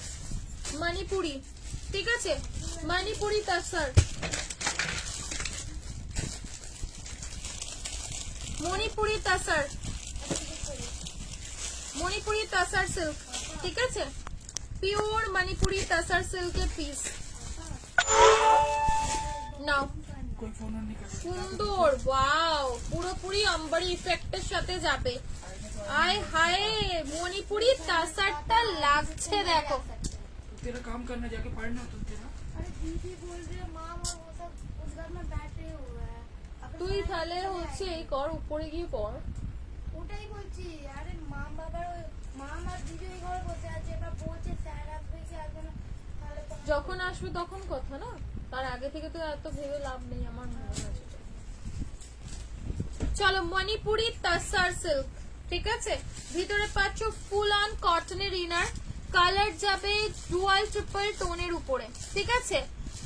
মণিপুরি। ঠিক আছে, মণিপুরি তাসার, মণিপুরি তাসার, মণিপুরি তাসার সিল্ক। ঠিক আছে, পিওর মণিপুরি তাসার সিল্কের পিস নাও। সুন্দর, ওয়াও, পুরোপুরি আম্বারি ইফেক্টের সাথে যাবে। আয় হায়, মণিপুরি তাসারটা লাগছে দেখো। तेरा काम करना जाके पढ़ना तुम तेरा। अरे दीदी बोल रही है माँ वो सब उस घर में बैठे हुए हैं। তুই তাহলে হচ্ছে এই কর, উপরে গিয়ে পর। ওটাই বলছি, আরে মা বাবার মা আর দিদি ওই ঘরে বসে আছে, এবার বলছে স্যার আসবে কি আসবে না, তাহলে তো যখন আসবে তখন কথা না, তার আগে থেকে তো এত ভেবে লাভ নেই আমার মনে হয়। চলো মণিপুরি তাসার সিল্ক। ঠিক আছে, ভিতরে পাচ্ছ ফুল অন কটনের ইনার, কালার যাবে ডুয়াল ট্রিপল টোনের উপরে। ঠিক আছে,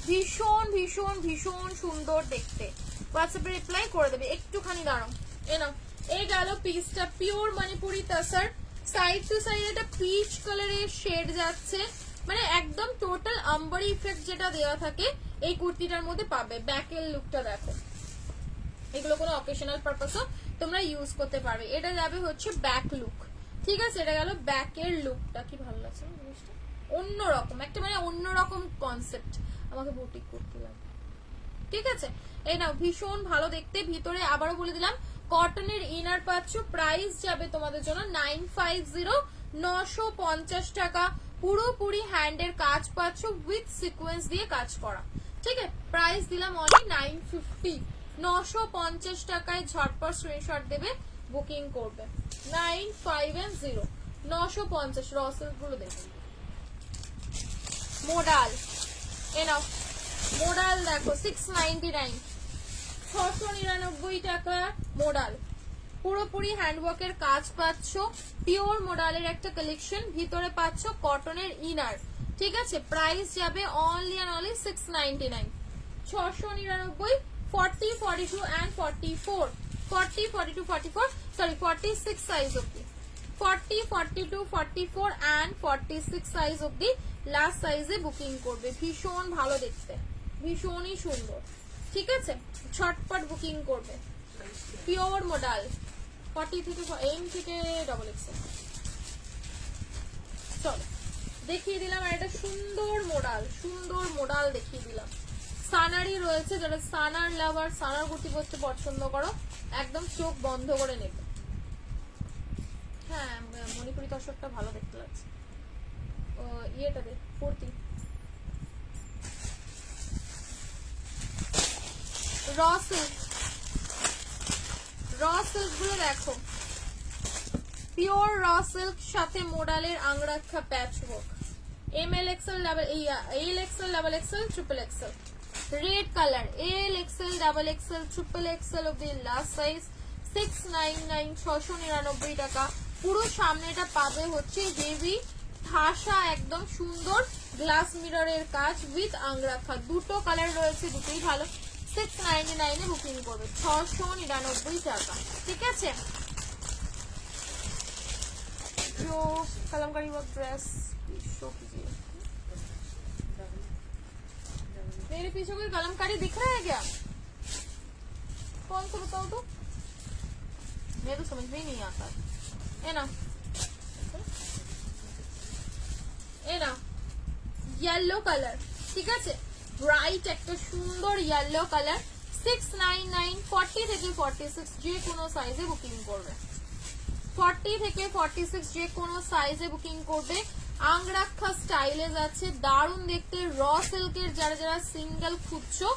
ভীষণ ভীষণ ভীষণ সুন্দর দেখতে। হোয়াটসঅ্যাপে রিপ্লাই করে দেবে, একটুখানি দাঁড়াও। এ নাও, এই গেল পিসটা, pure Manipuri তাসার। Side two side একটা পিচ কালারের শেড যাচ্ছে, মানে একদম টোটাল আম্বারি ইফেক্ট যেটা দেওয়া থাকে এই কুর্তিটার মধ্যে পাবে। ব্যাকের লুকটা দেখো, এগুলো কোনো অকেশনাল পারপাসও তোমরা ইউজ করতে পারবে। এটা যাবে হচ্ছে ব্যাক লুক, ঠিক আছে, এটা গেল ব্যাকের লুকটা। কি ভালো লাগছে না জিনিসটা, অন্যরকম একটা, মানে অন্যরকম কনসেপ্ট, আমাকে বুটিক করতে লাগে, ঠিক আছে। এই নাও, ভীষণ ভালো দেখতে। ভিতরে আবারও বলে দিলাম কটনের ইনার পাচ্ছ, প্রাইস যাবে তোমাদের জন্য 950, 950 টাকা। পুরোপুরি হ্যান্ডের কাজ পাচ্ছ উইথ সিকোয়েন্স দিয়ে কাজ করা, ঠিক আছে। প্রাইস দিলাম অনলি 950, 950 টাকায়। ঝটপট স্ক্রিনশট দেবে, বুকিং করবে। 950, 950। রসেল গুলো দেখুন, মোডাল, এ নাও মোডাল দেখো 699, 699 টাকা মোডাল। পুরোপুরি হ্যান্ডওয়ার্কের কাজ পাচ্ছ, পিওর মোডালের একটা কালেকশন। ভিতরে পাচ্ছ কটনের ইনার, ঠিক আছে। প্রাইস যাবে only and only 699, 699, 40, 42 and 44, 40, 42, 44, sorry 46 size অব্দি, 40, 42, 44 and 46 সাইজ অব্দি লাস্ট সাইজে বুকিং করবে। ভীষণ ভালো দেখতে, ভীষণই সুন্দর, ঠিক আছে। ছটপট বুকিং করবে। পিওর মডেল 40 থেকে এম থেকে ডবল এক্সেল। চলো দেখিয়ে দিলাম, আর একটা সুন্দর মোডাল দেখিয়ে দিলাম। সানারই রয়েছে, যারা সানার লাভার, সানার কুর্তি পরতে পছন্দ করো, একদম চোখ বন্ধ করে নেবে। হ্যাঁ, মণিপুরি তসরটা ভালো দেখতে লাগছে। ইয়েটা দেখ, কুর্তি র সিল্ক গুলো দেখো, পিওর র সিল্ক সাথে মোডালের angrakha patch work. L XL, double XL, triple XL, red colour, L XL, double XL, triple XL অব্দি লাস্ট সাইজ 699, 699 টাকা। পুরো সামনেটা পাবে হচ্ছে হেভি ঠাসা, একদম সুন্দর গ্লাস মিররের কাজ উইথ আংরাক্ষা। দুটো কালার রয়েছে, দুটোই ভালো। 699 এ বুকিং করবে, 699 টাকা, ঠিক আছে। जो कलमकारी वर्क ड्रेस शो कीजिए, मेरे पीछे कोई कलमकारी दिख रहा है क्या? कौन सा बताओ तो, मैं तो समझ में ही नहीं आता है ना। येलो कलर, ঠিক আছে, ব্রাইট একটা সুন্দর ইয়েলো কালার। 699, 40 থেকে 46 যে কোনো সাইজে বুকিং করবে, 40 থেকে 46 যে কোনো সাইজে বুকিং করবে। আংরাক্ষা স্টাইলে যাচ্ছে, দারুণ দেখতে। র সিল্কের যারা যারা সিঙ্গেল খুঁজছো,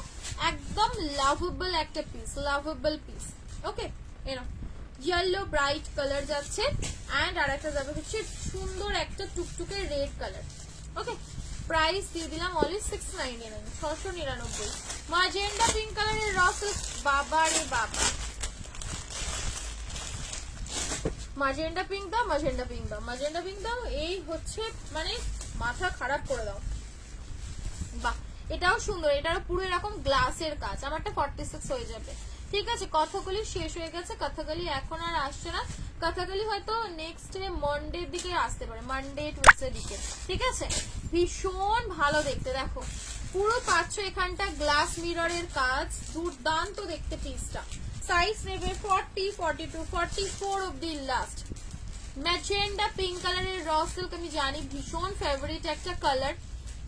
একদম লাভেবল একটা পিস, লাভেবল পিস। ওকে, এরকম ইয়েলো ব্রাইট কালার যাচ্ছে, এন্ড আর একটা যাবে হচ্ছে সুন্দর একটা টুকটুকে রেড কালার। ওকে, প্রাইস দিয়ে দিলাম অনলি 699, 699। ম্যাজেন্ডা পিঙ্ক কালারের র সিল্ক, বাবা রে বাবা, ম্যাজেন্ডা পিঙ্ক দাও, ম্যাজেন্ডা পিঙ্ক দাও, ম্যাজেন্ডা পিঙ্ক দাও, এই হচ্ছে মানে মাথা খারাপ করে দাও। বাহ, এটাও সুন্দর, এটারও পুরো এরকম গ্লাসের কাজ। আমারটা 46 হয়ে যাবে, ঠিক আছে। কথাগুলি শেষ হয়ে গেছে, কথাগুলি এখন আর আসছে না। কথাগুলি হয়তো নেক্সট মন্ডের দিকে আসতে পারে, মানডে টুইসডে দিকে, ঠিক আছে। ভীষণ ভালো দেখতে, দেখো পুরো পাচ্ছ এখানটা গ্লাস মিররের কাজ, দুর্দান্ত দেখতে পিসটা। সাইজ নেবে 40, 42, 44 অব্দি লাস্ট। ম্যাজেন্ডা পিঙ্ক কালারের র সিল্ক আমি জানি ভীষণ ফেভারিট একটা কালার,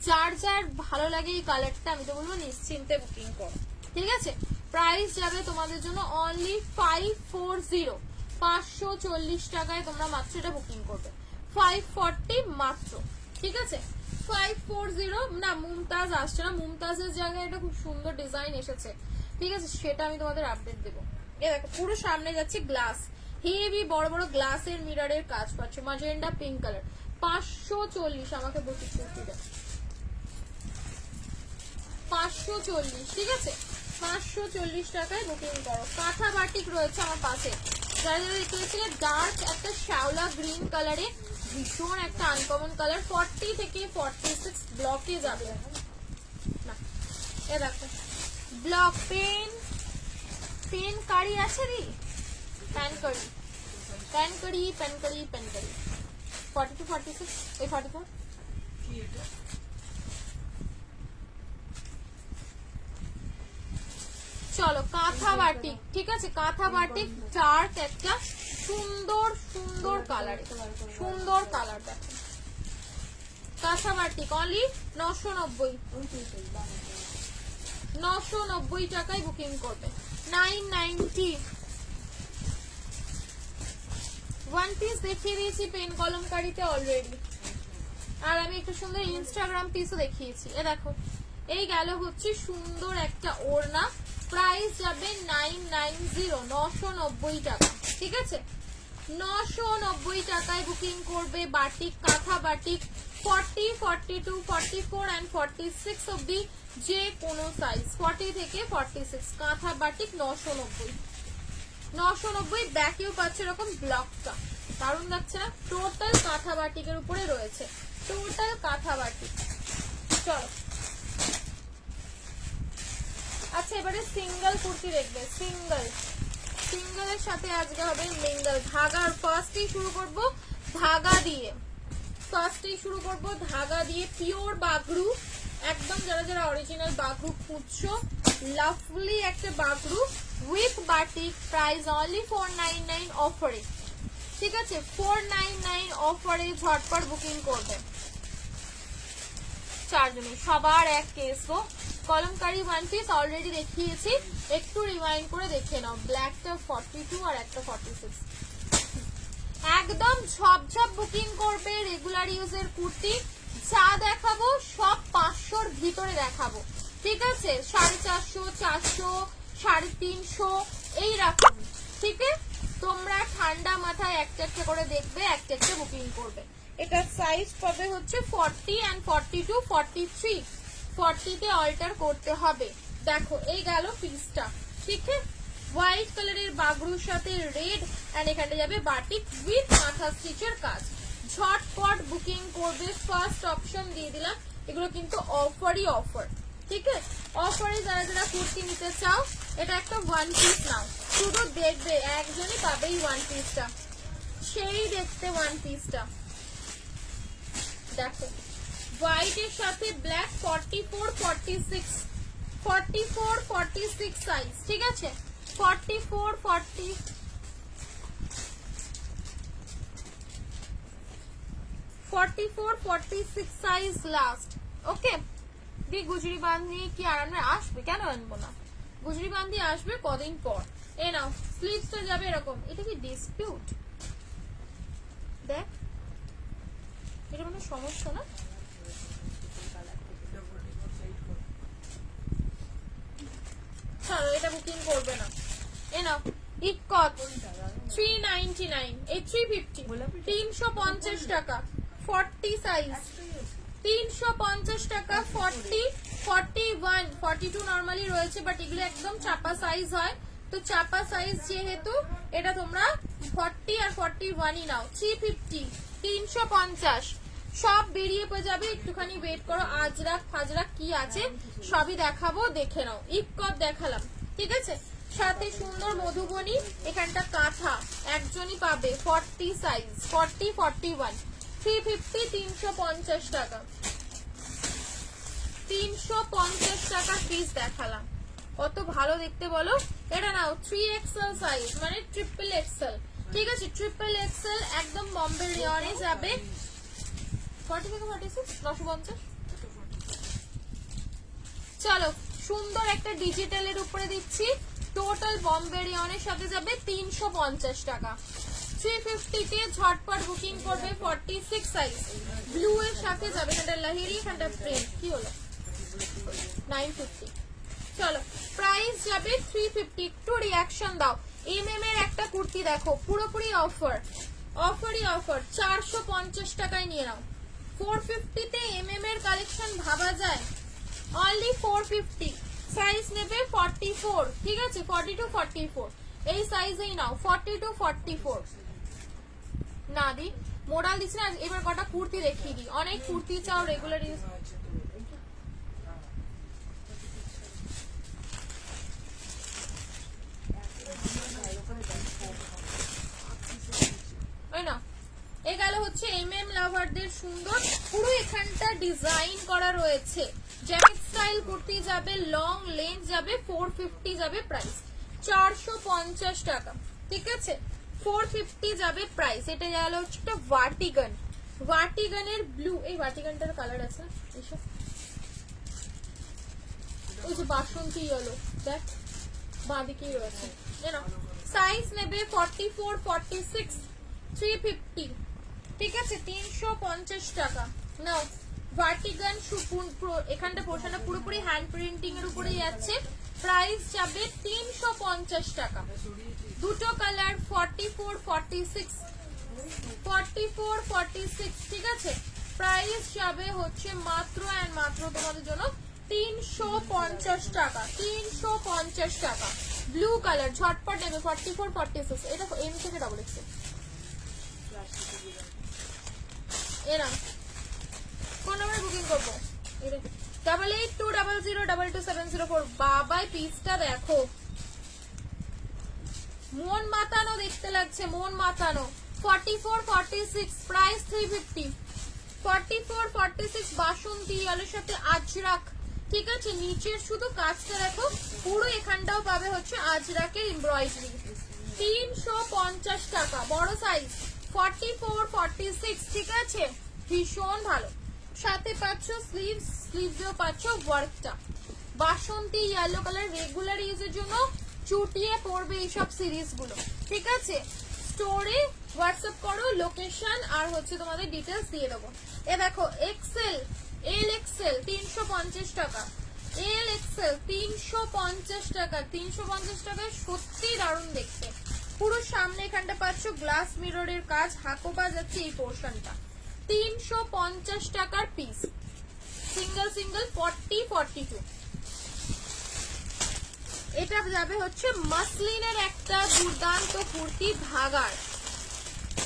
যার যার ভালো লাগে এই কালারটা, আমি তো বলবো নিশ্চিন্তে বুকিং করো, ঠিক আছে। প্রাইস যাবে তোমাদের জন্য অনলি 540, 540 টাকায় তোমরা মাত্র এটা বুকিং করবে। 540 মাত্র, ঠিক আছে। 540 না, মুমতাজ আসছে না, মুমতাজের জায়গায় এটা খুব সুন্দর ডিজাইন এসেছে, ঠিক আছে, সেটা আমি তোমাদের আপডেট দেবো। এ দেখো পুরো সামনে যাচ্ছে গ্লাস, হেভি বড় বড় গ্লাসের মিররের কাজ পাচ্ছ। ম্যাজেন্ডা পিঙ্ক কালার 540, আমাকে বুকিং করতে দাও 540, ঠিক আছে। 540 টাকায় বুকিং করো। কাঁথা বাটিক রয়েছে আমার পাশে, যারা যারা দেখতে পাচ্ছিলে ডার্ক একটা শ্যাওলা গ্রিন কালারে, ভীষণ একটা আনকমন কালার। 40 থেকে 46 ব্লকে যাবে না। এ দেখো ব্লক পেন কারি আছে রে, প্যান কারি 40 to 46, এই 44। চলো কাঁথা বাটিক, ঠিক আছে, কাঁথা বাটিক ডার্ক একটা সুন্দর সুন্দর কালার, সুন্দর কালার দেখো, কাঁথা বাটিক অনলি 990 টাকায় বুকিং করবে। 990 ওয়ান পিস দেখিয়ে দিয়েছি পেন কলমকারিতে অলরেডি, আর আমি একটু সুন্দর ইনস্টাগ্রাম পিসও দেখিয়েছি। এ দেখো, এই গেল হচ্ছে সুন্দর একটা ওড়না, প্রাইস যাবে 990 টাকা, ঠিক আছে, 990 টাকায় বুকিং করবে বাটিক, কাঁথা বাটিক 40, 42, 44 and 46 অবধি যে কোনো সাইজ, 40 থেকে 46 কাঁথা বাটিক 990। ব্যাকেও পাচ্ছে এরকম ব্লকটা, দারুণ লাগছে না? টোটাল কাঁথা বাটিকের উপরে রয়েছে, টোটাল কাঁথা বাটিক। চলো আচ্ছা, এবারে সিঙ্গেল কুর্তি দেখবে, সিঙ্গেলের সাথে আজকে হবে মিঙ্গল। ধাগার ফার্স্টেই শুরু করব ধাগা দিয়ে, পিওর বাগরু, একদম যারা যারা অরিজিনাল বাগরু খুঁজছো, লাভলি একটা Bagru with batik, price only 499 অফারে, ঠিক আছে, 499 অফারে ঝটপট বুকিং করবে চারজনে। সবার এক কেস গো, কলমকারি ওয়ান পিস অলরেডি দেখিয়েছি, একটু রিমাইন্ড করে দেখে নাও। ব্ল্যাকটা 42 আর একটা 46, একদম ঝপঝপ বুকিং করবে। রেগুলার ইউজের কুর্তি যা দেখাবো সব 500-র ভিতরে দেখাবো, ঠিক আছে, 450, 400, 350 এইরকম, ঠিক আছে। তোমরা ঠান্ডা মাথায় একটা একটা করে দেখবে, একটা একটা বুকিং করবে। এটা সাইজ পাবে হচ্ছে 40 and 42, 43, 40-তে অল্টার করতে হবে। দেখো এই গেল পিসটা, ঠিক আছে, হোয়াইট কালারের বাগরুর সাথে রেড, এন্ড এখানে যাবে বাটিক উইথ মাথা স্টিচের কাজ। ঝটপট বুকিং করবে, ফার্স্ট অপশন দিয়ে দিলাম, এগুলো কিন্তু অফারই অফার, ঠিক আছে, অফারে যারা যারা কুর্তি নিতে চাও, এটা একটা ওয়ান পিস নাও, শুধু দেখবে একজনই পাবে এই ওয়ান পিসটা, সেই দেখতে ওয়ান পিসটা দেখো, হোয়াইটের সাথে ব্ল্যাক 44, 46, 44, 46 সাইজ, ঠিক আছে, 44, 40, 44, 46 সাইজ লাস্ট, ওকে। দি গুজরি বান্ধি কি আরামে আসবে, কেন আনবো না, গুজরি বান্ধি আসবে কদিন পর। এ নাও, স্লিভসটা যাবে এরকম, এটা কি ডিসপিউট, দেখ এটা মানে সমস্যা না, চলো এটা বুকিং করবে না। এ নাও ইকট 399, এই 350, 350 টাকা, 40 সাইজ, 350 টাকা, 40, 41, 42 নরমালি রয়েছে, বাট এগুলো একদম চাপা সাইজ হয়, তো চাপা সাইজ যেহেতু এটা তোমরা 40 আর 41ই নাও। 350, 350 সব বেরিয়ে পড়ে যাবে, একটুখানি ওয়েট করো, আজরাক ফাজরাক কি আছে সবই দেখাবো, দেখে নাও। ইকট দেখালাম, ঠিক আছে, সাথে সুন্দর মধুবনী, এখানটা কাঁথা একজনই পাবে, 40 সাইজ, 40, 41, 350, 350 টাকা, 350 টাকা পিস দেখালাম, কত ভালো দেখতে বলো। এটা নাও 3XL সাইজ, মানে ট্রিপল এক্সেল, ঠিক আছে, ট্রিপল এক্সেল, একদম বম্বে রিয়নে যাবে, 40 থেকে 46, 950। চলো সুন্দর একটা ডিজিটালের উপরে দিচ্ছি, টোটাল বম্বে রিয়নের সাথে যাবে 350 টাকা, 350-তে ঝটপট বুকিং করবে, 46 সাইজ, ব্লু এর সাথে যাবে, এটা লাহেরি, এটা প্রিন্ট, কি হলো 950। চলো প্রাইস যাবে 350, একটু রিয়াকশন দাও। MM এর একটা কুর্তি দেখো, পুরোপুরি অফার, অফারই অফার, 450 টাকায় নিয়ে নাও। 450-তে MM এর কালেকশন ভাবা যায়, অনলি 450, সাইজ নেবে 44, ঠিক আছে, 42, 44 এই সাইজেই নাও, 42, 44 না দি মোডাল দিচ্ছি না। এবার কটা কুর্তি দেখিয়ে দিই, অনেক কুর্তি চাও রেগুলার ইউজ, না এই গেল হচ্ছে MM লাভারদের সুন্দর, পুরো এখানটা ডিজাইন করা রয়েছে, জ্যাকেট স্টাইল কুর্তি যাবে, লং লেন্থ যাবে, 450 যাবে প্রাইস, 450 টাকা। ঠিক আছে, 450 যাবে প্রাইস। এটা গেল হচ্ছে একটা ভার্টিগান, ভার্টিগানের ব্লু। এই ভার্টিগানটার কালার আছে এইসব, ওই যে বাসন্তী ইয়েলো, দেখ বাঁদিকেই রয়েছে। সাইজ নেবে 44, 46, 350। ঠিক আছে, 350 টাকা। নাও ভার্টিগান এখানটা পোর্শনটা পুরোপুরি হ্যান্ড প্রিন্টিং এর উপরে যাচ্ছে, প্রাইস যাবে 350 টাকা। দুটো কালার 44, 46, 44, 46। ঠিক আছে, প্রাইস যাবে হচ্ছে মাত্র এন্ড মাত্র তোমাদের জন্য 350 টাকা, 350 টাকা। ব্লু কালার ঝটপট নেবে 44, 46। এটা এম থেকে ডাবল এক্সেল। এরা কোন নাম্বারে বুকিং করবো? 8820020704। বাবাই পিসটা দেখো, মন মাতানো দেখতে লাগছে, মন মাতানো। 44, 46, প্রাইস 350। 44, 46 বাসন্তী ইয়েলোর সাথে আজরাক। ঠিক আছে, নিচের শুধু কাজটা দেখো, পুরো এখানটাও পাবে হচ্ছে আজরাকের এমব্রয়ডারি। 350 টাকা, বড় সাইজ 44, 46। ঠিক আছে, ভীষণ ভালো। সাথে পাচ্ছ স্লিভস, স্লিভসেও পাচ্ছ ওয়ার্কটা। বাসন্তী ইয়েলো কালার রেগুলার ইউজের জন্য চুটিয়ে পড়বে এইসব সিরিজ গুলো। ঠিক আছে, স্টোরে হোয়াটসঅ্যাপ করো লোকেশন আর হচ্ছে তোমাদের ডিটেলস দিয়ে দেবো। এ দেখো এক্সেল, এল এক্সেল 350 টাকা, এল এক্সেল 350 টাকা। 350 টাকায় সত্যি দারুণ দেখতে। পুরো সামনে এখানটা পাচ্ছ গ্লাস মিররের কাজ, হাকোবা যাচ্ছে এই পোর্শনটা। 350 টাকার পিস, সিঙ্গেল সিঙ্গেল 40, 42। এটা যাবে হচ্ছে মাসলিনের একটা দুর্দান্ত কুর্তি ধাগার।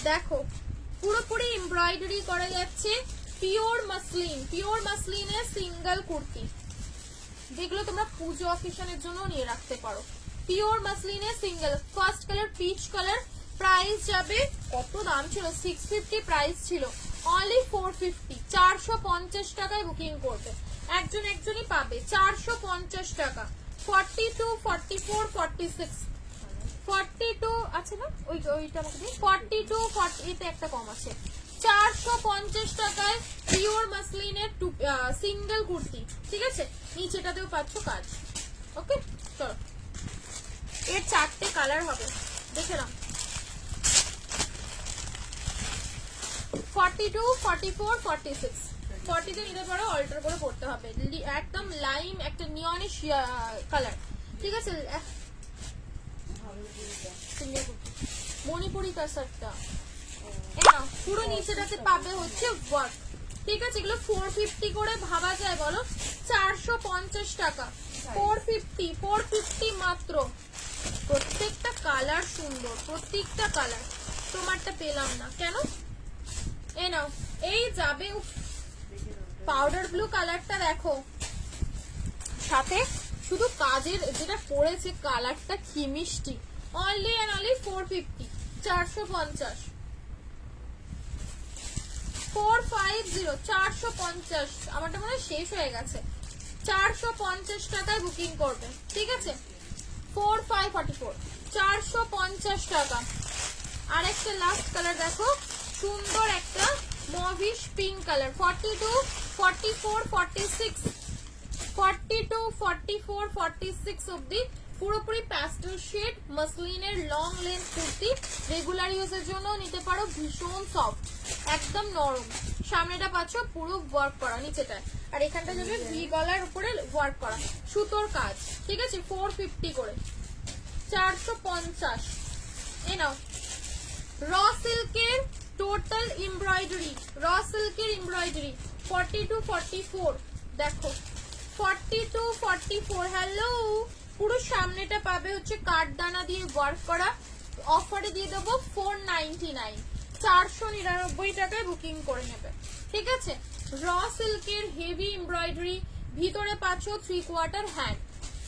দেখো পুরোপুরি এমব্রয়ডারি করা যাচ্ছে, পিওর মাসলিন, পিওর মাসলিনের সিঙ্গেল কুর্তি, যেগুলো তোমরা পুজো অকেশনের জন্য নিয়ে রাখতে পারো। পিওর মাসলিনের single. First colour peach colour, price যাবে, কত দাম ছিল 650 প্রাইস ছিল, অনলি 450। 450 টাকায় বুকিং করবে, একজনই পাবে 450 টাকা। 42, 44, 46, 42 আছে না, ওইটা আমাকে দিন। 42, 40, এতে একটা কম আছে। 450 টাকায় পিওর মাসলিনের সিঙ্গেল কুর্তি। ঠিক আছে, নিচেটাতেও পাচ্ছ কাজ। ওকে, চলো এর 4টে কালার হবে, দেখে নাও। 42, 44, 46। 40 তে নিতে পারো, অল্টার করে পড়তে হবে। একদম লাইম একটা নিয়নিশ কালার। ঠিক আছে, মণিপুরি কাসারটা পুরো নিচেটাতে পাবে হচ্ছে ওয়ার্ক। ঠিক আছে, এগুলো 450 করে ভাবা যায় বলো? 450 টাকা, 450, 450 মাত্র। প্রত্যেকটা কালার সুন্দর, প্রত্যেকটা কালার। তোমারটা পেলাম না কেন? এ নাও, এই যাবে পাউডার ব্লু কালারটা দেখো, সাথে শুধু কাজের যেটা পড়েছে কালারটা কি মিষ্টি। Only and only 450, 450, 450, 450। আমারটা মনে হয় শেষ হয়ে গেছে। 450 টাকায় বুকিং করবে। ঠিক আছে, 45, 44, 450 টাকা। আর একটা লাস্ট কালার দেখো, সুন্দর একটা মভিশ পিঙ্ক কালার। 42, 44, 46, 42, 44, 46 অব্দি পুরোপুরি প্যাস্টেল শেড মাসলিনের লং লেন্থ কুর্তি, রেগুলার ইউজের জন্য নিতে পারো। ভীষণ সফট, একদম নরম। সামনেটা পাচ্ছ পুরো ওয়ার্ক করা, নিচেটা আর এখানটা যাবে ভি গলার উপরে ওয়ার্ক করা, সুতোর কাজ। ঠিক আছে, 450 করে, 450। এ নাও র সিল্কের টোটাল এমব্রয়ডারি, র সিল্কের এমব্রয়ডারি। 42, 44 দেখো, 42, 44। হ্যালো, পুরো সামনেটা পাবে হচ্ছে কাঠদানা দিয়ে ওয়ার্ক করা। অফারে দিয়ে দেবো 499, 499 টাকায় বুকিং করে নেবে। ঠিক আছে, র সিল্কের হেভি এমব্রয়ডারি, ভিতরে পাচ্ছ 3/4 হ্যান্ড,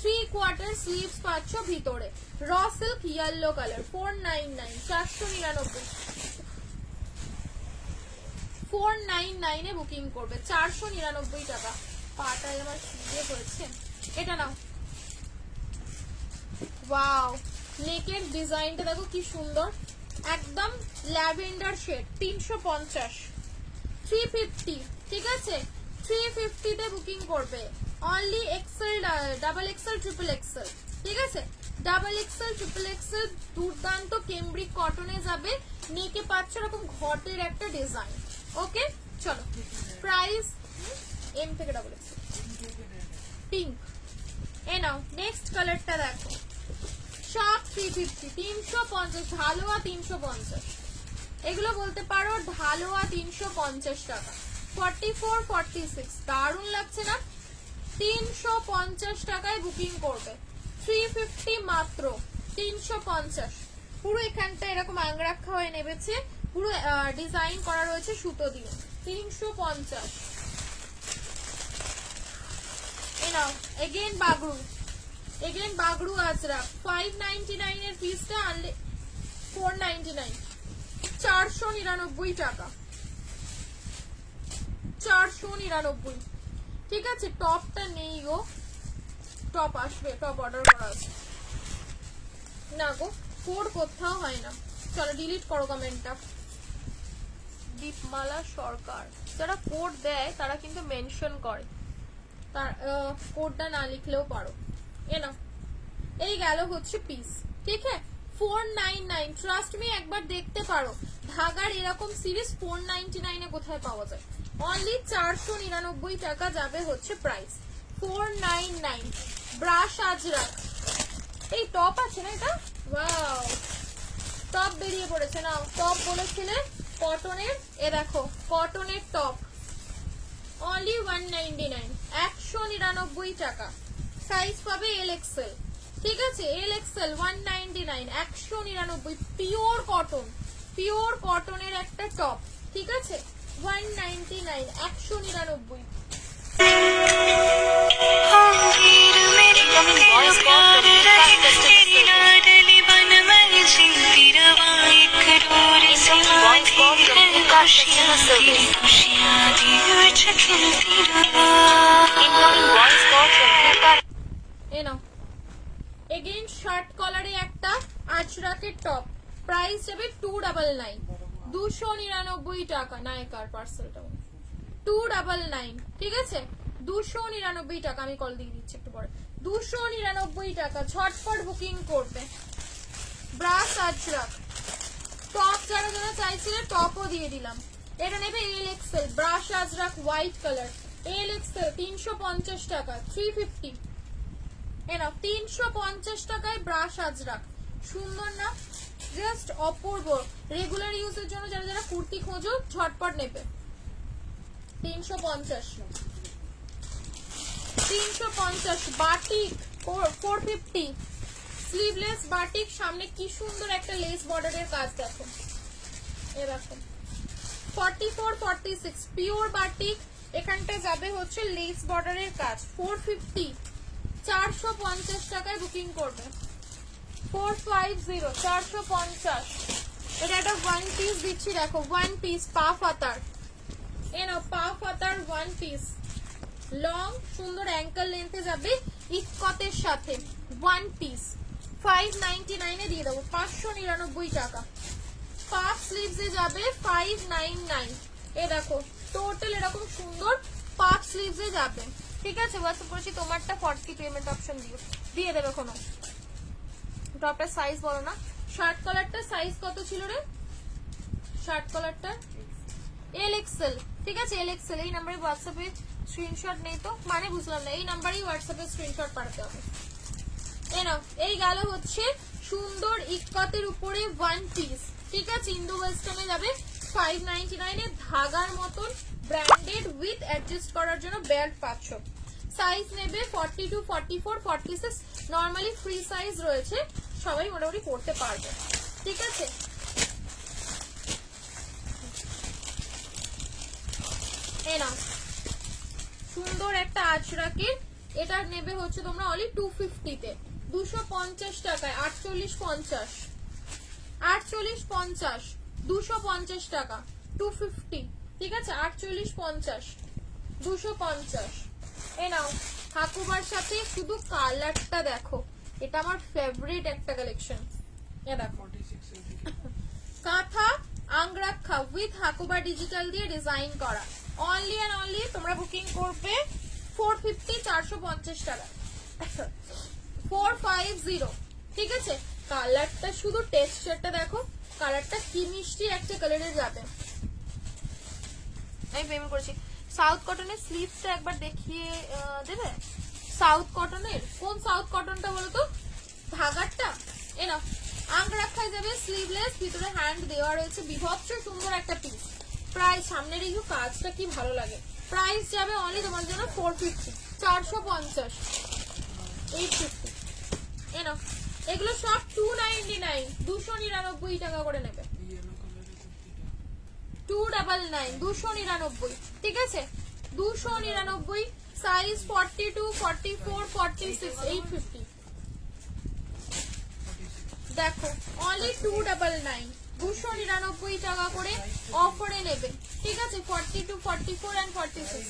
3/4 স্লিভস পাচ্ছ ভিতরে। র সিল্ক ইয়েলো কালার, 499, 499, 499 এ বুকিং করবে, 499 টাকা। পাটা আমার ইয়ে হয়েছে। এটা নাও, ওয়াও, নেকের ডিজাইনটা দেখো কি সুন্দর, একদম ল্যাভেন্ডার শেড। 350, 350, ঠিক আছে 350 তে বুকিং করবে। Only XL, double XL, triple XL, ঠিক আছে ডাবল এক্সেল, ট্রিপল এক্সেল। দুর্দান্ত কেমব্রিক কটনে যাবে, নেকে পাচ্ছ এরকম ঘটের একটা ডিজাইন। ওকে চলো, প্রাইস এম থেকে ডাবল এক্সেল, পিঙ্ক। এ নাও নেক্সট কালারটা দেখো, সব 350, 350, ঢালোয়া 350, এগুলো বলতে পারো ঢালোয়া 350 টাকা। 44, 46, দারুণ লাগছে না? 350 টাকায় বুকিং করবে, 350 মাত্র, 350। পুরো এখানটা এরকম আংরাক্ষা হয়ে নেবেছে, পুরো ডিজাইন করা রয়েছে সুতো দিয়ে, 350। এ নাও এগেন বাগড়ু, এগেন বাগড়ু আজরা, 599 এর পিসটা আনলে 499, 499 টাকা, 499। ঠিক আছে, টপটা নেই গো, টপ আসবে, টপ অর্ডার করা আছে না গো, কোড কোথাও হয় না। চলো ডিলিট করো কমেন্টটা। দীপমালা সরকার, যারা কোড দেয় তারা কিন্তু মেনশন করে, তার কোডটা না লিখলেও পারো। এ না, এই গেল হচ্ছে পিস, ঠিক আছে 499। ট্রাস্ট মি, একবার দেখতে পারো ধাগার এরকম সিরিজ 499 এ কোথায় পাওয়া যায়। অনলি 499 টাকা যাবে হচ্ছে প্রাইস, 499। ব্রাশ আজরাক, এই টপ আছে না এটা, ওয়াও টপ বেরিয়ে পড়েছে। নাও টপ বলেছিলে কটনের, এ দেখো কটনের টপ, অনলি 199, 199 টাকা। সাইজ পাবে এল এক্সেল, ঠিক আছে L XL, 199, 199। Pure cotton, pure কটনের একটা টপ, ঠিক আছে 199, 199। এগেইন শার্ট কলারে একটা আজরাকের টপ, প্রাইস যাবে 299, 299 টাকা। নায়িকার পার্সেলটা 299, ঠিক আছে 299 টাকা। আমি কল দিয়ে দিচ্ছি একটু পরে, 299 টাকা। ঝটপট বুকিং করবে। ব্রাশ আজরাক টপ, যারা যারা চাইছিলে টপও দিয়ে দিলাম। এটা নেবে L XL, brush Ajrak white colour, L Excel 350 টাকা, 350। এরা 350 টাকায় ব্রাশ আজরাক, সুন্দর না, জাস্ট অপূর্ব। রেগুলার ইউজের জন্য যারা যারা কুর্তি খোঁজো ঝটপট নেবে। 350, 350। বাটিক 450, স্লিভলেস বাটিক, সামনে কি সুন্দর একটা লেস বর্ডারের কাজ দেখো, এ দেখো 44, 46, পিওর বাটিক, এখানটা যাবে হচ্ছে লেস বর্ডারের কাজ, 450, 450 টাকায় বুকিং করবে। 450, 450। এটা একটা ওয়ান পিস দিচ্ছি দেখো, ওয়ান পিস পা ফাতার, এনো পা ফাতার ওয়ান পিস, লং সুন্দর অ্যাঙ্কেল লেন্থে যাবে ইকতের সাথে, ওয়ান পিস 599 এ দিয়ে দেবো, 599 টাকা। পাফ স্লিভসে যাবে 599। এ দেখো টোটাল এরকম সুন্দর পাফ স্লিভসে যাবে, ঠিক আছে। হোয়াটসঅ্যাপ করেছি তোমারটা 40 পেমেন্ট অপশন দিয়ে দেবে কোনো। টপটার সাইজ বলো না, শার্ট কালারটা সাইজ কত ছিল রে, শার্ট কালারটা এল এক্সেল, ঠিক আছে এল এক্সেল। এই নাম্বারে হোয়াটসঅ্যাপে স্ক্রিনশট নেই তো, মানে বুঝলাম না, এই নাম্বারেই হোয়াটসঅ্যাপে স্ক্রিনশট পাঠাতে হবে। এই গেল হচ্ছে সুন্দর ইকতের উপরে ওয়ান পিস, ঠিক আছে ইন্দো ওয়েস্টার্নে যাবে 599 এ, ধাগার মতন ব্র্যান্ডেড উইথ অ্যাডজাস্ট করার জন্য বেল্ট পাচ্ছ। সাইজ নেবে 42, 44, 46, নরমালি ফ্রি সাইজ রয়েছে, সবাই মোটামুটি পড়তে পারবে, ঠিক আছে। এই নাও সুন্দর একটা আজরাকের, এটা নেবে হচ্ছে তোমরা অনলি 250 তে, 250 টাকায়, 48, 50, 48, 50, 250 টাকা, 250, ঠিক আছে 48, 50, 250। এই নাও হাকুবার সাথে শুধু কালারটা দেখো, এটা আমার ফেভারিট একটা কালেকশন। এ দেখো 46 কাঁথা আংরাক্ষা উইথ হাকুবা ডিজিটাল দিয়ে ডিজাইন করা, অনলি এন্ড অনলি তোমরা বুকিং করবে 450 450 টাকা 450। ঠিক আছে, কালারটা শুধু টেক্সচারটা দেখো, কালারটা কি মিষ্টি একটা কালারে যাবে। আমি পেমেন্ট করেছি। সাউথ কটনের স্লিভসটা একবার দেখিয়ে দেবে? সাউথ কটনের কোন সাউথ কটনটা বলো তো? ধাগারটা এ নাও, আংরাক্ষায় যাবে, স্লিভলেস, ভিতরে হ্যান্ড দেওয়া রয়েছে, বিভৎস সুন্দর একটা পিস। প্রাইস সামনের এই কাজটা কি ভালো লাগে। প্রাইস যাবে অনলি তোমার জন্য 450 450 850। এ নাও, এগুলো সব 299 299 টাকা করে নেবে। येलो कलर है कुर्ती 299 299। ঠিক আছে, 299, সাইজ 42 44 46 850। দেখো অনলি 299 299 টাকা করে অফারে নেবে। ঠিক আছে, 42 44 এন্ড 46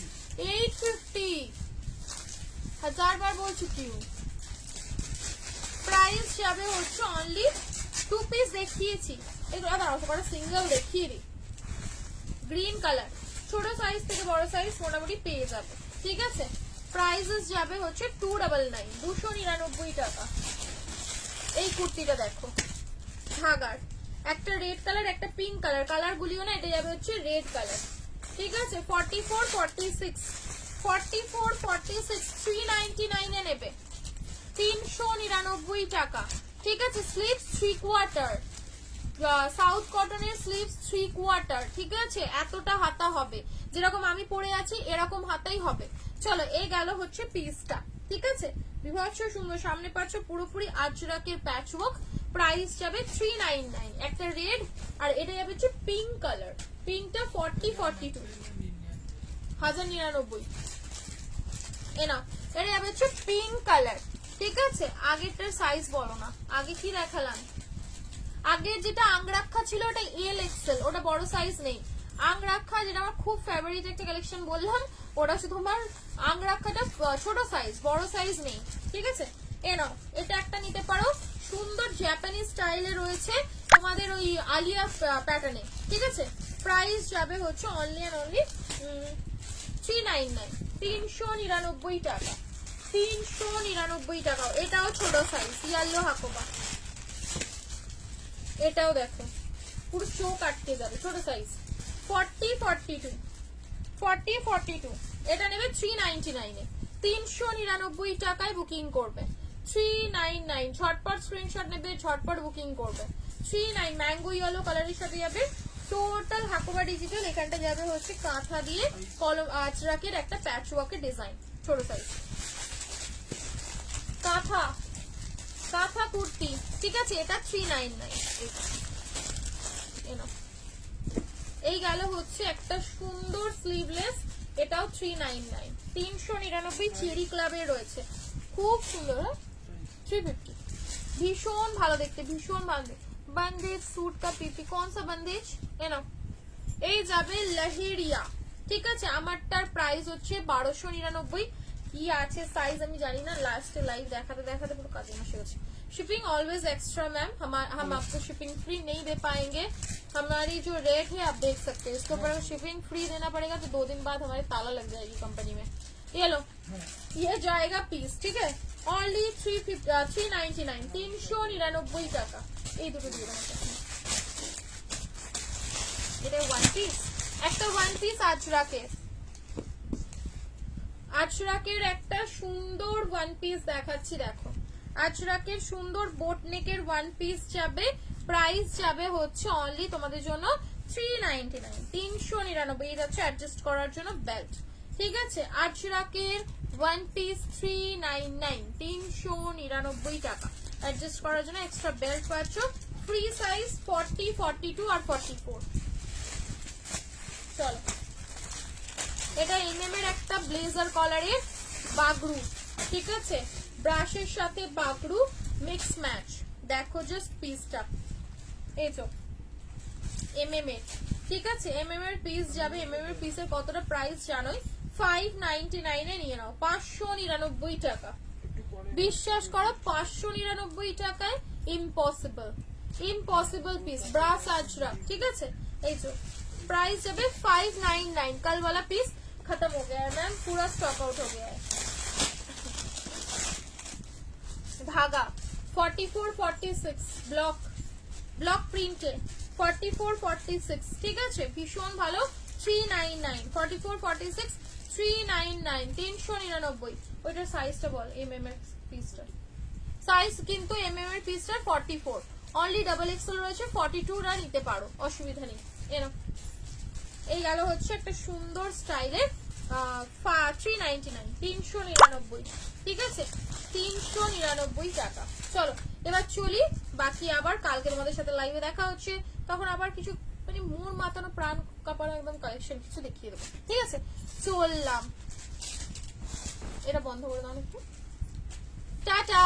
850। হাজারবার বলছি কিউ। প্রাইস যাবে হচ্ছে অনলি 2 পিস দেখিয়েছি, এগুলো দাঁড়াও তোমার সিঙ্গেল দেখিয়ে দিই। গ্রিন কালার, ছোট সাইজ থেকে বড় সাইজ মোটামুটি পেয়ে যাবে। ঠিক আছে, প্রাইসেস যাবে হচ্ছে 299 299 টাকা। এই কুর্তিটা দেখো ধাগার, একটা রেড কালার একটা পিঙ্ক কালার, কালার গুলিও না, এটা যাবে হচ্ছে রেড কালার। ঠিক আছে, 44 46 44 46 399 এ নেবে 399 টাকা। ঠিক আছে, স্লিভস 3 কোয়ার্টার, সাউথ কটনের স্লিভস 3 কোয়ার্টার। ঠিক আছে, এতটা হাতা হবে, যেরকম আমি পরে আছি এরকম হাতাই হবে। চলো, এই গেল হচ্ছে পিসটা। ঠিক আছে, বিভৎস সুন্দর, সামনে পাচ্ছ পুরোপুরি আজরাকের প্যাচওয়ার্ক। প্রাইস যাবে 399, একটা রেড আর এটা যাবে হচ্ছে পিঙ্ক কালার, পিঙ্কটা 40 42 1099। এ না, এটা যাবে হচ্ছে পিঙ্ক কালার। ঠিক আছে, আগেরটার সাইজ বলো না, আগে কি দেখালাম? আগে যেটা আংরাক্ষা ছিল ওটা এল এক্সেল, ওটা বড় সাইজ নেই। আংরাক্ষা যেটা আমার খুব ফেভারিট একটা কালেকশন বললাম, ওটা শুধু আমার আংরাক্ষাটা ছোট সাইজ, বড় সাইজ নেই। ঠিক আছে, এ নাও, এটা একটা নিতে পারো, সুন্দর জাপানিজ স্টাইলে রয়েছে তোমাদের ওই আলিয়া প্যাটার্নে। ঠিক আছে, প্রাইস যাবে হচ্ছে অনলি এন্ড অনলি 399 399 টাকা 399 টাকা। এটাও ছোট সাইজ, ইয়ালো হাকোবা, এটাও দেখো পুরো চোখ আটকে যাবে, ছোট সাইজ 40 42 40 42। এটা নেবে 399 এ, 399 টাকায় বুকিং করবে। 399, ঝটপট স্ক্রিনশট নেবে, ঝটপট বুকিং করবে। 39 ম্যাঙ্গো ইয়েলো কালারের সাথে যাবে, টোটাল হাকোবা ডিজিটাল। এখানটা যাবে হচ্ছে কাঁথা দিয়ে কলম আজরাকের একটা প্যাচ ওয়ার্কের ডিজাইন, ছোট সাইজ কাঁথা কাঁথা কুর্তি। ঠিক আছে, এটা 399। এই গেল হচ্ছে একটা সুন্দর স্লিভলেস, এটাও 399 399। চেরি ক্লাবে রয়েছে, খুব সুন্দর, 350। ভীষণ ভালো দেখতে, ভীষণ ভালো দেখতে। बंदेज सूट का पीपी, कौन सा बंदेज? এই যাবে লাহেরিয়া। ঠিক আছে, আমারটার প্রাইস হচ্ছে 1299। কি আছে সাইজ আমি জানি না, লাস্ট লাইভ দেখাতে দেখাতে পুরো কাজে মাসে হচ্ছে। शिपिंग ऑलवेज एक्स्ट्रा मैम, हम आपको शिपिंग फ्री नहीं दे पाएंगे। हमारी जो रेट है आप देख सकते हैं, इसके ऊपर शिपिंग फ्री देना पड़ेगा तो 2 दिन बाद हमारे ताला लग जाएगी कंपनी में। ये लो, ये जाएगा पीस। ठीक है, ओनली 399 399 টাকা। এই দুটো দিয়ে দেবো, এটা ওয়ান পিস, একটা ওয়ান পিস আজরাকের, আজরাকের একটা সুন্দর ওয়ান পিস দেখাচ্ছি। দেখো, আজরাকের সুন্দর বোটনেকের ওয়ান পিস যাবে, প্রাইস যাবে হচ্ছে অনলি তোমাদের জন্য 399 399। এই যাচ্ছে অ্যাডজাস্ট করার জন্য বেল্ট। ঠিক আছে, আজরাকের ওয়ান পিস 399 399 টাকা। অ্যাডজাস্ট করার জন্য এক্সট্রা বেল্ট পাচ্ছ, ফ্রি সাইজ 40 42 আর 44। চলো, এটা এমএম এর একটা ব্লেজার কলারের বাগরু। ঠিক আছে, ব্রাশের সাথে বাগরু মিক্স ম্যাচ। দেখো জাস্ট পিসটা, এই তো এমএম এর। ঠিক আছে, এমএম এর পিস যাবে। এমএম এর পিসের কতটা প্রাইস জানোই? 599 এ নিয়ে নাও, 599 টাকা। একটু পরে বিশ্বাস করো 599 টাকায় ইম্পসিবল, ইম্পসিবল পিস ব্রাস আজরা, ঠিক আছে। এই যে प्राइस যাবে 599, कल वाला पीस खत्म हो गया है मैम, पूरा स्टॉक आउट हो गया है। धागा 4446 ব্লক, ব্লক প্রিন্টে 4446, ঠিক আছে, ভীষণ ভালো। 399 4446 399 399। ওইটার সাইজটা বল, এমএম এর পিসটা সাইজ কিন্তু এমএম এর পিসটা 44, অনলি ডাবল এক্সেল রয়েছে, 42 রা নিতে পারো, অসুবিধা নেই। এনো এই গেল হচ্ছে একটা সুন্দর স্টাইলের 399 399, ঠিক আছে, 399 টাকা। চলো এবার চলি, বাকি আবার কালকে তোমাদের সাথে লাইভে দেখা হচ্ছে, তখন আবার কিছু মানে মন মাতানো প্রাণ কাঁপানো একদম কালেকশন কিছু দেখিয়ে দেবো, ঠিক আছে। চললাম, এটা বন্ধ করে দাও একটু, টাটা।